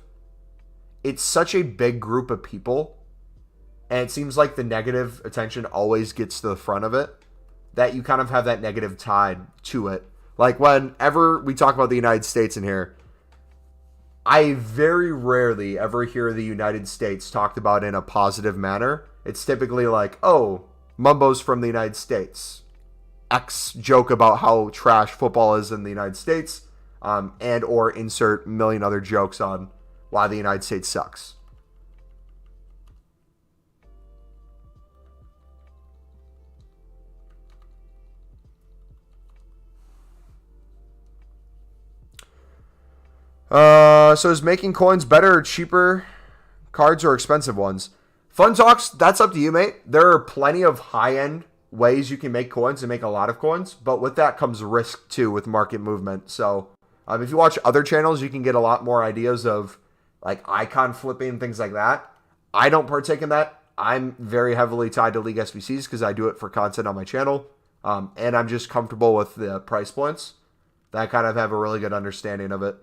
it's such a big group of people, and it seems like the negative attention always gets to the front of it, that you kind of have that negative tied to it. Like, whenever we talk about the United States in here, I very rarely ever hear the United States talked about in a positive manner. It's typically like, oh, Mumbo's from the United States. X joke about how trash football is in the United States, and or insert a million other jokes on why the United States sucks. So is making coins better or cheaper cards or expensive ones? Fun Talks, that's up to you, mate. There are plenty of high-end ways you can make coins and make a lot of coins, but with that comes risk too with market movement. So if you watch other channels, you can get a lot more ideas of like icon flipping, things like that. I don't partake in that. I'm very heavily tied to League SBCs because I do it for content on my channel. And I'm just comfortable with the price points. That I kind of have a really good understanding of it.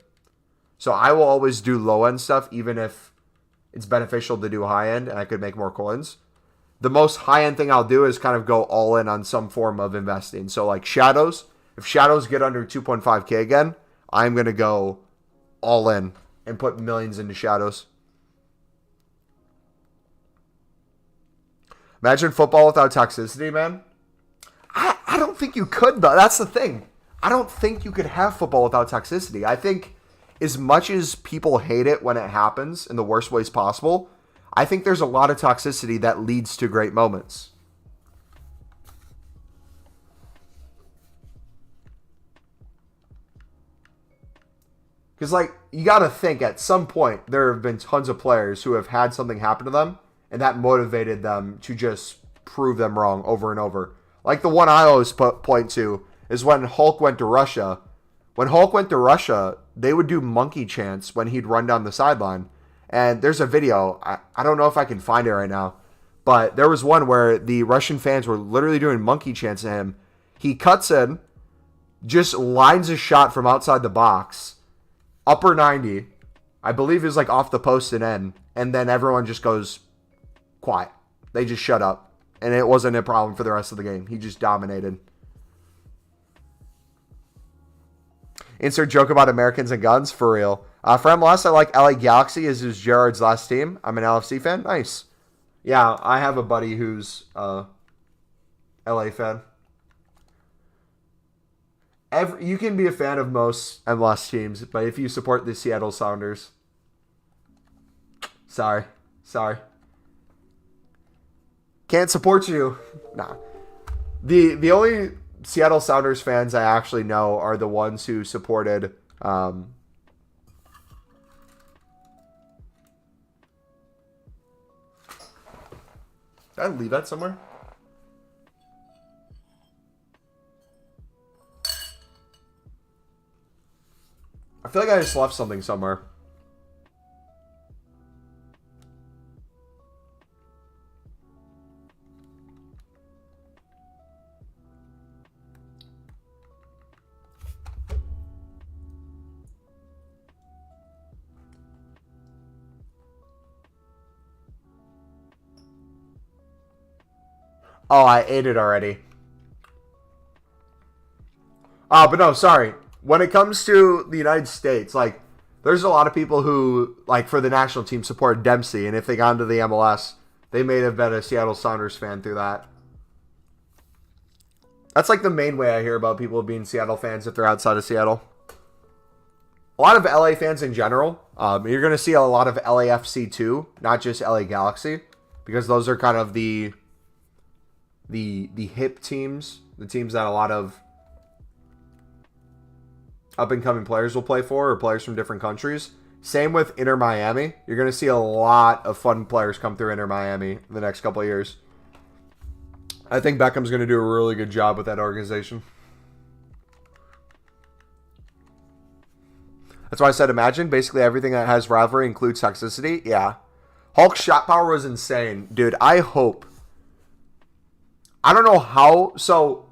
So I will always do low-end stuff, even if it's beneficial to do high-end and I could make more coins. The most high-end thing I'll do is kind of go all in on some form of investing. So like shadows. If shadows get under 2.5K again, I'm going to go all in and put millions into shadows. Imagine football without toxicity, man. I don't think you could, though. That's the thing. I don't think you could have football without toxicity. I think as much as people hate it when it happens in the worst ways possible, I think there's a lot of toxicity that leads to great moments. Because, like, you got to think at some point there have been tons of players who have had something happen to them, and that motivated them to just prove them wrong over and over. Like the one I always point to is when Hulk went to Russia. When Hulk went to Russia, they would do monkey chants when he'd run down the sideline. And there's a video, I don't know if I can find it right now, but there was one where the Russian fans were literally doing monkey chants to him. He cuts in, just lines a shot from outside the box, upper 90, I believe it was like off the post and then everyone just goes quiet. They just shut up. And it wasn't a problem for the rest of the game. He just dominated. Insert joke about Americans and guns, for real. For MLS, I like LA Galaxy as is Gerard's last team. I'm an LFC fan. Nice. Yeah, I have a buddy who's LA fan. You can be a fan of most MLS teams, but if you support the Seattle Sounders, sorry. Can't support you. Nah. The only Seattle Sounders fans I actually know are the ones who supported did I leave that somewhere? I feel like I just left something somewhere. Oh, I ate it already. But no, sorry. When it comes to the United States, like, there's a lot of people who, like, for the national team support Dempsey, and if they got into the MLS, they may have been a Seattle Sounders fan through that. That's like the main way I hear about people being Seattle fans if they're outside of Seattle. A lot of LA fans in general. You're going to see a lot of LAFC too, not just LA Galaxy, because those are kind of the hip teams, the teams that a lot of up-and-coming players will play for, or players from different countries. Same with Inter Miami. You're going to see a lot of fun players come through Inter Miami in the next couple of years. I think Beckham's going to do a really good job with that organization. That's why I said imagine. Basically everything that has rivalry includes toxicity. Yeah. Hulk's shot power was insane. Dude, I hope. I don't know how. So,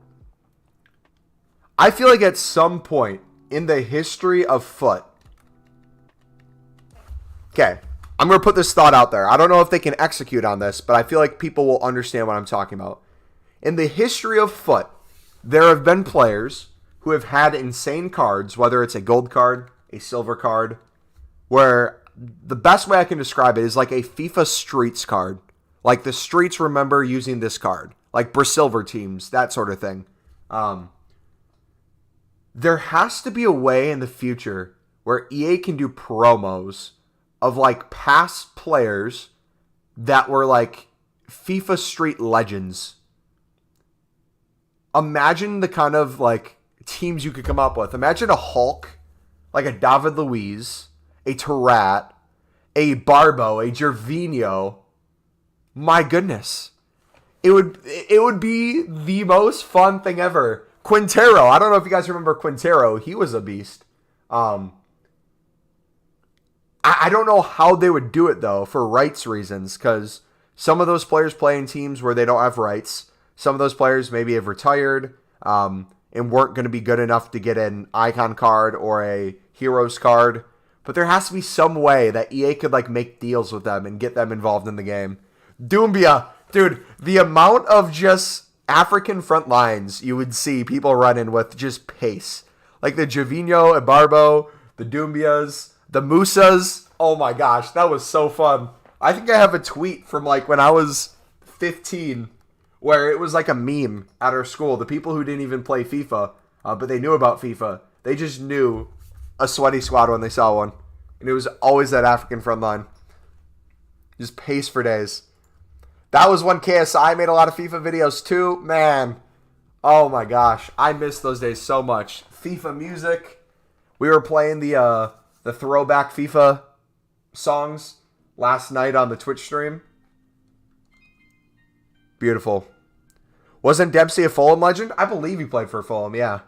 I feel like at some point in the history of foot. Okay. I'm going to put this thought out there. I don't know if they can execute on this, but I feel like people will understand what I'm talking about. In the history of foot, there have been players who have had insane cards, whether it's a gold card, a silver card, where the best way I can describe it is like a FIFA Streets card. Like the Streets remember using this card. Like Brasilver teams, that sort of thing. There has to be a way in the future where EA can do promos of like past players that were like FIFA Street legends. Imagine the kind of like teams you could come up with. Imagine a Hulk, like a David Luiz, a Tarat, a Barbo, a Gervinho. My goodness. It would be the most fun thing ever. Quintero. I don't know if you guys remember Quintero. He was a beast. I don't know how they would do it, though, for rights reasons, because some of those players play in teams where they don't have rights. Some of those players maybe have retired and weren't going to be good enough to get an icon card or a heroes card. But there has to be some way that EA could like make deals with them and get them involved in the game. Doumbia. Dude, the amount of just African front lines you would see people running with just pace. Like the Gervinho, Ibarbo, the Doumbias, the Musas. Oh my gosh, that was so fun. I think I have a tweet from like when I was 15 where it was like a meme at our school. The people who didn't even play FIFA, but they knew about FIFA, they just knew a sweaty squad when they saw one. And it was always that African front line. Just pace for days. That was when KSI made a lot of FIFA videos too. Man, oh my gosh. I miss those days so much. FIFA music. We were playing the throwback FIFA songs last night on the Twitch stream. Beautiful. Wasn't Dempsey a Fulham legend? I believe he played for Fulham, yeah.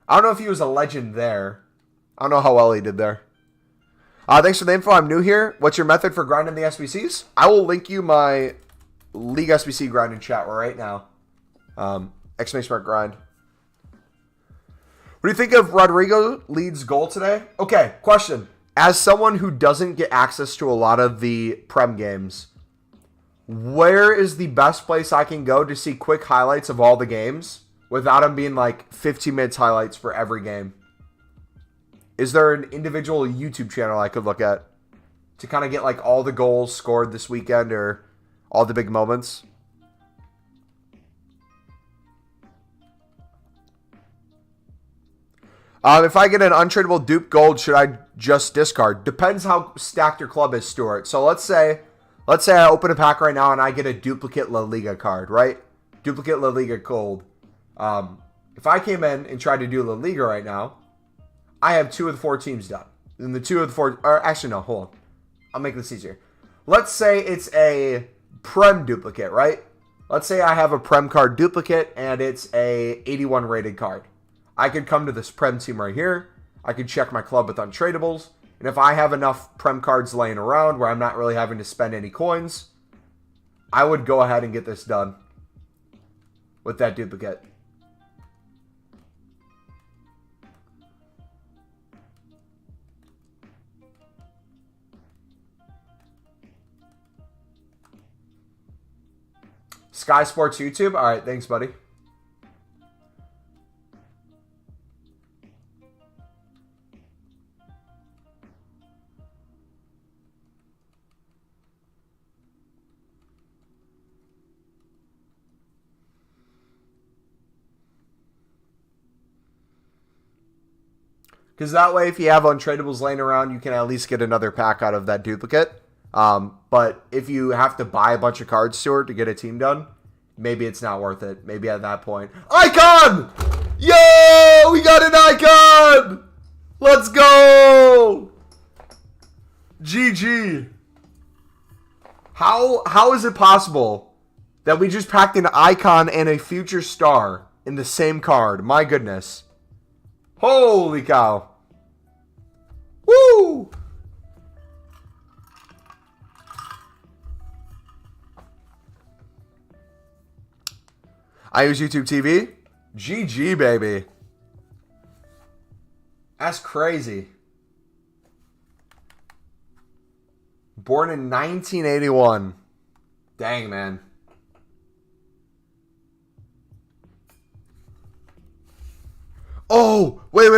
I don't know if he was a legend there. I don't know how well he did there. Thanks for the info. I'm new here. What's your method for grinding the SBCs? I will link you my League SBC grind in chat right now. Exclamation mark grind. What do you think of Rodrigo Leeds' goal today? Okay, question. As someone who doesn't get access to a lot of the Prem games, where is the best place I can go to see quick highlights of all the games without them being like 15 minutes highlights for every game? Is there an individual YouTube channel I could look at to kind of get like all the goals scored this weekend or all the big moments? If I get an untradeable dupe gold, should I just discard? Depends how stacked your club is, Stuart. So let's say I open a pack right now and I get a duplicate La Liga card, right? Duplicate La Liga gold. If I came in and tried to do La Liga right now, I have 2 of the 4 teams done. And the 2 of the 4... Or actually, no, hold on. I'll make this easier. Let's say it's a Prem duplicate, right? Let's say I have a Prem card duplicate and it's a 81 rated card. I could come to this Prem team right here. I could check my club with untradables. And if I have enough Prem cards laying around where I'm not really having to spend any coins, I would go ahead and get this done with that duplicate. Sky Sports YouTube. All right, thanks, buddy. Because that way, if you have untradables laying around, you can at least get another pack out of that duplicate. But if you have to buy a bunch of cards, Stuart, to get a team done, maybe it's not worth it. Maybe at that point. Icon! Yo! We got an icon! Let's go! GG. How is it possible that we just packed an icon and a future star in the same card? My goodness. Holy cow. Woo! I use YouTube TV. GG, baby. That's crazy. Born in 1981. Dang, man. Oh, wait.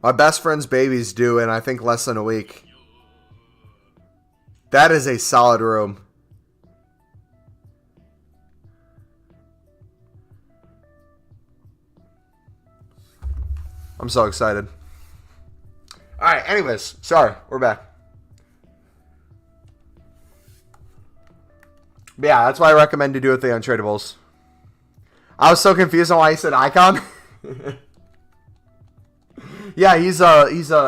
My best friend's baby's due in, I think, less than a week. That is a solid room. I'm so excited. Alright, anyways. Sorry, we're back. But yeah, that's why I recommend to do with the untradables. I was so confused on why he said icon. Yeah, he's a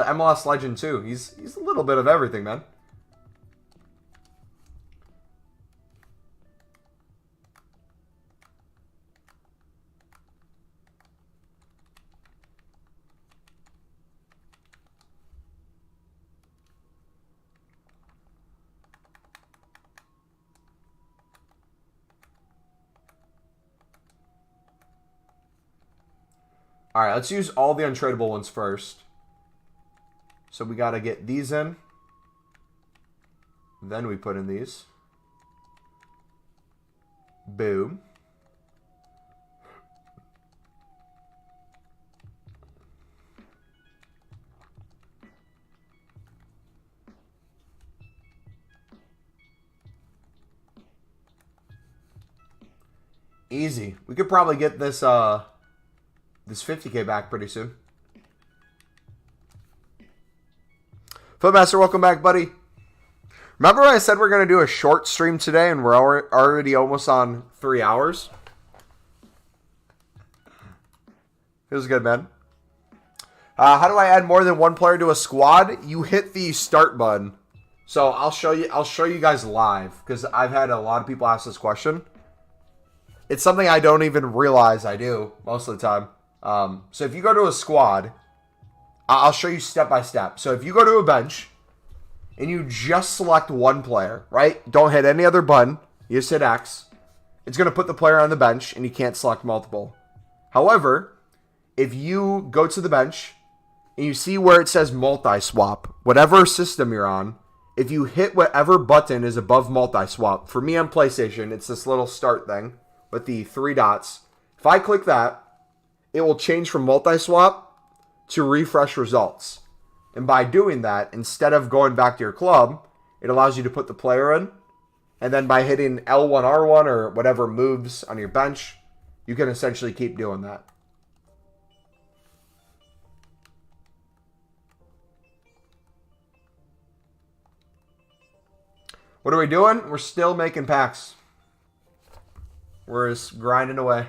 MLS legend too. He's a little bit of everything, man. Alright, let's use all the untradable ones first. So we got to get these in. Then we put in these. Boom. Easy. We could probably get this this 50K back pretty soon. Footmaster, welcome back, buddy. Remember when I said we're going to do a short stream today and we're already almost on 3 hours? It was good, man. How do I add more than one player to a squad? You hit the start button. So I'll show you guys live because I've had a lot of people ask this question. It's something I don't even realize I do most of the time. So if you go to a squad, I'll show you step by step. So if you go to a bench and you just select one player, right? Don't hit any other button. You just hit X. It's going to put the player on the bench and you can't select multiple. However, if you go to the bench and you see where it says multi-swap, whatever system you're on, if you hit whatever button is above multi-swap, for me on PlayStation, it's this little start thing with the 3 dots. If I click that, it will change from multi-swap to refresh results. And by doing that, instead of going back to your club, it allows you to put the player in. And then by hitting L1, R1, or whatever moves on your bench, you can essentially keep doing that. What are we doing? We're still making packs. We're just grinding away.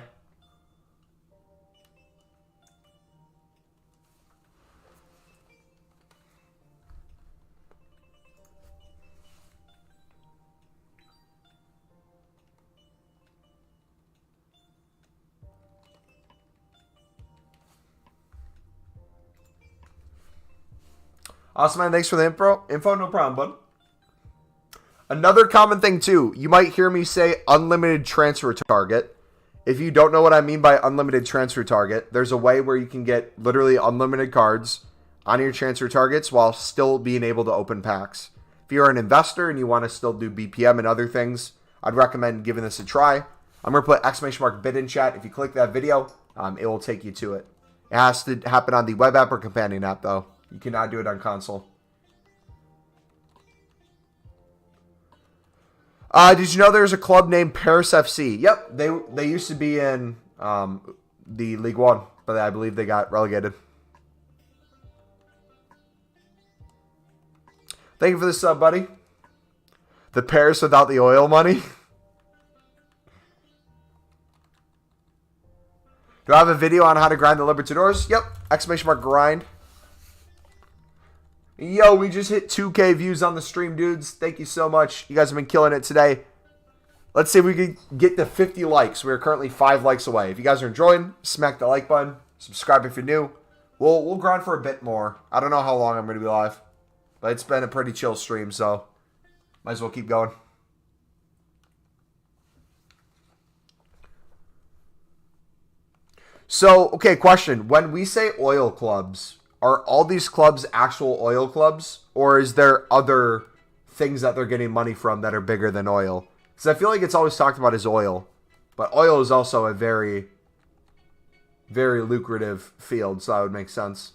Awesome, man. Thanks for the info. No problem, bud. Another common thing, too. You might hear me say unlimited transfer target. If you don't know what I mean by unlimited transfer target, there's a way where you can get literally unlimited cards on your transfer targets while still being able to open packs. If you're an investor and you want to still do BPM and other things, I'd recommend giving this a try. I'm going to put !bid in chat. If you click that video, it will take you to it. It has to happen on the web app or companion app, though. You cannot do it on console. Did you know there's a club named Paris FC? Yep, they used to be in the League One, but I believe they got relegated. Thank you for the sub, buddy. The Paris without the oil money. Do I have a video on how to grind the Libertadores? Yep. Exclamation mark grind. Yo, we just hit 2K views on the stream, dudes. Thank you so much. You guys have been killing it today. Let's see if we can get to 50 likes. We're currently 5 likes away. If you guys are enjoying, smack the like button. Subscribe if you're new. We'll grind for a bit more. I don't know how long I'm going to be live. But it's been a pretty chill stream, so might as well keep going. So, okay, question. When we say oil clubs, are all these clubs actual oil clubs? Or is there other things that they're getting money from that are bigger than oil? Because I feel like it's always talked about as oil. But oil is also a very, very lucrative field, so that would make sense.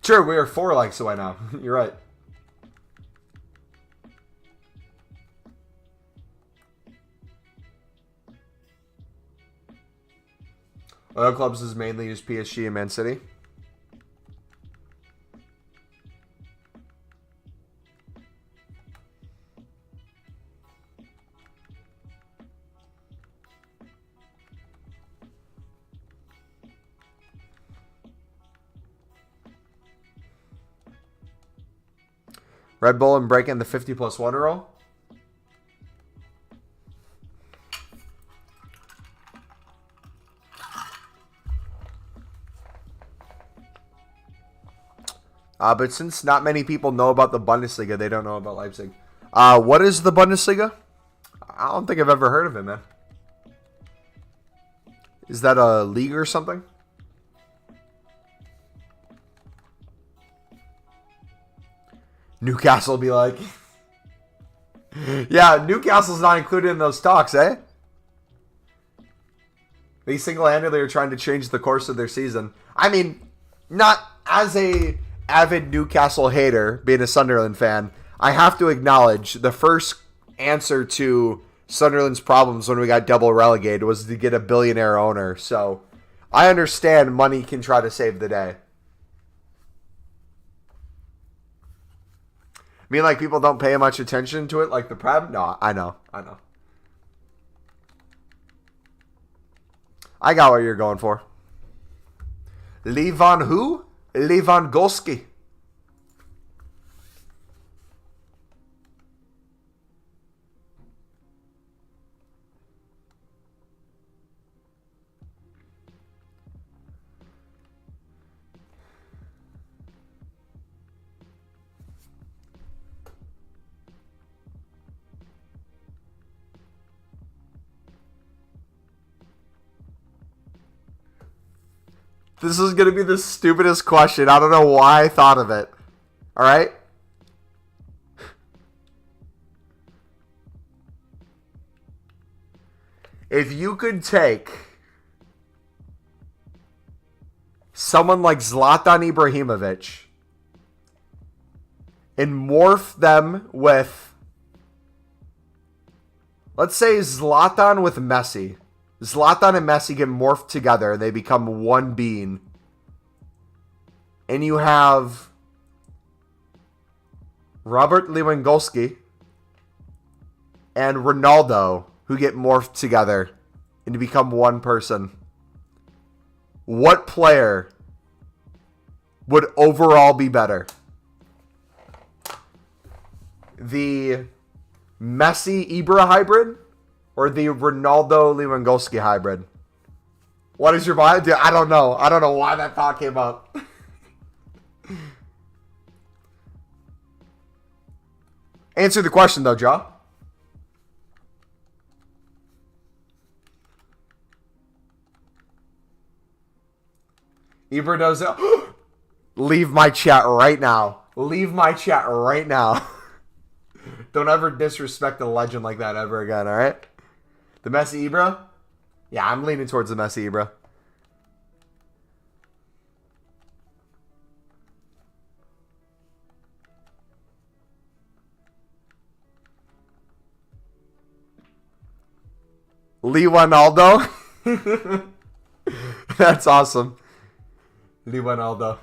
Sure, we are 4 likes away now. You're right. Oil clubs is mainly just PSG and Man City. Red Bull and breaking the 50+1 rule. But since not many people know about the Bundesliga, they don't know about Leipzig. What is the Bundesliga? I don't think I've ever heard of it, man. Is that a league or something? Newcastle will be like... Yeah, Newcastle's not included in those talks, eh? They single-handedly are trying to change the course of their season. I mean, not as a avid Newcastle hater, being a Sunderland fan, I have to acknowledge the first answer to Sunderland's problems when we got double relegated was to get a billionaire owner. So I understand money can try to save the day. I mean, like, people don't pay much attention to it, like the Prem? No, I know. I got what you're going for. Levon who? Lewandowski. This is going to be the stupidest question. I don't know why I thought of it. All right? If you could take someone like Zlatan Ibrahimovic and morph them with, let's say, Zlatan with Messi. Zlatan and Messi get morphed together. They become one being. And you have Robert Lewandowski and Ronaldo who get morphed together and to become one person. What player would overall be better? The Messi-Ibra hybrid? Or the Ronaldo-Lewandowski hybrid? What is your mind? Dude, I don't know. I don't know why that thought came up. Answer the question, though, Joe. Ibra knows it. Leave my chat right now. Leave my chat right now. Don't ever disrespect a legend like that ever again, all right? The Messi Ibra? Yeah, I'm leaning towards the Messi Ibra. Ronaldo. That's awesome. Ronaldo.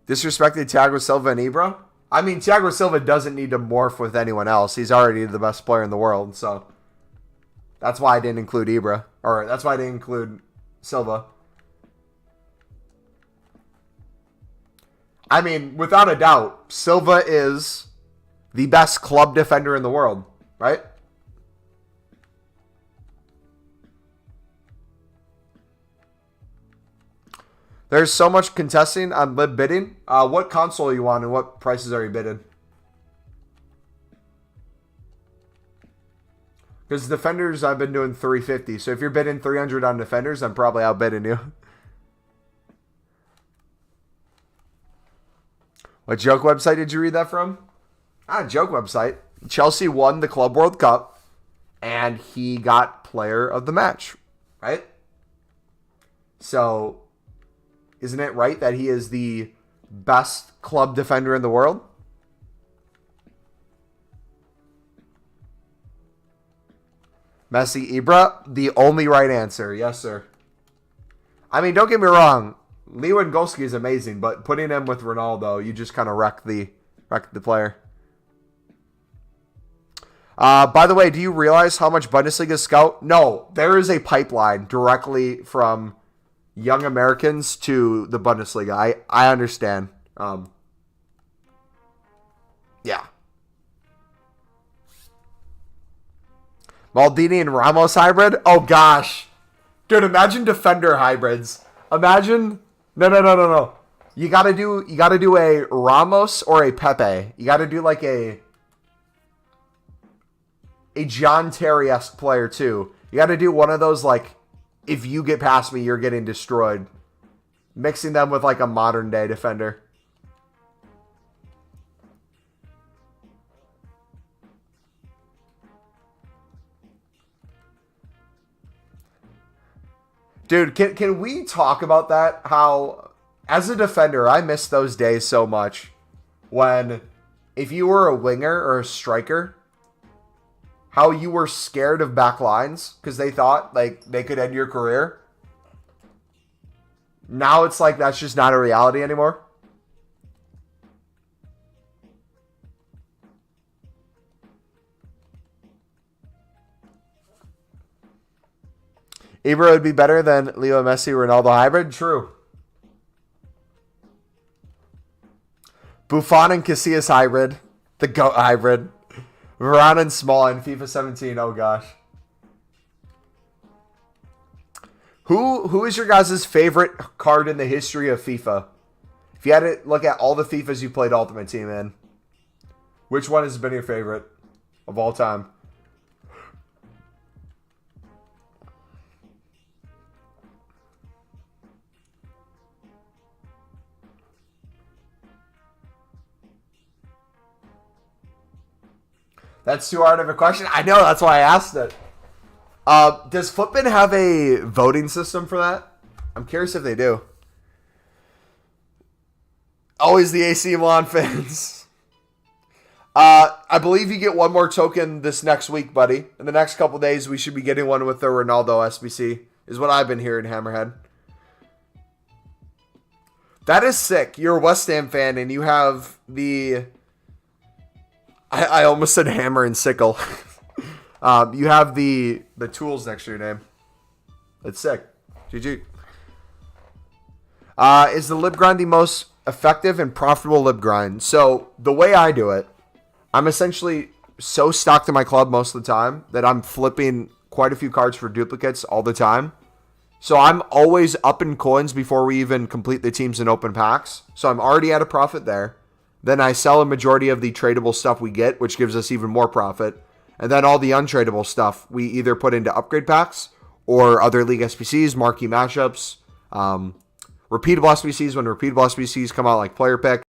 Disrespected Thiago Silva and Ibra? I mean, Thiago Silva doesn't need to morph with anyone else. He's already the best player in the world, so that's why I didn't include Ibra. Or that's why I didn't include Silva. I mean, without a doubt, Silva is the best club defender in the world, right? There's so much contesting on lib bidding. What console are you on and what prices are you bidding? Because defenders, I've been doing 350. So if you're bidding 300 on defenders, I'm probably outbidding you. What joke website did you read that from? Joke website. Chelsea won the Club World Cup, and he got player of the match, right? So, isn't it right that he is the best club defender in the world? Messi Ibra, the only right answer. Yes, sir. I mean, don't get me wrong. Lewandowski is amazing, but putting him with Ronaldo, you just kind of wreck the player. By the way, do you realize how much Bundesliga scout? No, there is a pipeline directly from young Americans to the Bundesliga. I understand. Yeah. Maldini and Ramos hybrid? Oh gosh. Dude, imagine defender hybrids. Imagine No. You gotta do a Ramos or a Pepe. You gotta do like a John Terry-esque player too. You gotta do one of those like, if you get past me, you're getting destroyed. Mixing them with like a modern day defender. Dude, can we talk about that? How, as a defender, I miss those days so much. When, if you were a winger or a striker, how you were scared of back lines because they thought like they could end your career. Now it's like that's just not a reality anymore. Ibra would be better than Leo Messi Ronaldo hybrid. True. Buffon and Casillas hybrid. The GOAT hybrid. Varane and Small in FIFA 17. Oh gosh. Who is your guys' favorite card in the history of FIFA? If you had to look at all the FIFAs you played Ultimate Team in, which one has been your favorite of all time? That's too hard of a question. I know, that's why I asked it. Does Footbin have a voting system for that? I'm curious if they do. Always the AC Milan fans. I believe you get one more token this next week, buddy. In the next couple days, we should be getting one with the Ronaldo SBC, is what I've been hearing, Hammerhead. That is sick. You're a West Ham fan, and you have the... I almost said hammer and sickle. You have the tools next to your name. That's sick. GG. Is the lib grind the most effective and profitable lib grind? So the way I do it, I'm essentially so stocked in my club most of the time that I'm flipping quite a few cards for duplicates all the time. So I'm always up in coins before we even complete the teams in open packs. So I'm already at a profit there. Then I sell a majority of the tradable stuff we get, which gives us even more profit. And then all the untradable stuff we either put into upgrade packs or other league SBCs, marquee matchups, repeatable SBCs when repeatable SBCs come out like player pick.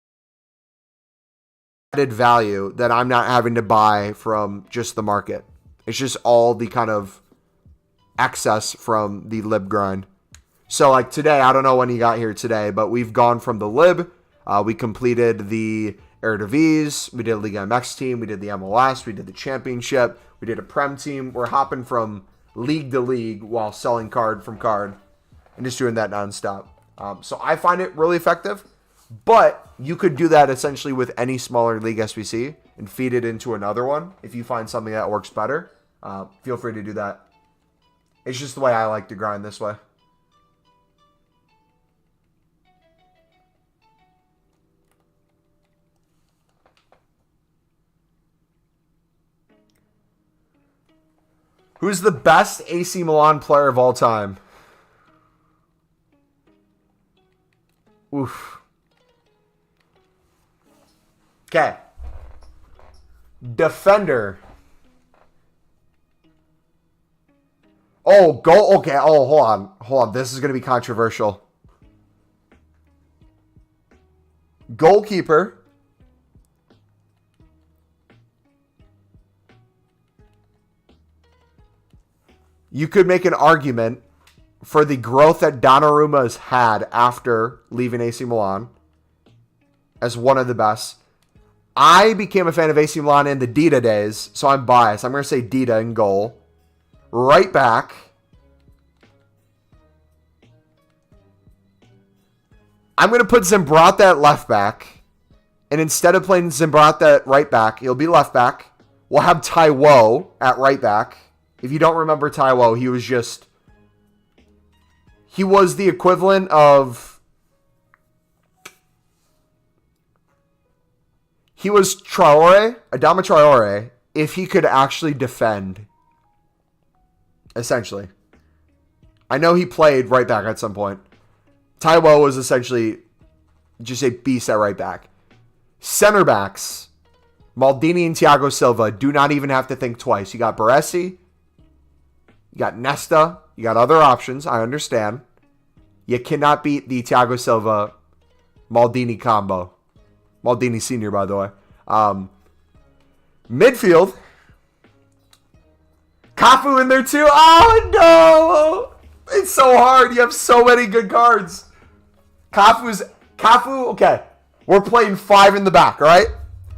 added value that I'm not having to buy from just the market. It's just all the kind of excess from the lib grind. So like today, I don't know when you got here today, but we've gone from the lib. We completed the RTTFs. We did a Liga MX team. We did the MLS. We did the championship. We did a Prem team. We're hopping from league to league while selling card from card and just doing that nonstop. So I find it really effective, but you could do that essentially with any smaller league SBC and feed it into another one. If you find something that works better, feel free to do that. It's just the way I like to grind this way. Who's the best AC Milan player of all time? Oof. Okay. Defender. Oh, goal. Okay. Oh, hold on. Hold on. This is going to be controversial. Goalkeeper. You could make an argument for the growth that Donnarumma has had after leaving AC Milan as one of the best. I became a fan of AC Milan in the Dida days, so I'm biased. I'm going to say Dida in goal. Right back. I'm going to put Zimbrata at left back. And instead of playing Zimbrata at right back, he'll be left back. We'll have Taiwo at right back. If you don't remember Taiwo, he was the equivalent of, he was Traore, Adama Traore, if he could actually defend, essentially. I know he played right back at some point. Taiwo was essentially just a beast at right back. Center backs, Maldini and Thiago Silva, do not even have to think twice. You got Baresi. You got Nesta. You got other options. I understand. You cannot beat the Thiago Silva Maldini combo. Maldini Sr., by the way. Midfield. Cafu in there too. Oh, no. It's so hard. You have so many good cards. Cafu, okay. We're playing 5 in the back, all right?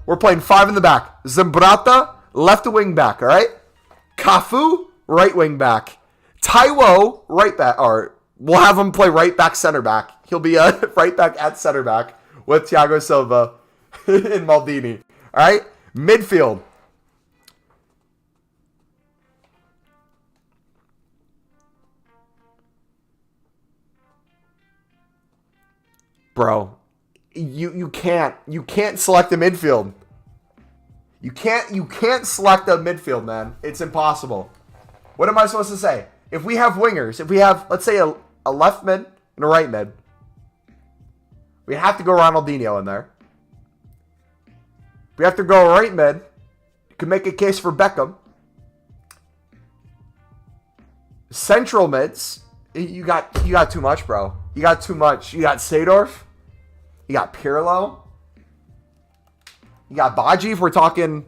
We're playing 5 in the back. Zimbrata, left wing back, all right? Cafu, right wing back. Taiwo, right back. Or we'll have him play right back, center back. He'll be a right back at center back with Thiago Silva and Maldini. All right? Midfield. Bro, you can't select a midfield. You can't select a midfield, man. It's impossible. What am I supposed to say? If we have wingers, if we have, let's say, a left mid and a right mid, we have to go Ronaldinho in there. We have to go right mid. You can make a case for Beckham. Central mids, you got too much, bro. You got too much. You got Seedorf. You got Pirlo. You got Baji if we're talking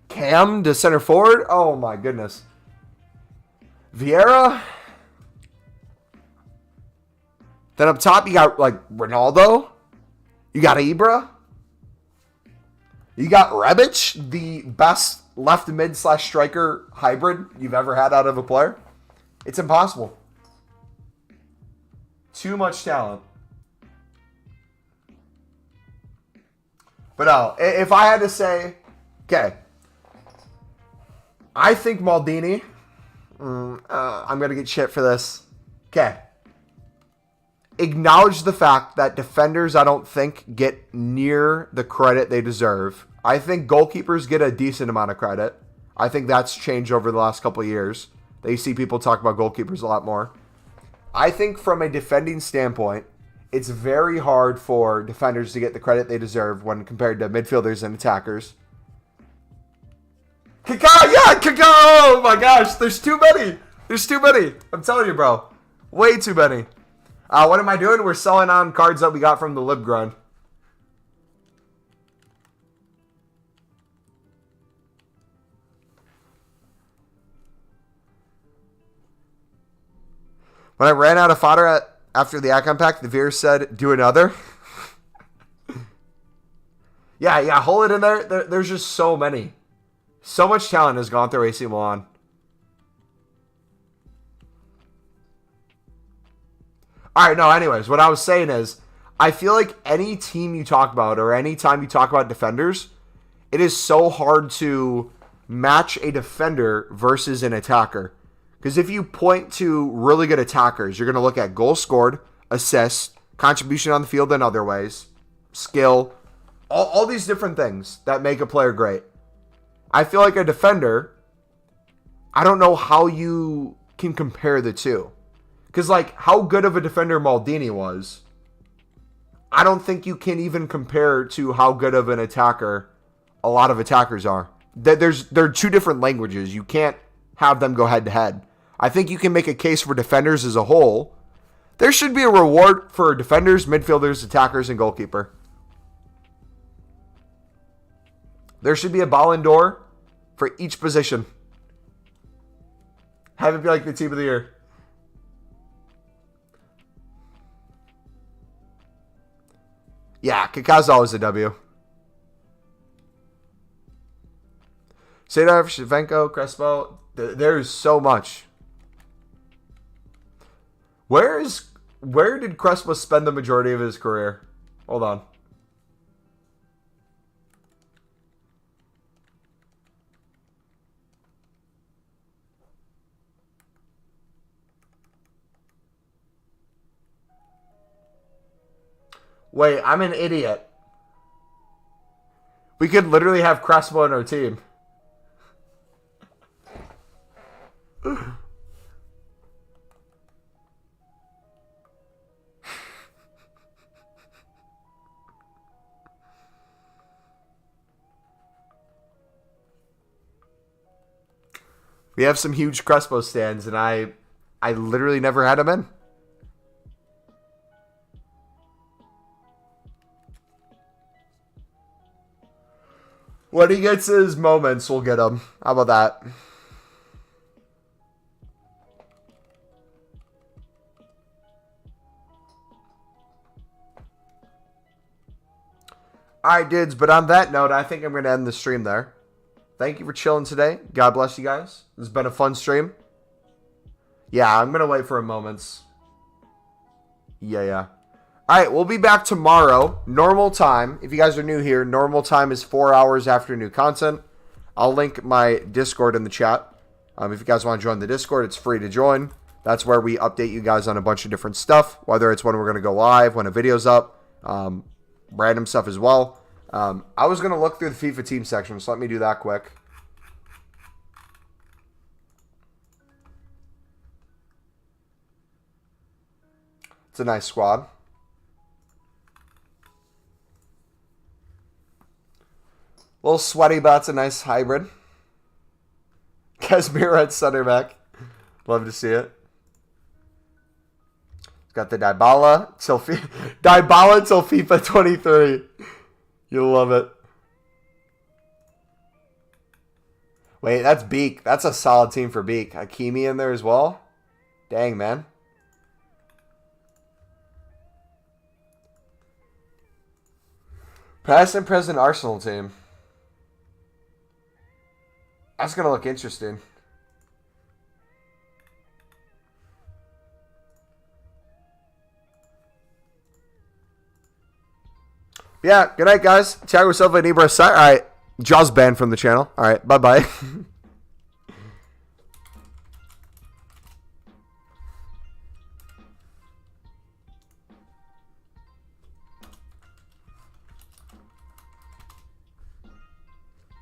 Cam to center forward. Oh, my goodness. Vieira. Then up top, you got, like, Ronaldo. You got Ibra. You got Rebic, the best left mid / striker hybrid you've ever had out of a player. It's impossible. Too much talent. But no, if I had to say, okay, I think Maldini, I'm going to get shit for this. Okay. Acknowledge the fact that defenders, I don't think, get near the credit they deserve. I think goalkeepers get a decent amount of credit. I think that's changed over the last couple of years. They see people talk about goalkeepers a lot more. I think from a defending standpoint, it's very hard for defenders to get the credit they deserve when compared to midfielders and attackers. Kaká, yeah, Kaká! Oh my gosh, there's too many. There's too many. I'm telling you, bro. Way too many. What am I doing? We're selling on cards that we got from the Lib Grind. When I ran out of fodder after the icon pack, the Veer said, do another. Yeah, hold it in there. There's just so many. So much talent has gone through AC Milan. Alright, no, anyways, what I was saying is, I feel like any team you talk about, or any time you talk about defenders, it is so hard to match a defender versus an attacker. Because if you point to really good attackers, you're going to look at goals scored, assists, contribution on the field in other ways, skill, all these different things that make a player great. I feel like a defender, I don't know how you can compare the two. Because, like, how good of a defender Maldini was, I don't think you can even compare to how good of an attacker a lot of attackers are. They're two different languages. You can't have them go head to head. I think you can make a case for defenders as a whole. There should be a reward for defenders, midfielders, attackers, and goalkeeper. There should be a Ballon d'Or for each position. Have it be like the team of the year. Yeah, Kaká's always a W. Sadar, Shevchenko, Crespo. There's so much. Where did Crespo spend the majority of his career? Hold on. Wait, I'm an idiot. We could literally have Crespo in our team. We have some huge Crespo stands, and I literally never had him in. When he gets his moments, we'll get him. How about that? Alright, dudes, but on that note, I think I'm going to end the stream there. Thank you for chilling today. God bless you guys. This has been a fun stream. Yeah, I'm going to wait for a moments. Yeah. Alright, we'll be back tomorrow. Normal time. If you guys are new here, normal time is 4 hours after new content. I'll link my Discord in the chat. If you guys want to join the Discord, it's free to join. That's where we update you guys on a bunch of different stuff. Whether it's when we're going to go live, when a video's up. Random stuff as well. I was going to look through the FIFA team section, so let me do that quick. It's a nice squad. A little sweaty, but it's a nice hybrid. Casemiro at center back. Love to see it. It's got the Dybala till FIFA 23. You'll love it. Wait, that's Beak. That's a solid team for Beak. Hakimi in there as well. Dang, man. Past and present Arsenal team. That's going to look interesting. Yeah, good night, guys. Thiago Silva and Ibra. All right, Jaws banned from the channel. All right, bye-bye.